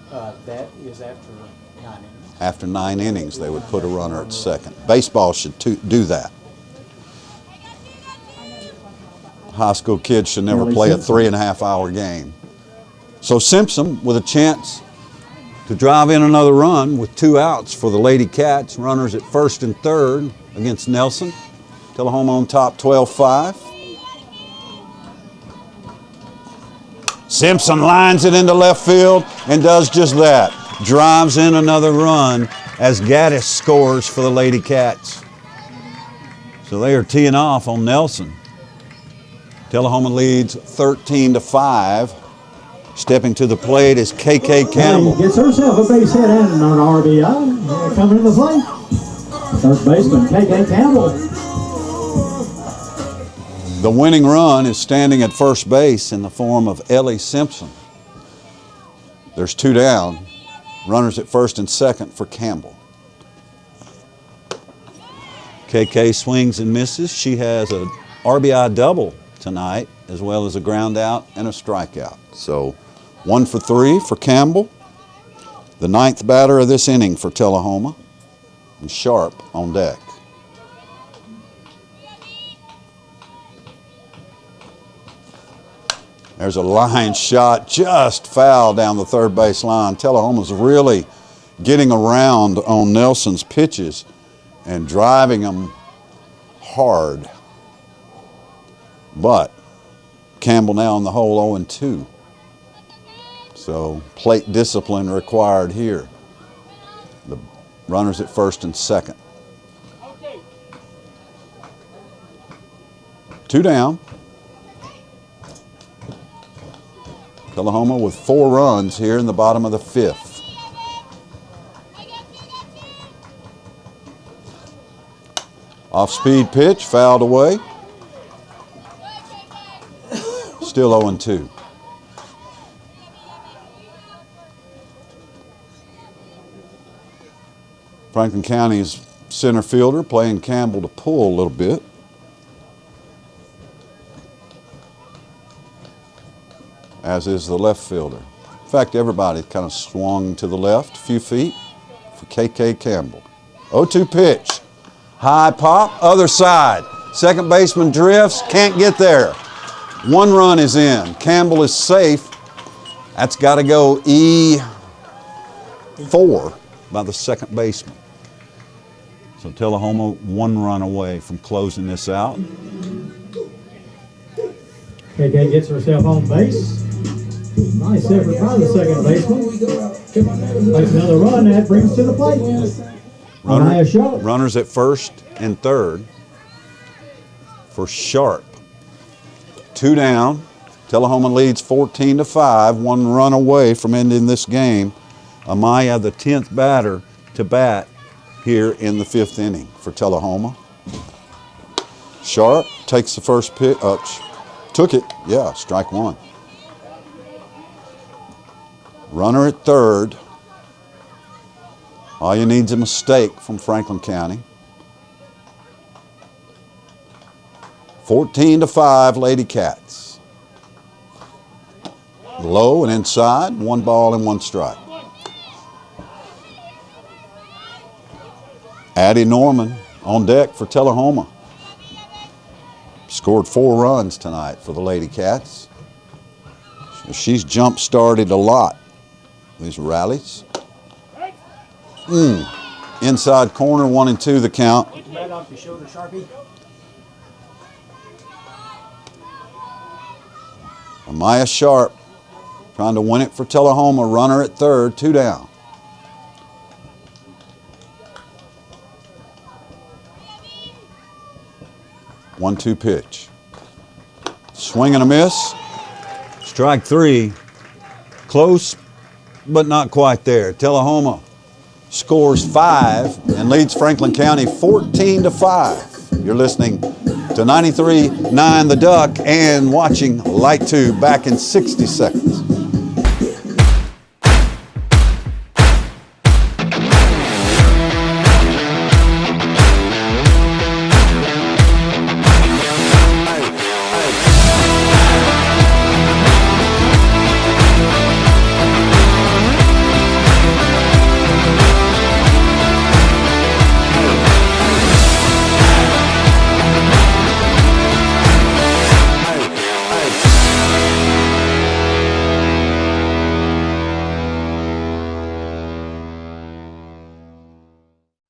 That is after 9 innings. After 9 innings, they would put a runner at second. Baseball should do that. High school kids should never play a 3.5-hour game. So Simpson with a chance to drive in another run with 2 outs for the Lady Cats. Runners at first and third against Nelson. Tullahoma on top 12-5. Simpson lines it into left field and does just that. Drives in another run as Gaddis scores for the Lady Cats. So they are teeing off on Nelson. Tullahoma leads 13-5. Stepping to the plate is KK Campbell. Gets herself a base hit and an RBI. Coming to the plate. First baseman KK Campbell. The winning run is standing at first base in the form of Ellie Simpson. There's 2 down. Runners at first and second for Campbell. KK swings and misses. She has an RBI double tonight, as well as a ground out and a strikeout. So 1 for 3 for Campbell. The 9th batter of this inning for Tullahoma. And Sharp on deck. There's a line shot, just foul down the third base line. Tullahoma's really getting around on Nelson's pitches and driving them hard. But Campbell now in the hole 0-2. So plate discipline required here. The runners at first and second. 2 down. Tullahoma with 4 runs here in the bottom of the 5th. Off-speed pitch, fouled away. Still 0-2. Franklin County's center fielder playing Campbell to pull a little bit. As is the left fielder. In fact, everybody kind of swung to the left a few feet for KK Campbell. 0-2 pitch. High pop, other side. Second baseman drifts, can't get there. 1 run is in. Campbell is safe. That's got to go E4 by the second baseman. So Tullahoma 1 run away from closing this out. KK gets herself on base. Nice effort by the second baseman. Makes another run, that brings to the plate. Runners at first and third for Sharp. 2 down. Tullahoma leads 14-5, 1 run away from ending this game. Amaya, the 10th batter to bat here in the 5th inning for Tullahoma. Sharp takes the first pitch, took it, yeah, strike 1. Runner at third. All you need is a mistake from Franklin County. 14-5, Lady Cats. Low and inside, 1 ball and 1 strike. Addie Norman on deck for Tullahoma. Scored 4 runs tonight for the Lady Cats. She's jump-started a lot, these rallies. Inside corner, 1-2 the count. Amaya Sharp trying to win it for Tullahoma. Runner at third, 2 down. One-two pitch. Swing and a miss. Strike 3. Close, but not quite there. Tullahoma scores 5 and leads Franklin County 14-5. You're listening to 93.9 The Duck and watching Light 2 back in 60 seconds.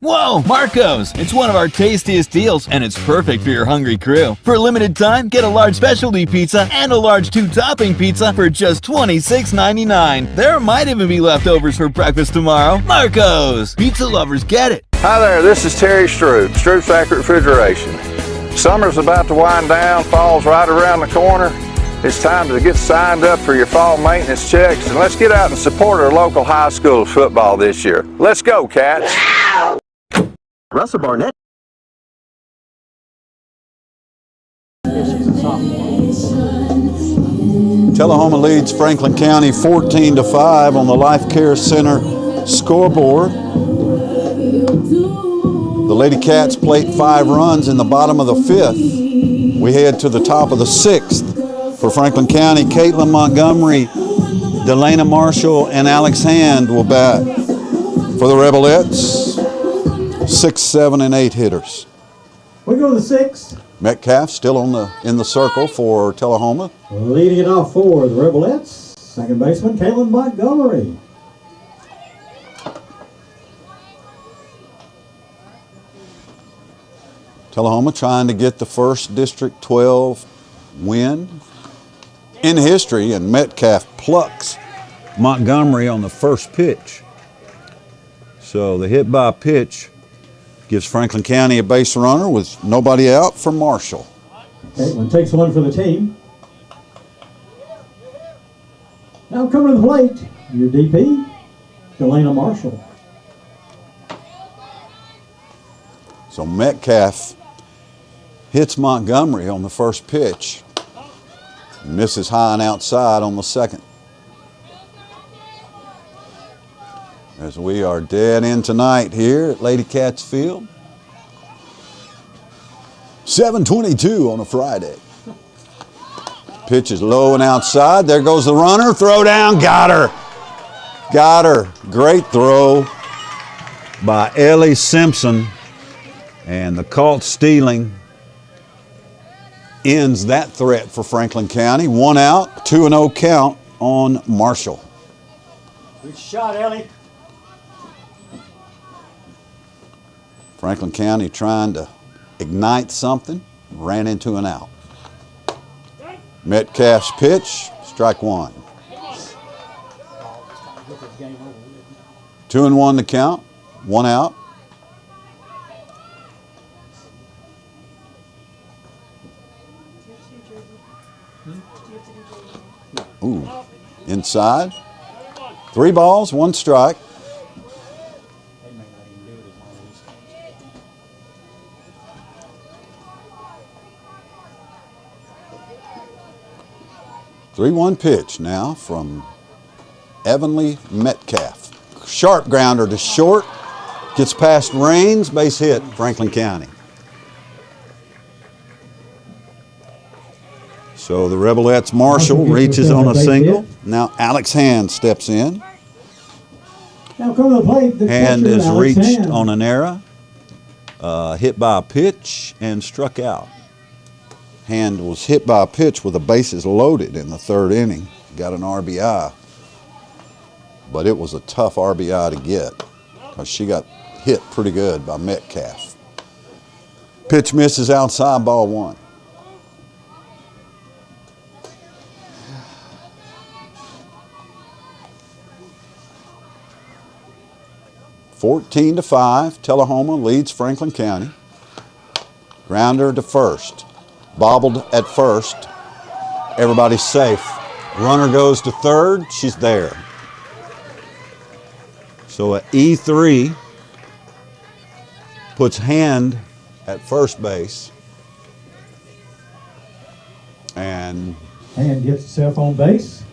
Whoa, Marco's! It's one of our tastiest deals, and it's perfect for your hungry crew. For a limited time, get a large specialty pizza and a large 2-topping pizza for just $26.99. There might even be leftovers for breakfast tomorrow. Marco's! Pizza lovers get it. Hi there, this is Terry Stroop, Stroop's Accurate Refrigeration. Summer's about to wind down, fall's right around the corner. It's time to get signed up for your fall maintenance checks, and let's get out and support our local high school football this year. Let's go, Cats! Russell Barnett. Tullahoma leads Franklin County 14-5 on the Life Care Center scoreboard. The Lady Cats plate 5 runs in the bottom of the 5th. We head to the top of the 6th. For Franklin County, Caitlin Montgomery Delana Marshall and Alex Hand will bat for the Rebelettes. 6, 7, and 8 hitters. We go to the 6th. Metcalf still in the circle for Tullahoma. Leading it off for the Rebelettes, second baseman Kalen Montgomery. Tullahoma trying to get the first District 12 win in history, and Metcalf plucks Montgomery on the first pitch. So the hit by pitch gives Franklin County a base runner with nobody out for Marshall. Caitlin takes one for the team. Now coming to the plate, your DP, Delana Marshall. So Metcalf hits Montgomery on the first pitch. Misses high and outside on the second. As we are dead in tonight here at Lady Cats Field. 7:22 on a Friday. Pitch is low and outside. There goes the runner. Throw down. Got her. Got her. Great throw by Ellie Simpson. And the caught stealing ends that threat for Franklin County. 1 out, 2-0 count on Marshall. Good shot, Ellie. Franklin County trying to ignite something, ran into an out. Metcalf's pitch, strike one. 2-1 to count, 1 out. Ooh, inside. 3 balls, 1 strike. Three-one pitch now from Evanly Metcalf. Sharp grounder to short. Gets past Raines, base hit, Franklin County. So the Rebelettes Marshall reaches on a single. Now Alex Hand steps in. Now come to the plate. The Hand catcher, is Alex reached Hand. on an error, hit by a pitch and struck out. Hand was hit by a pitch with the bases loaded in the 3rd inning. Got an RBI, but it was a tough RBI to get because she got hit pretty good by Metcalf. Pitch misses outside, ball 1. (14-5), Tullahoma leads Franklin County. Grounder to first. Bobbled at first. Everybody's safe. Runner goes to third. She's there. So a E3 puts Hand at first base. And Hand gets himself on base.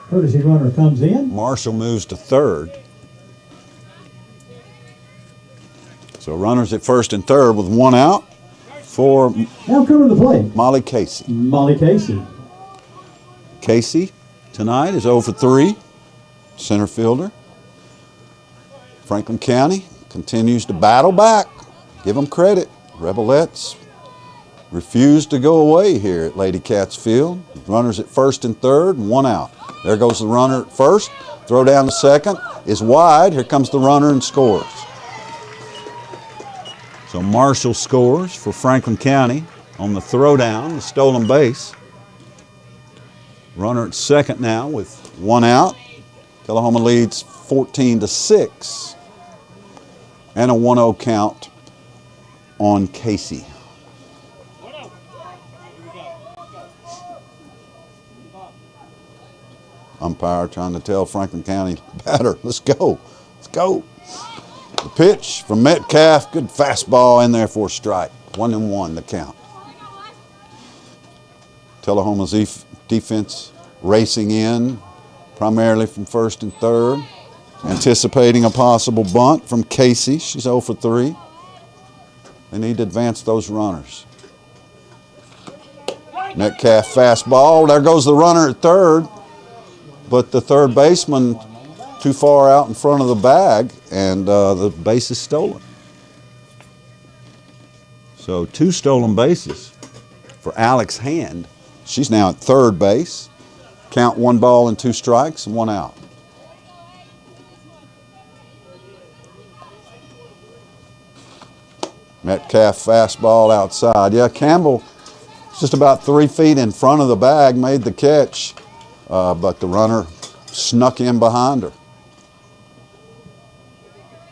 Courtesy runner comes in. Marshall moves to third. So runners at first and third with 1 out for now coming to the plate, Molly Casey. Molly Casey. Casey tonight is 0 for 3, center fielder. Franklin County continues to battle back. Give them credit. Rebelettes refuse to go away here at Lady Cats Field. Runners at first and third, 1 out. There goes the runner at first. Throw down to second is wide. Here comes the runner and scores. So Marshall scores for Franklin County on the throwdown, the stolen base. Runner at second now with 1 out. Tullahoma leads 14-6. And a 1-0 count on Casey. Umpire trying to tell Franklin County batter, let's go, let's go. The pitch from Metcalf, good fastball in there for a strike. 1-1 the count. Tullahoma's defense racing in, primarily from first and third, anticipating a possible bunt from Casey. She's 0 for 3. They need to advance those runners. Metcalf fastball. There goes the runner at third. but the third baseman too far out in front of the bag, and the base is stolen. So 2 stolen bases for Alex Hand. She's now at third base. Count 1 ball and 2 strikes and 1 out. Metcalf fastball outside. Yeah, Campbell just about 3 feet in front of the bag, made the catch, but the runner snuck in behind her.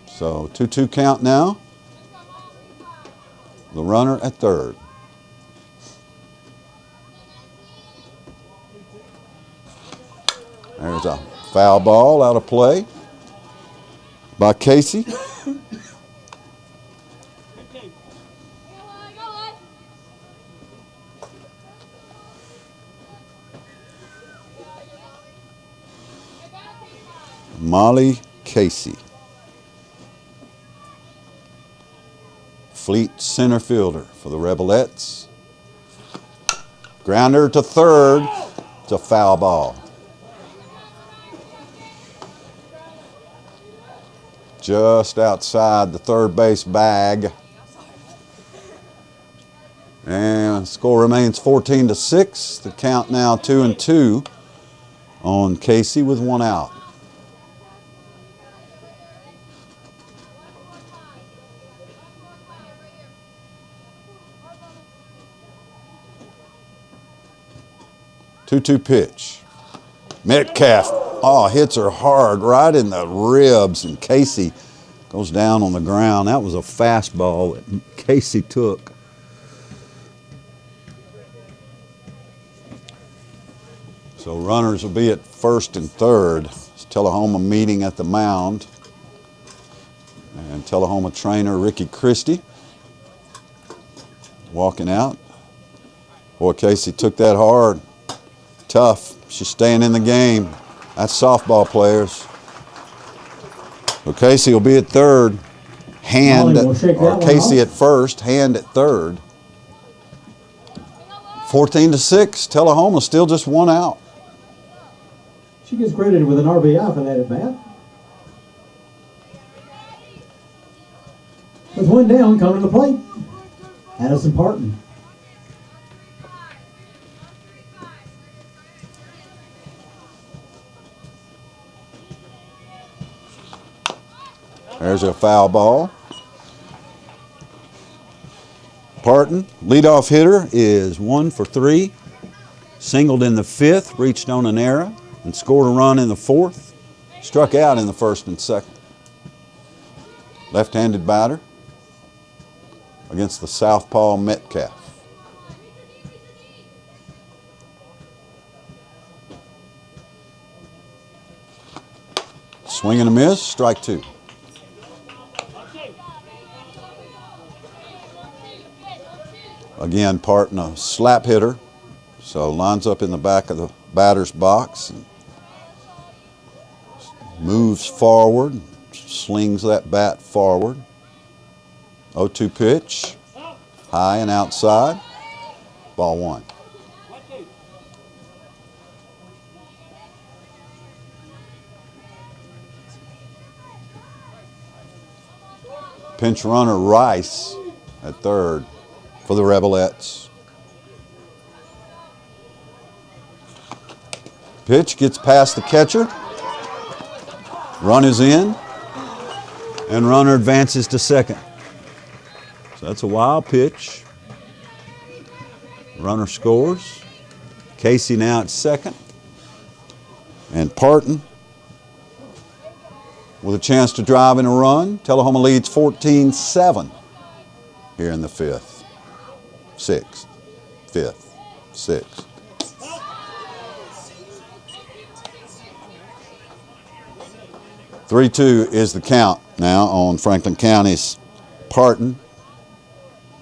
So 2-2 count now. The runner at third. There's a foul ball out of play by Casey. Molly Casey. Fleet center fielder for the Rebelettes. Grounder to third. It's a foul ball. Just outside the third base bag. And the score remains 14-6. The count now 2-2 on Casey with 1 out. Two-two pitch. Metcalf, hits her hard right in the ribs, and Casey goes down on the ground. That was a fastball that Casey took. So runners will be at first and third. It's Tullahoma meeting at the mound. And Tullahoma trainer Ricky Christie walking out. Boy, Casey took that hard. Tough. She's staying in the game. That's softball players. So Casey will be at third. Casey at first, Hand at third. 14-6. Tullahoma still just 1 out. She gets credited with an RBI for that at bat. With 1 down, coming to the plate, Addison Parton. There's a foul ball. Parton, leadoff hitter, is 1 for 3. Singled in the 5th, reached on an error, and scored a run in the 4th. Struck out in the 1st and 2nd. Left-handed batter against the southpaw Metcalf. Swing and a miss, strike 2. Again, Parton a slap hitter, so lines up in the back of the batter's box and moves forward, slings that bat forward. 0-2 pitch, high and outside, ball 1. Pinch runner Rice at third for the Rebelettes. Pitch gets past the catcher. Run is in. And runner advances to second. So that's a wild pitch. Runner scores. Casey now at second. And Parton with a chance to drive in a run. Tullahoma leads 14-7 here in the 5th. 6th, 5th, 6th. Three-two is the count now on Franklin County's Parton.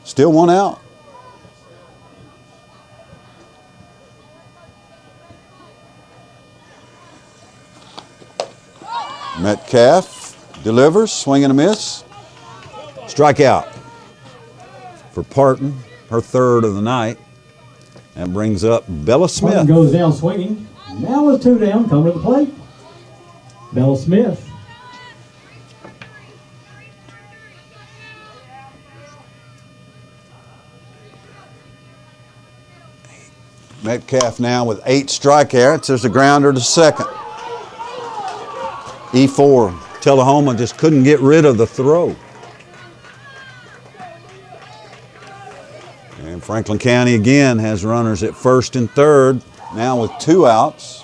Still 1 out. Metcalf delivers, swing and a miss. Strikeout for Parton, her 3rd of the night. That brings up Bella Smith. Parton goes down swinging. Now with 2 down, coming to the plate, Bella Smith. Metcalf now with 8 strikeouts. There's a grounder to second. E4. Tullahoma just couldn't get rid of the throw. And Franklin County again has runners at first and third. Now with 2 outs.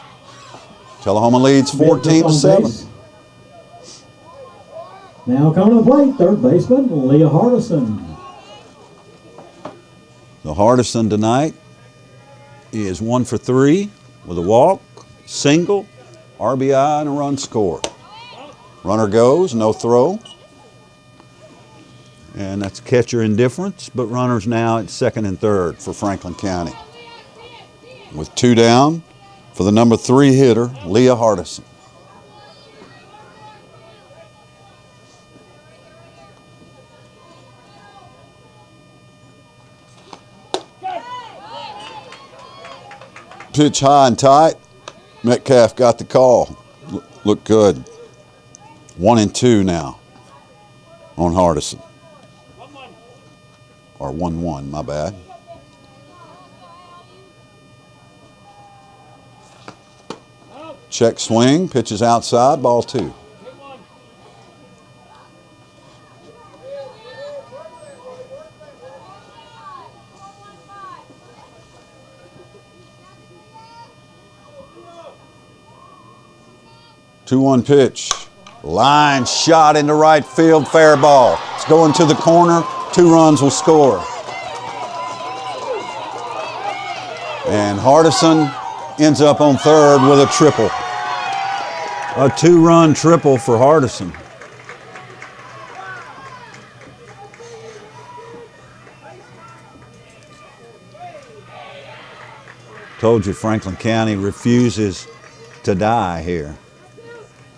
Tullahoma leads 14-7. Now coming to the plate, third baseman, Leah Hardison. So Hardison tonight is 1 for 3 with a walk, single, RBI, and a run scored. Runner goes, no throw. And that's catcher indifference, but runners now at second and third for Franklin County. With 2 down for the number 3 hitter, Leah Hardison. Pitch high and tight. Metcalf got the call. Looked good. 1-2 now on Hardison. Or 1-1, my bad. Check swing, pitches outside, ball 2. Two-one pitch. Line shot into right field, fair ball. It's going to the corner. 2 runs will score. And Hardison ends up on third with a triple. A 2-run triple for Hardison. Told you Franklin County refuses to die here.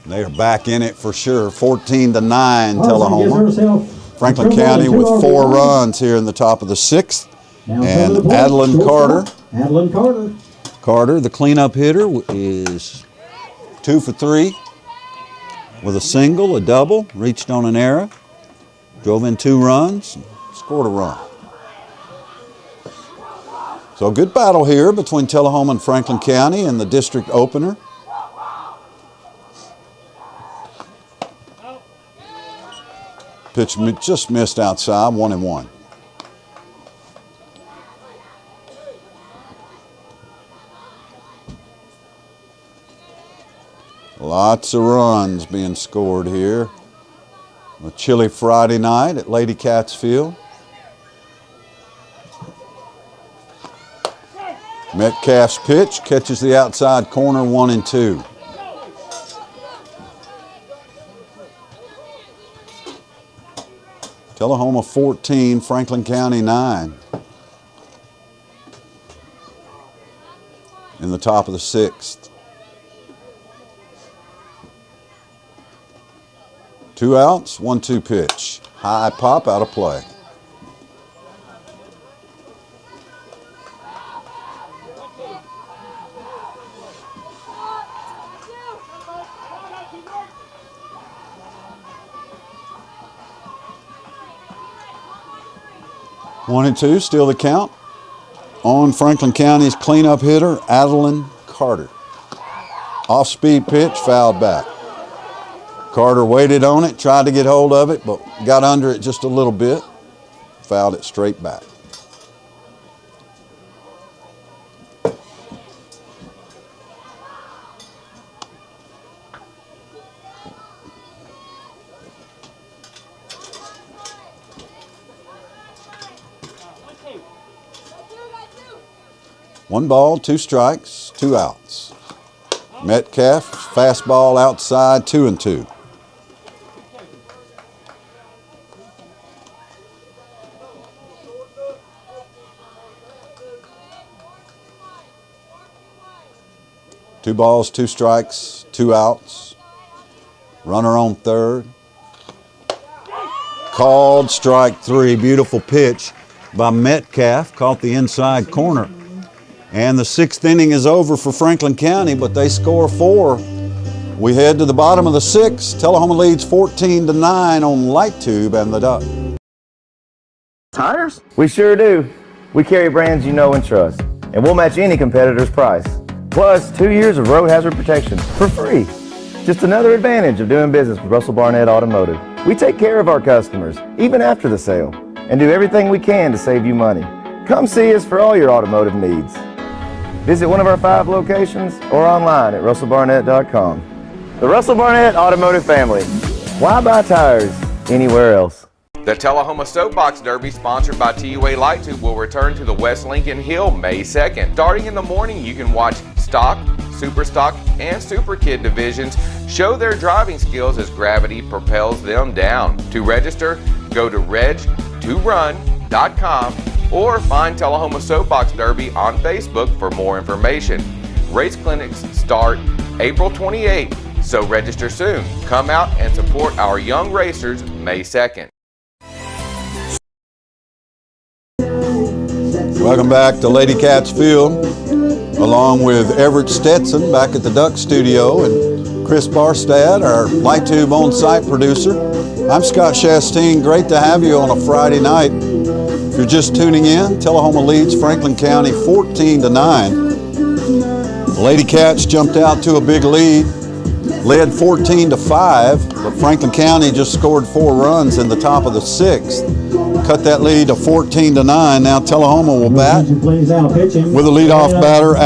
They are back in it for sure. 14-9 Tullahoma. Franklin County with 4 runs here in the top of the 6th. And Adeline Carter. Adeline Carter. Carter, the cleanup hitter, is 2 for 3 with a single, a double, reached on an error, drove in 2 runs, scored a run. So a good battle here between Tullahoma and Franklin County in the district opener. Pitch just missed outside, 1-1. Lots of runs being scored here. A chilly Friday night at Lady Cats Field. Metcalf's pitch catches the outside corner, 1-2. Tullahoma 14, Franklin County 9. In the top of the 6th. 2 outs, 1-2 pitch. High pop out of play. One and two, still the count on Franklin County's cleanup hitter, Adeline Carter. Off-speed pitch, fouled back. Carter waited on it, tried to get hold of it, but got under it just a little bit. Fouled it straight back. One ball, 2 strikes, 2 outs. Metcalf, fastball outside, 2-2. Two balls, 2 strikes, 2 outs. Runner on third. Called strike 3. Beautiful pitch by Metcalf. Caught the inside corner. And the 6th inning is over for Franklin County, but they score 4. We head to the bottom of the 6th. Tullahoma leads 14-9 on Light Tube and the Duck. Tires? We sure do. We carry brands you know and trust, and we'll match any competitor's price. Plus, 2 years of road hazard protection for free. Just another advantage of doing business with Russell Barnett Automotive. We take care of our customers, even after the sale, and do everything we can to save you money. Come see us for all your automotive needs. Visit one of our 5 locations or online at russellbarnett.com. The Russell Barnett Automotive family. Why buy tires anywhere else? The Tullahoma Soapbox Derby, sponsored by TUA Light Tube, will return to the West Lincoln Hill May 2nd. Starting in the morning, you can watch Stock, Super Stock, and Super Kid divisions show their driving skills as gravity propels them down. To register, go to reg2run.com or find Tullahoma Soapbox Derby on Facebook for more information. Race clinics start April 28th, so register soon. Come out and support our young racers May 2nd. Welcome back to Lady Cats Field, along with Everett Stetson back at the Duck Studio and Chris Barstad, our Light Tube on-site producer. I'm Scott Chastain. Great to have you on a Friday night. If you're just tuning in, Tullahoma leads Franklin County 14-9. The Lady Cats jumped out to a big lead, led 14-5, but Franklin County just scored 4 runs in the top of the 6th. Cut that lead to 14-9. Now Tullahoma will bat with a leadoff batter,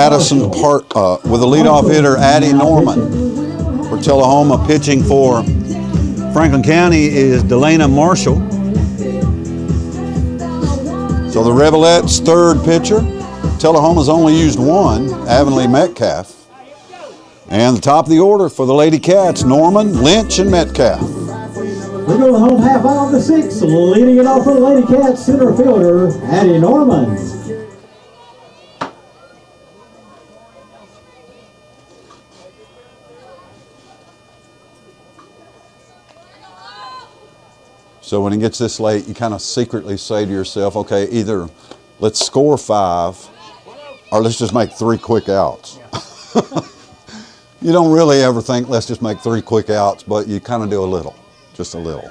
with a leadoff hitter, Addie Norman. For Tullahoma, pitching for Franklin County is Delana Marshall. So the Revellette's 3rd pitcher. Tullahoma's only used 1, Avonlea Metcalf. And the top of the order for the Lady Cats, Norman, Lynch, and Metcalf. We go to the home half out of the 6th, leading it off for the Lady Cats, center fielder, Addie Norman. So when it gets this late, you kind of secretly say to yourself, okay, either let's score 5 or let's just make 3 quick outs. You don't really ever think, let's just make 3 quick outs, but you kind of do a little, just a little.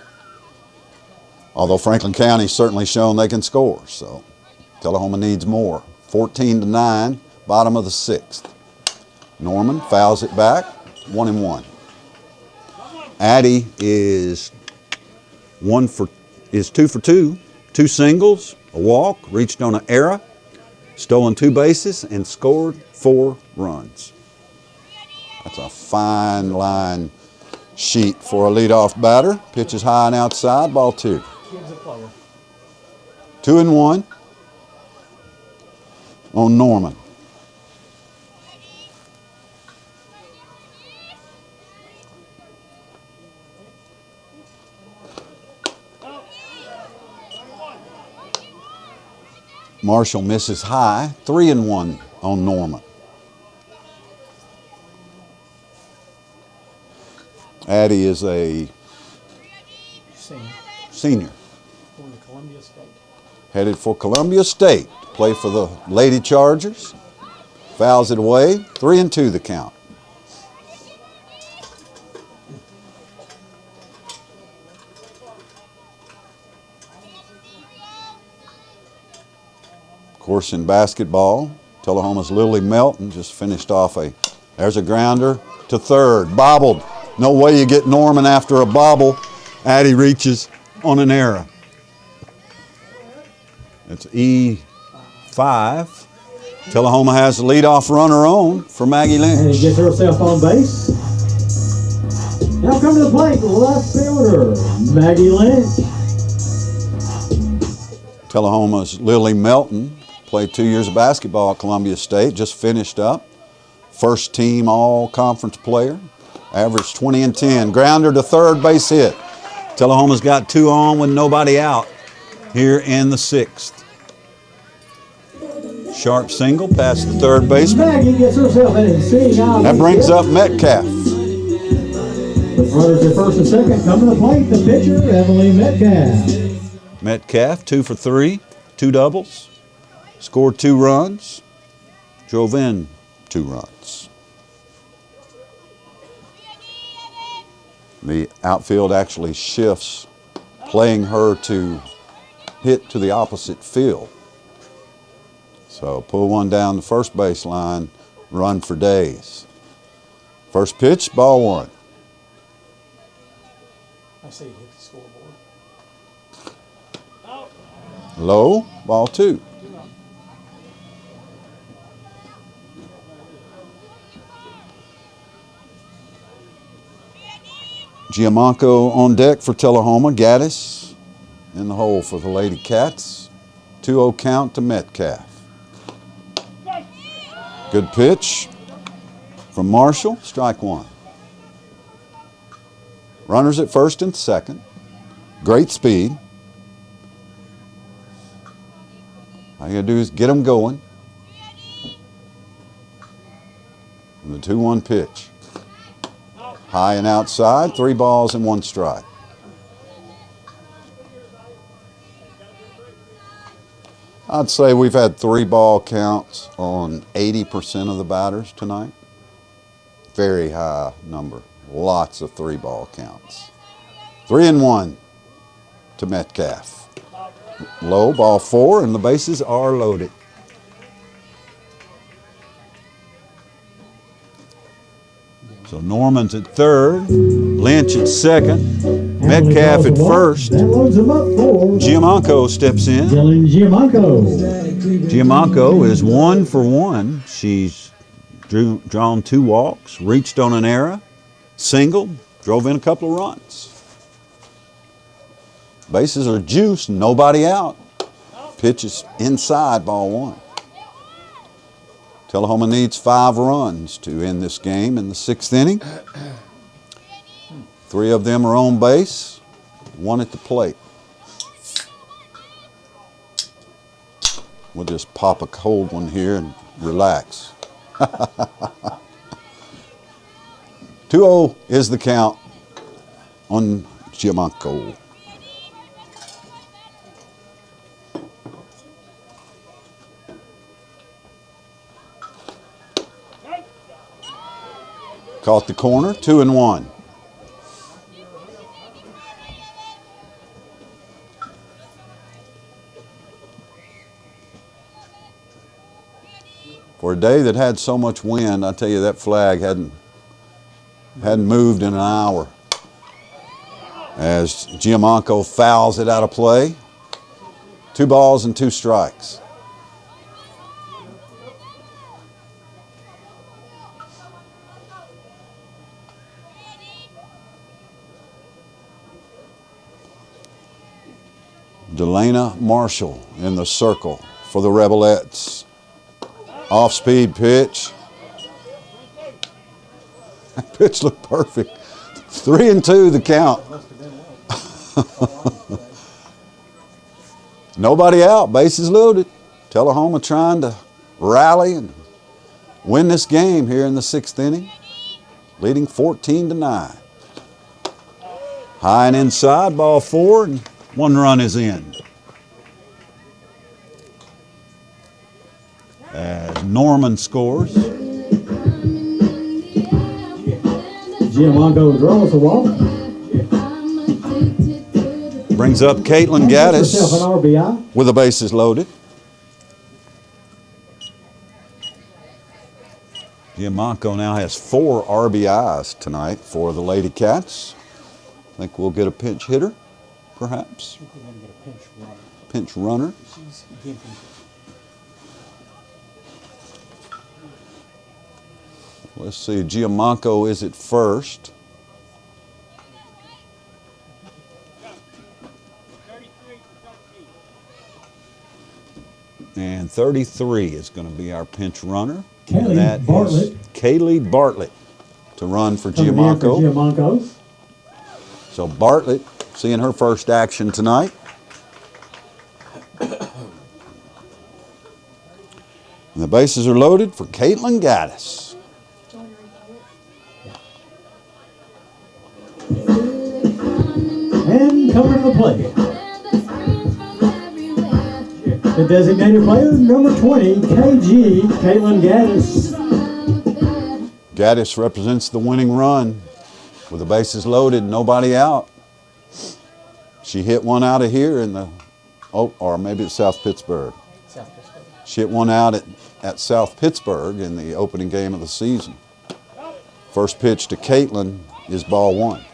Although Franklin County's certainly shown they can score, so Tullahoma needs more. 14-9, bottom of the 6th. Norman fouls it back, 1-1. Addie is 2 for 2, 2 singles, a walk, reached on an error, stolen 2 bases, and scored 4 runs. That's a fine line sheet for a leadoff batter. Pitches high and outside, ball 2. 2-1 on Norman. Marshall misses high, 3-1 on Norman. Addie is a senior. Going to Columbia State. Headed for Columbia State to play for the Lady Chargers. Fouls it away, 3-2 the count. Of course, in basketball, Tullahoma's Lily Melton just finished off there's a grounder to 3rd, bobbled. No way you get Norman after a bobble. Addie reaches on an error. It's E5. Tullahoma has the leadoff runner on for Maggie Lynch. And gets herself on base. Now come to the plate, left fielder, Maggie Lynch. Tullahoma's Lily Melton played 2 years of basketball at Columbia State, just finished up. First team all-conference player. Averaged 20 and 10. Grounder to 3rd, base hit. Tullahoma's got 2 on with nobody out here in the 6th. Sharp single past the 3rd baseman. Maggie gets herself in. That brings up Metcalf. With runners at 1st and 2nd, come to the plate, the pitcher, Emily Metcalf. Metcalf, 2 for 3, 2 doubles. Scored 2 runs. drove in 2 runs. The outfield actually shifts, playing her to hit to the opposite field. So pull one down the first baseline, run for days. First pitch, ball 1. I say hit the scoreboard. Low, ball 2. Giamanco on deck for Tullahoma. Gaddis in the hole for the Lady Cats. 2-0 count to Metcalf. Good pitch from Marshall. Strike 1. Runners at first and second. Great speed. All you gotta do is get them going. And the 2-1 pitch. High and outside, 3 balls and 1 strike. I'd say we've had 3 ball counts on 80% of the batters tonight. Very high number. Lots of 3 ball counts. 3-1 to Metcalf. Low, ball 4, and the bases are loaded. So Norman's at third, Lynch at second, Metcalf at first. Giamanco steps in. Giamanco is 1 for 1. She's drawn 2 walks, reached on an error, singled, drove in a couple of runs. Bases are juiced, nobody out. Pitch is inside, ball 1. Tullahoma needs 5 runs to end this game in the 6th inning. 3 of them are on base, 1 at the plate. We'll just pop a cold one here and relax. 2-0 is the count on Giamanco. Caught the corner, 2-1. For a day that had so much wind, I tell you that flag hadn't moved in an hour. As Giamanco fouls it out of play, 2 balls and 2 strikes. Delana Marshall in the circle for the Rebelettes. Off-speed pitch. That pitch looked perfect. 3-2 the count. Nobody out, bases loaded. Tullahoma trying to rally and win this game here in the 6th inning, leading 14-9. High and inside, ball 4, and 1 run is in. As Norman scores. Giamanco draws a walk. Brings up Caitlin Gaddis with the bases loaded. Giamanco now has 4 RBIs tonight for the Lady Cats. I think we'll get a pinch hitter, perhaps. I think we're going to get a pinch runner. Pinch runner. She's gimpy. Let's see, Giamanco is at first. And 33 is going to be our pinch runner. Kaylee and that Bartlett. is Kaylee Bartlett to run for Giamanco. So Bartlett seeing her first action tonight. And the bases are loaded for Caitlin Gaddis. And coming to the plate. The designated player, number 20, KG, Caitlin Gaddis. Gaddis represents the winning run with the bases loaded, nobody out. She hit one out of here in the, or maybe it's South Pittsburgh. She hit one out at South Pittsburgh in the opening game of the season. First pitch to Caitlin is ball one.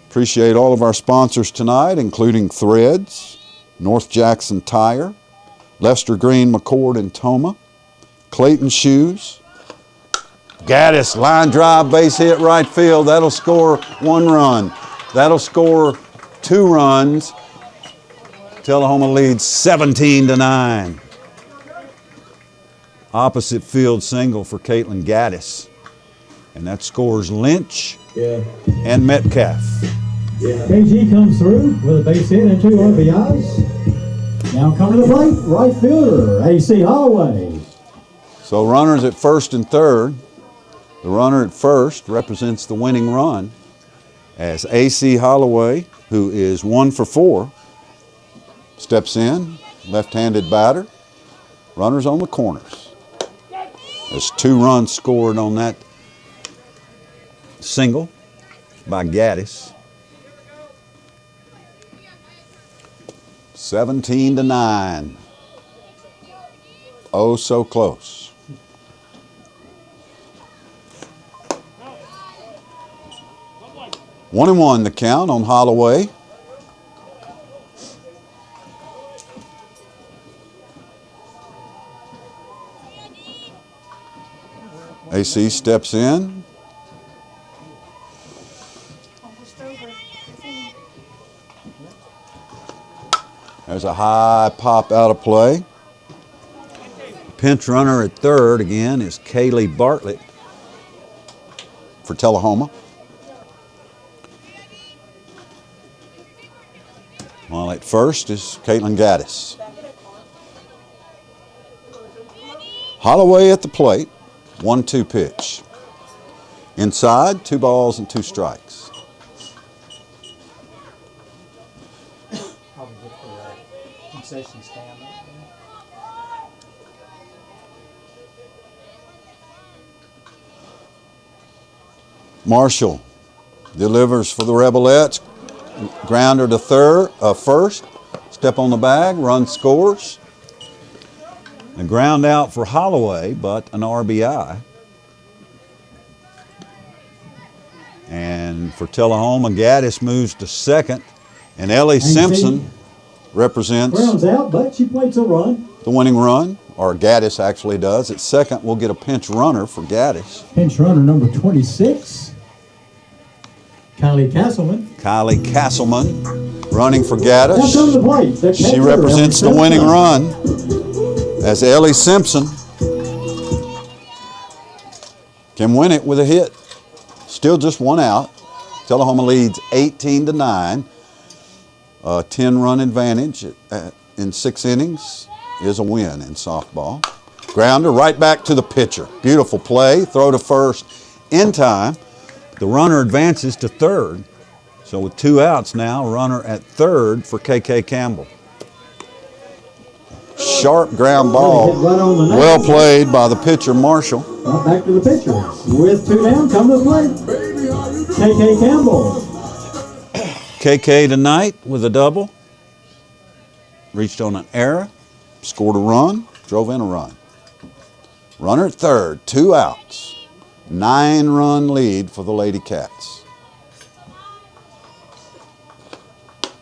Appreciate all of our sponsors tonight, including Threads, North Jackson Tire, Lester Green, McCord and Toma, Clayton Shoes. Gaddis, line drive, base hit, right field. That'll score one run. That'll score 2 runs. Tullahoma leads 17-9. Opposite field single for Caitlin Gaddis. And that scores Lynch and Metcalf. KG comes through with a base hit and 2 RBIs. Now coming to the plate, right fielder, AC Holloway. So runners at first and third. The runner at first represents the winning run as AC Holloway, who is 1 for 4, steps in, left-handed batter. Runners on the corners. There's 2 runs scored on that single by Gaddis. 17-9. Oh, so close. 1-1 the count on Holloway. AC steps in. There's a high pop out of play. Pinch runner at third again is Kaylee Bartlett for Tullahoma. While at first is Caitlin Gaddis. Holloway at the plate, 1-2 pitch. Inside, 2 balls and 2 strikes. Probably get the concession stand up there. Marshall delivers for the Rebelettes. Grounder to first. Step on the bag, run scores. A ground out for Holloway, but an RBI. And for Tullahoma, Gaddis moves to second. And Ellie Simpson represents Grounds out, but she plates a run. the winning run, or Gaddis actually does. At second, we'll get a pinch runner for Gaddis. Pinch runner number 26, Kylie Castleman. Kylie Castleman running for Gaddis. Now come to the plate, the She catcher, represents the Ellie winning Simpson. run as Ellie Simpson can win it with a hit. Still just 1 out. Tullahoma leads 18-9. 10-run advantage in 6 innings is a win in softball. Grounder right back to the pitcher. Beautiful play. Throw to first in time. The runner advances to third. So with 2 outs now, runner at third for KK Campbell. Sharp ground ball. Well played by the pitcher, Marshall. Right back to the pitcher. With 2 down, come to the plate, KK Campbell. KK tonight with a double. Reached on an error. Scored a run. Drove in a run. Runner at third. 2 outs. 9-run lead for the Lady Cats.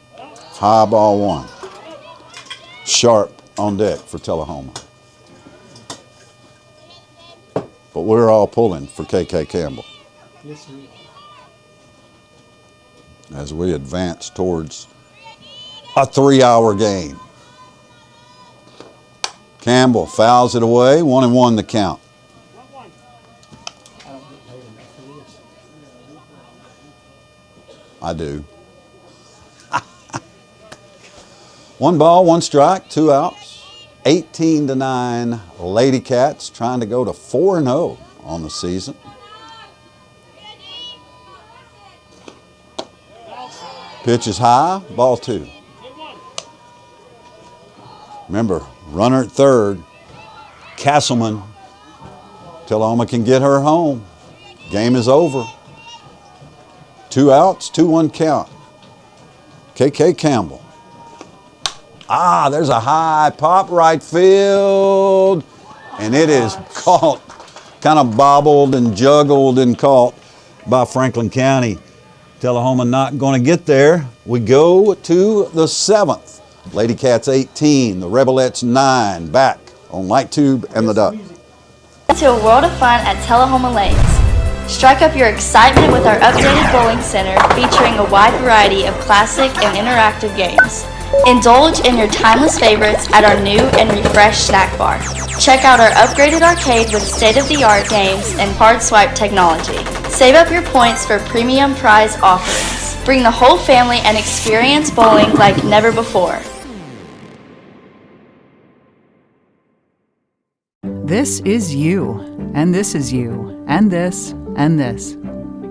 High ball 1. Sharp on deck for Tullahoma. But we're all pulling for KK Campbell Yes, sir. as we advance towards a 3-hour game. Campbell fouls it away. 1-1 the count. I don't get paid enough for this. I do. 1 ball, 1 strike, 2 outs. 18-9 Lady Cats trying to go to 4-0 on the season. Pitch is high, ball 2. Remember, runner at third, Castleman. Tullahoma can get her home. Game is over. 2 outs, 2-1 count. KK Campbell. There's a high pop right field. And it is caught, kind of bobbled and juggled and caught by Franklin County. Tullahoma not going to get there. We go to the 7th. Lady Cats 18, the Rebelettes 9, back on Light Tube and the Duck. To a world of fun at Tullahoma Lanes. Strike up your excitement with our updated bowling center featuring a wide variety of classic and interactive games. Indulge in your timeless favorites at our new and refreshed snack bar. Check out our upgraded arcade with state-of-the-art games and card swipe technology. Save up your points for premium prize offerings. Bring the whole family and experience bowling like never before. This is you, and this is you, and this, and this.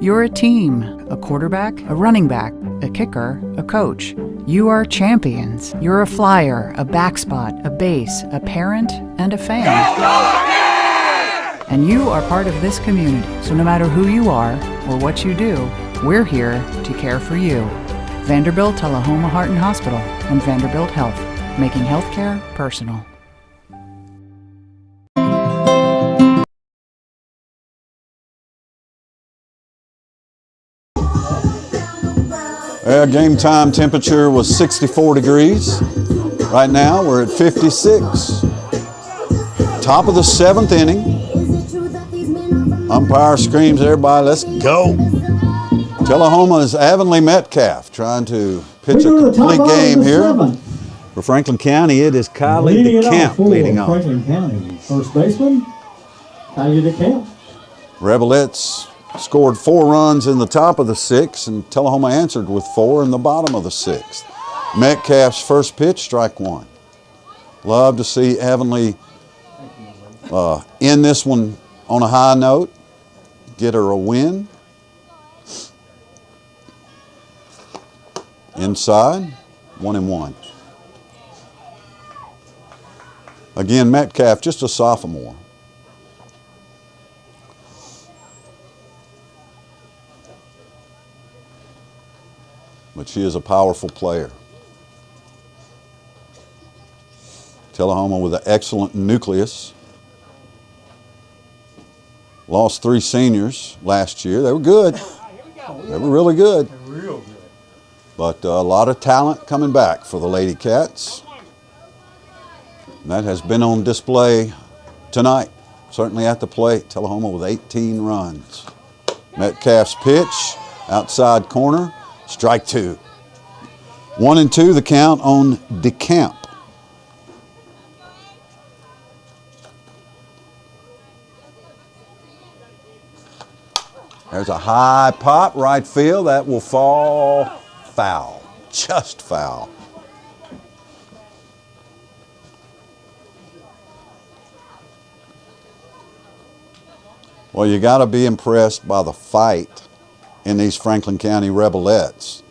You're a team, a quarterback, a running back, a kicker, a coach. You are champions. You're a flyer, a backspot, a base, a parent, and a fan. And you are part of this community, so no matter who you are or what you do, we're here to care for you. Vanderbilt Tullahoma Heart and Hospital and Vanderbilt Health, making healthcare personal. Game time temperature was 64 degrees. Right now we're at 56. Top of the 7th inning. Umpire screams, everybody, let's go. Tullahoma's Avonlea Metcalf trying to pitch a complete game here. For Franklin County, it is Kylie DeCamp leading off. Franklin County. First baseman, Kylie DeCamp. Rebelettes scored 4 runs in the top of the 6th, and Tullahoma answered with 4 in the bottom of the 6th. Metcalf's first pitch, strike 1. Love to see Avonlea end this one on a high note, get her a win. Inside, 1-1. Again, Metcalf, just a sophomore. But she is a powerful player. Tullahoma with an excellent nucleus. Lost 3 seniors last year. They were good. They were really good. Real good. But a lot of talent coming back for the Lady Cats. And that has been on display tonight, certainly at the plate. Tullahoma with 18 runs. Metcalf's pitch, outside corner, strike 2. 1-2 the count on DeCamp. There's a high pop, right field. That will fall foul, just foul. Well, you got to be impressed by the fight in these Franklin County Rebelettes,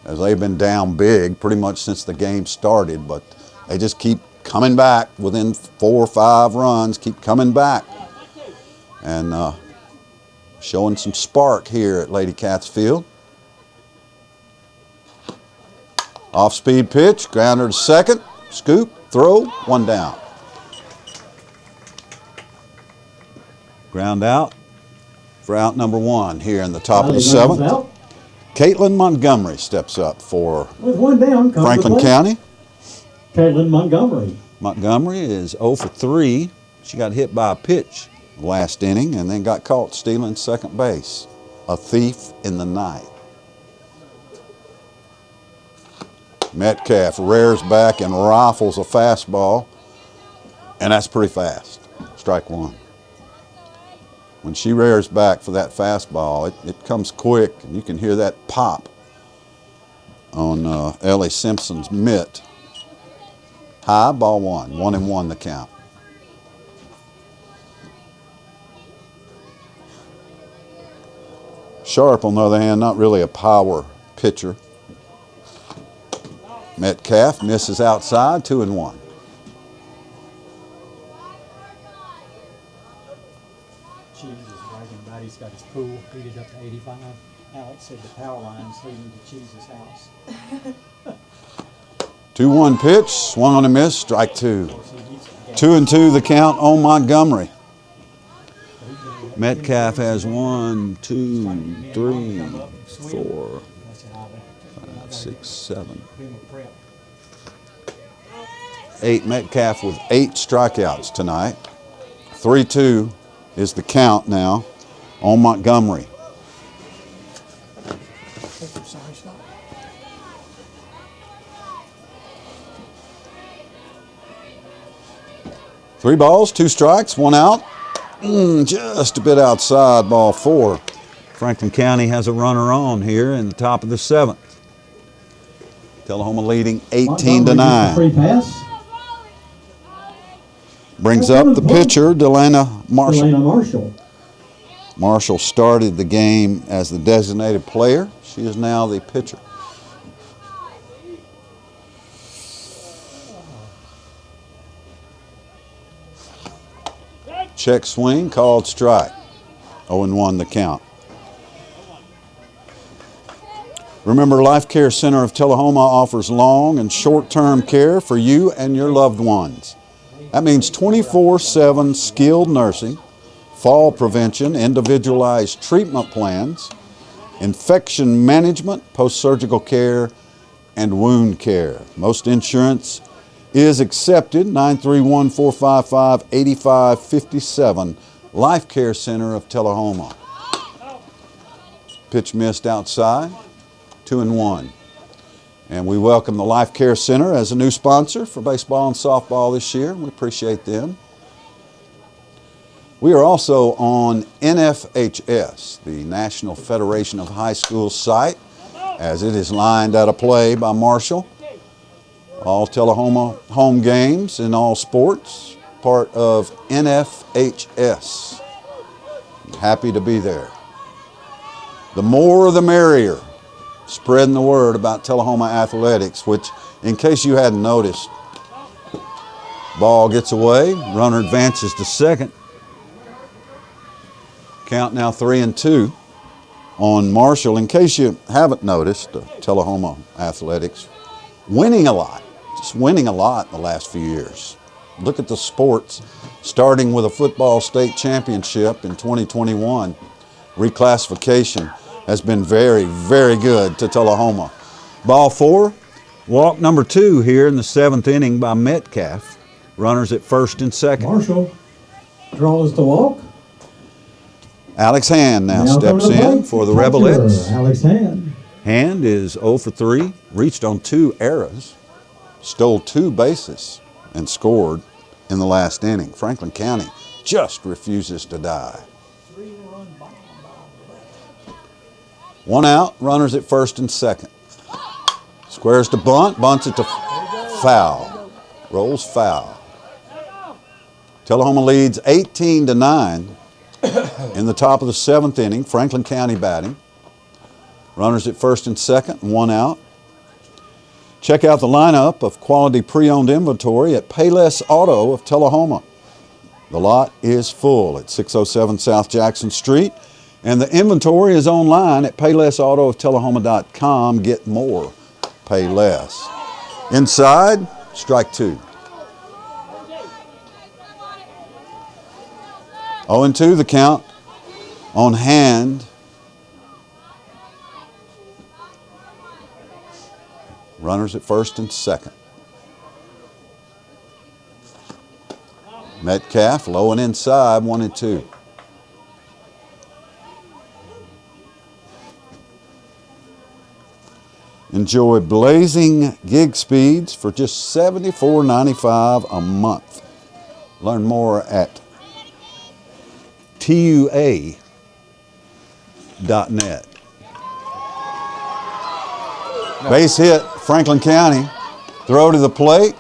as they've been down big pretty much since the game started, but they just keep coming back within 4 or 5 runs, keep coming back. And showing some spark here at Lady Cats Field. Off-speed pitch, grounder to second, scoop, throw, 1 down. Ground out for out number 1 here in the top of the 7th. Caitlin Montgomery steps up for With 1 down, Franklin County. Caitlin Montgomery. Montgomery is 0 for 3. She got hit by a pitch last inning and then got caught stealing second base. A thief in the night. Metcalf rears back and rifles a fastball, and that's pretty fast. Strike 1. When she rears back for that fastball, it comes quick, and you can hear that pop on Ellie Simpson's mitt. High, ball 1. 1-1 the count. Sharp, on the other hand, not really a power pitcher. Metcalf misses outside, 2-1. Cheese is bragging about he's got his pool heated up to 85. Alex said the power line's leading to Cheese's house. 2-1 pitch, swung on a miss, strike two. 2-2 the count on Montgomery. Metcalf has 1, 2, 3, 4, 5, 6, 7, 8. Metcalf with 8 strikeouts tonight. 3-2 is the count now on Montgomery. Three balls, 2 strikes, 1 out. Just a bit outside, ball 4. Franklin County has a runner on here in the top of the 7th. Tullahoma leading 18-9. Free pass. Brings up the pitcher, Delana Marshall. Delana Marshall. Marshall started the game as the designated player. She is now the pitcher. Check swing, called strike. 0-1 the count. Remember, Life Care Center of Tullahoma offers long and short-term care for you and your loved ones. That means 24/7 skilled nursing, fall prevention, individualized treatment plans, infection management, post-surgical care, and wound care. Most insurance is accepted. 931-455-8557, Life Care Center of Tullahoma. Pitch missed outside, 2-1. And we welcome the Life Care Center as a new sponsor for baseball and softball this year. We appreciate them. We are also on NFHS, the National Federation of High Schools site, as it is lined at a play by Marshall. All Tullahoma home games in all sports, part of NFHS. Happy to be there. The more the merrier. Spreading the word about Tullahoma athletics, which, in case you hadn't noticed, ball gets away, runner advances to second. Count now 3-2 on Marshall. In case you haven't noticed, Tullahoma athletics winning a lot, just winning a lot in the last few years. Look at the sports, starting with a football state championship in 2021. Reclassification has been very, very good to Tullahoma. Ball 4, walk number 2 here in the 7th inning by Metcalf. Runners at first and second. Marshall draws the walk. Alex Hand now steps in for the Rebelettes. Alex Hand. Hand is 0 for 3, reached on 2 errors, stole 2 bases, and scored in the last inning. Franklin County just refuses to die. 1 out, runners at first and second. Squares to bunt, bunts it to foul. Rolls foul. Tullahoma leads 18-9 in the top of the 7th inning. Franklin County batting. Runners at first and second, 1 out. Check out the lineup of quality pre-owned inventory at Payless Auto of Tullahoma. The lot is full at 607 South Jackson Street. And the inventory is online at PaylessAutoofTullahoma.com. Get more, pay less. Inside, strike 2. 0-2 the count on Hand. Runners at first and second. Metcalf low and inside, 1-2. Enjoy blazing gig speeds for just $74.95 a month. Learn more at TUA.net. Base hit, Franklin County. Throw to the plate.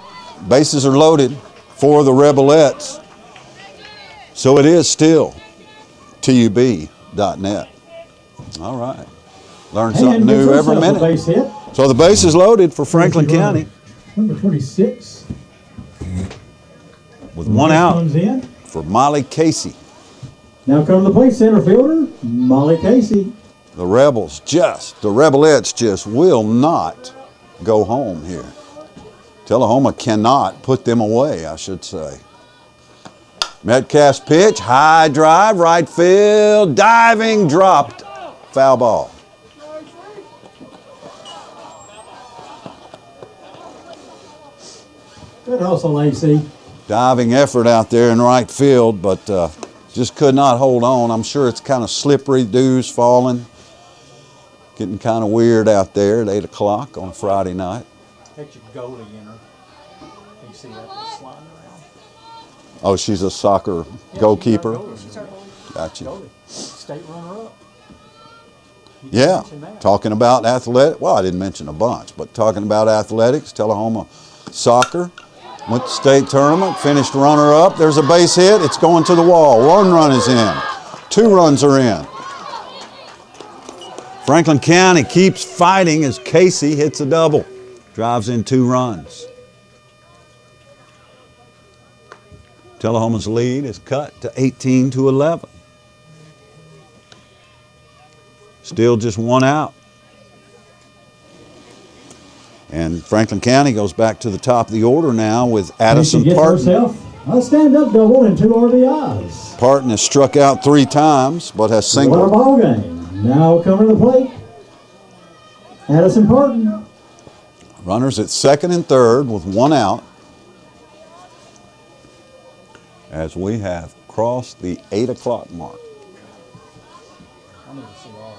Bases are loaded for the Rebelettes. So it is still TUB.net. All right. Learn something new every minute. Base hit. So the base is loaded for Franklin County Number 26. with one out Comes in. for Molly Casey. Now come to the plate, center fielder, Molly Casey. The Rebelettes just will not go home here. Tullahoma cannot put them away, I should say. Metcalf's pitch, high drive, right field, diving, dropped, foul ball. Good hustle, AC. Diving effort out there in right field, but just could not hold on. I'm sure it's kind of slippery, dews falling. Getting kind of weird out there at 8 o'clock on a Friday night. That's your goalie in her. You see that sliding around? Oh, she's a soccer goalkeeper. Gotcha. Goalie. State runner-up. Yeah, talking about athletic. Well, I didn't mention a bunch, but talking about athletics, Tullahoma soccer. Went to state tournament, finished runner-up. There's a base hit. It's going to the wall. One run is in. 2 runs are in. Franklin County keeps fighting as Casey hits a double. Drives in 2 runs. Tullahoma's lead is cut to 18-11. Still just 1 out. And Franklin County goes back to the top of the order now with Addison Parton. Herself a stand-up double and 2 RBIs. Parton has struck out 3 times, but has What a singled. ball game. Now coming to the plate, Addison Parton. Runners at second and third with 1 out. As we have crossed the 8 o'clock mark. I need to see Art.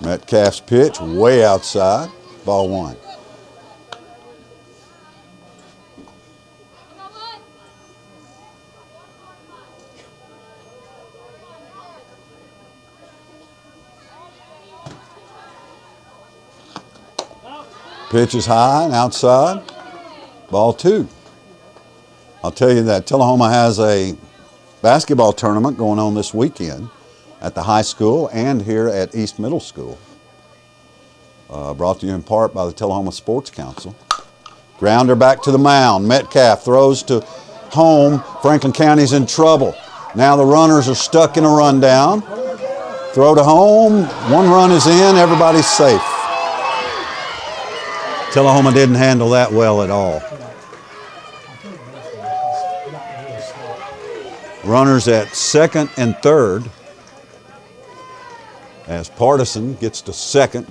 Metcalf's pitch way outside. Ball 1. Pitch is high and outside. Ball 2. I'll tell you that Tullahoma has a basketball tournament going on this weekend at the high school and here at East Middle School. Brought to you in part by the Tullahoma Sports Council. Grounder back to the mound. Metcalf throws to home. Franklin County's in trouble. Now the runners are stuck in a rundown. Throw to home. 1 run is in. Everybody's safe. Tullahoma didn't handle that well at all. Runners at second and third as Partisan gets to second.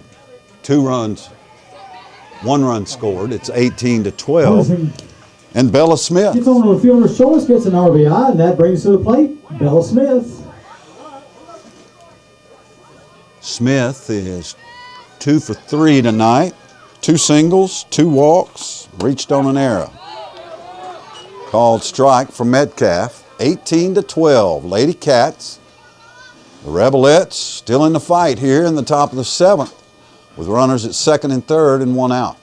2 runs, 1 run scored. It's 18-12. And Bella Smith. Gets on to the fielder's choice, gets an RBI, and that brings to the plate Bella Smith. Smith is 2 for 3 tonight. 2 singles, 2 walks, reached on an error. Called strike from Metcalf. 18-12. Lady Cats. The Rebelettes still in the fight here in the top of the 7th with runners at second and third and 1 out.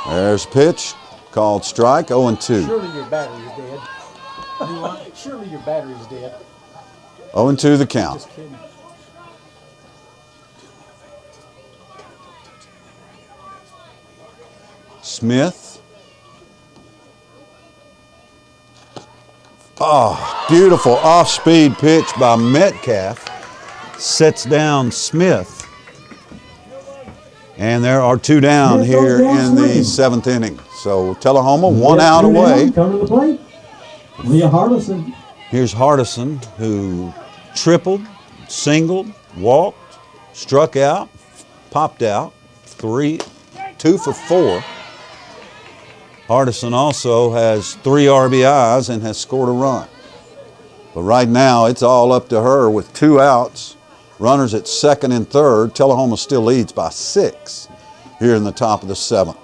There's pitch. Called strike. 0-2. Surely your battery is dead. Surely your battery is dead. 0-2 the count. Just kidding. Smith. Oh, beautiful off-speed pitch by Metcalf. Sets down Smith. And there are 2 down here in the 7th inning. So Tullahoma 1 out away. Come to the plate. Leah Hardison. Here's Hardison, who tripled, singled, walked, struck out, popped out, 2 for 4. Hardison also has 3 RBIs and has scored a run. But right now, it's all up to her with 2 outs. Runners at second and third. Tullahoma still leads by 6 here in the top of the 7th.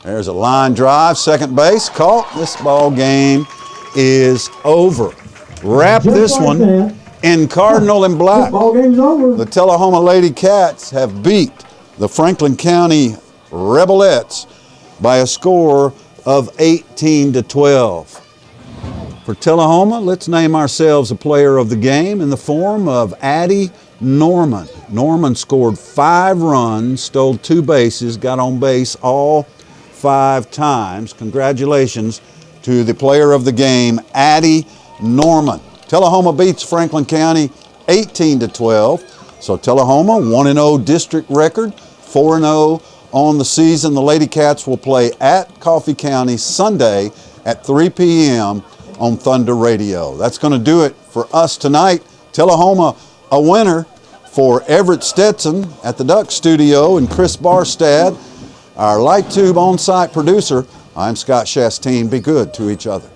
There's a line drive, second base, caught. This ball game is over. Wrap this one in Cardinal and Black. This ball game's over. The Tullahoma Lady Cats have beat the Franklin County Rebelettes by a score of 18-12. For Tullahoma, let's name ourselves a player of the game in the form of Addie Norman. Norman scored 5 runs, stole 2 bases, got on base all 5 times. Congratulations to the player of the game, Addie Norman. Tullahoma beats Franklin County 18-12. So Tullahoma 1-0 district record, 4-0 on the season. The Lady Cats will play at Coffee County Sunday at 3 p.m. on Thunder Radio. That's going to do it for us tonight. Tullahoma a winner. For Everett Stetson at the Duck Studio and Chris Barstad, our Light Tube on-site producer, I'm Scott Chastain. Be good to each other.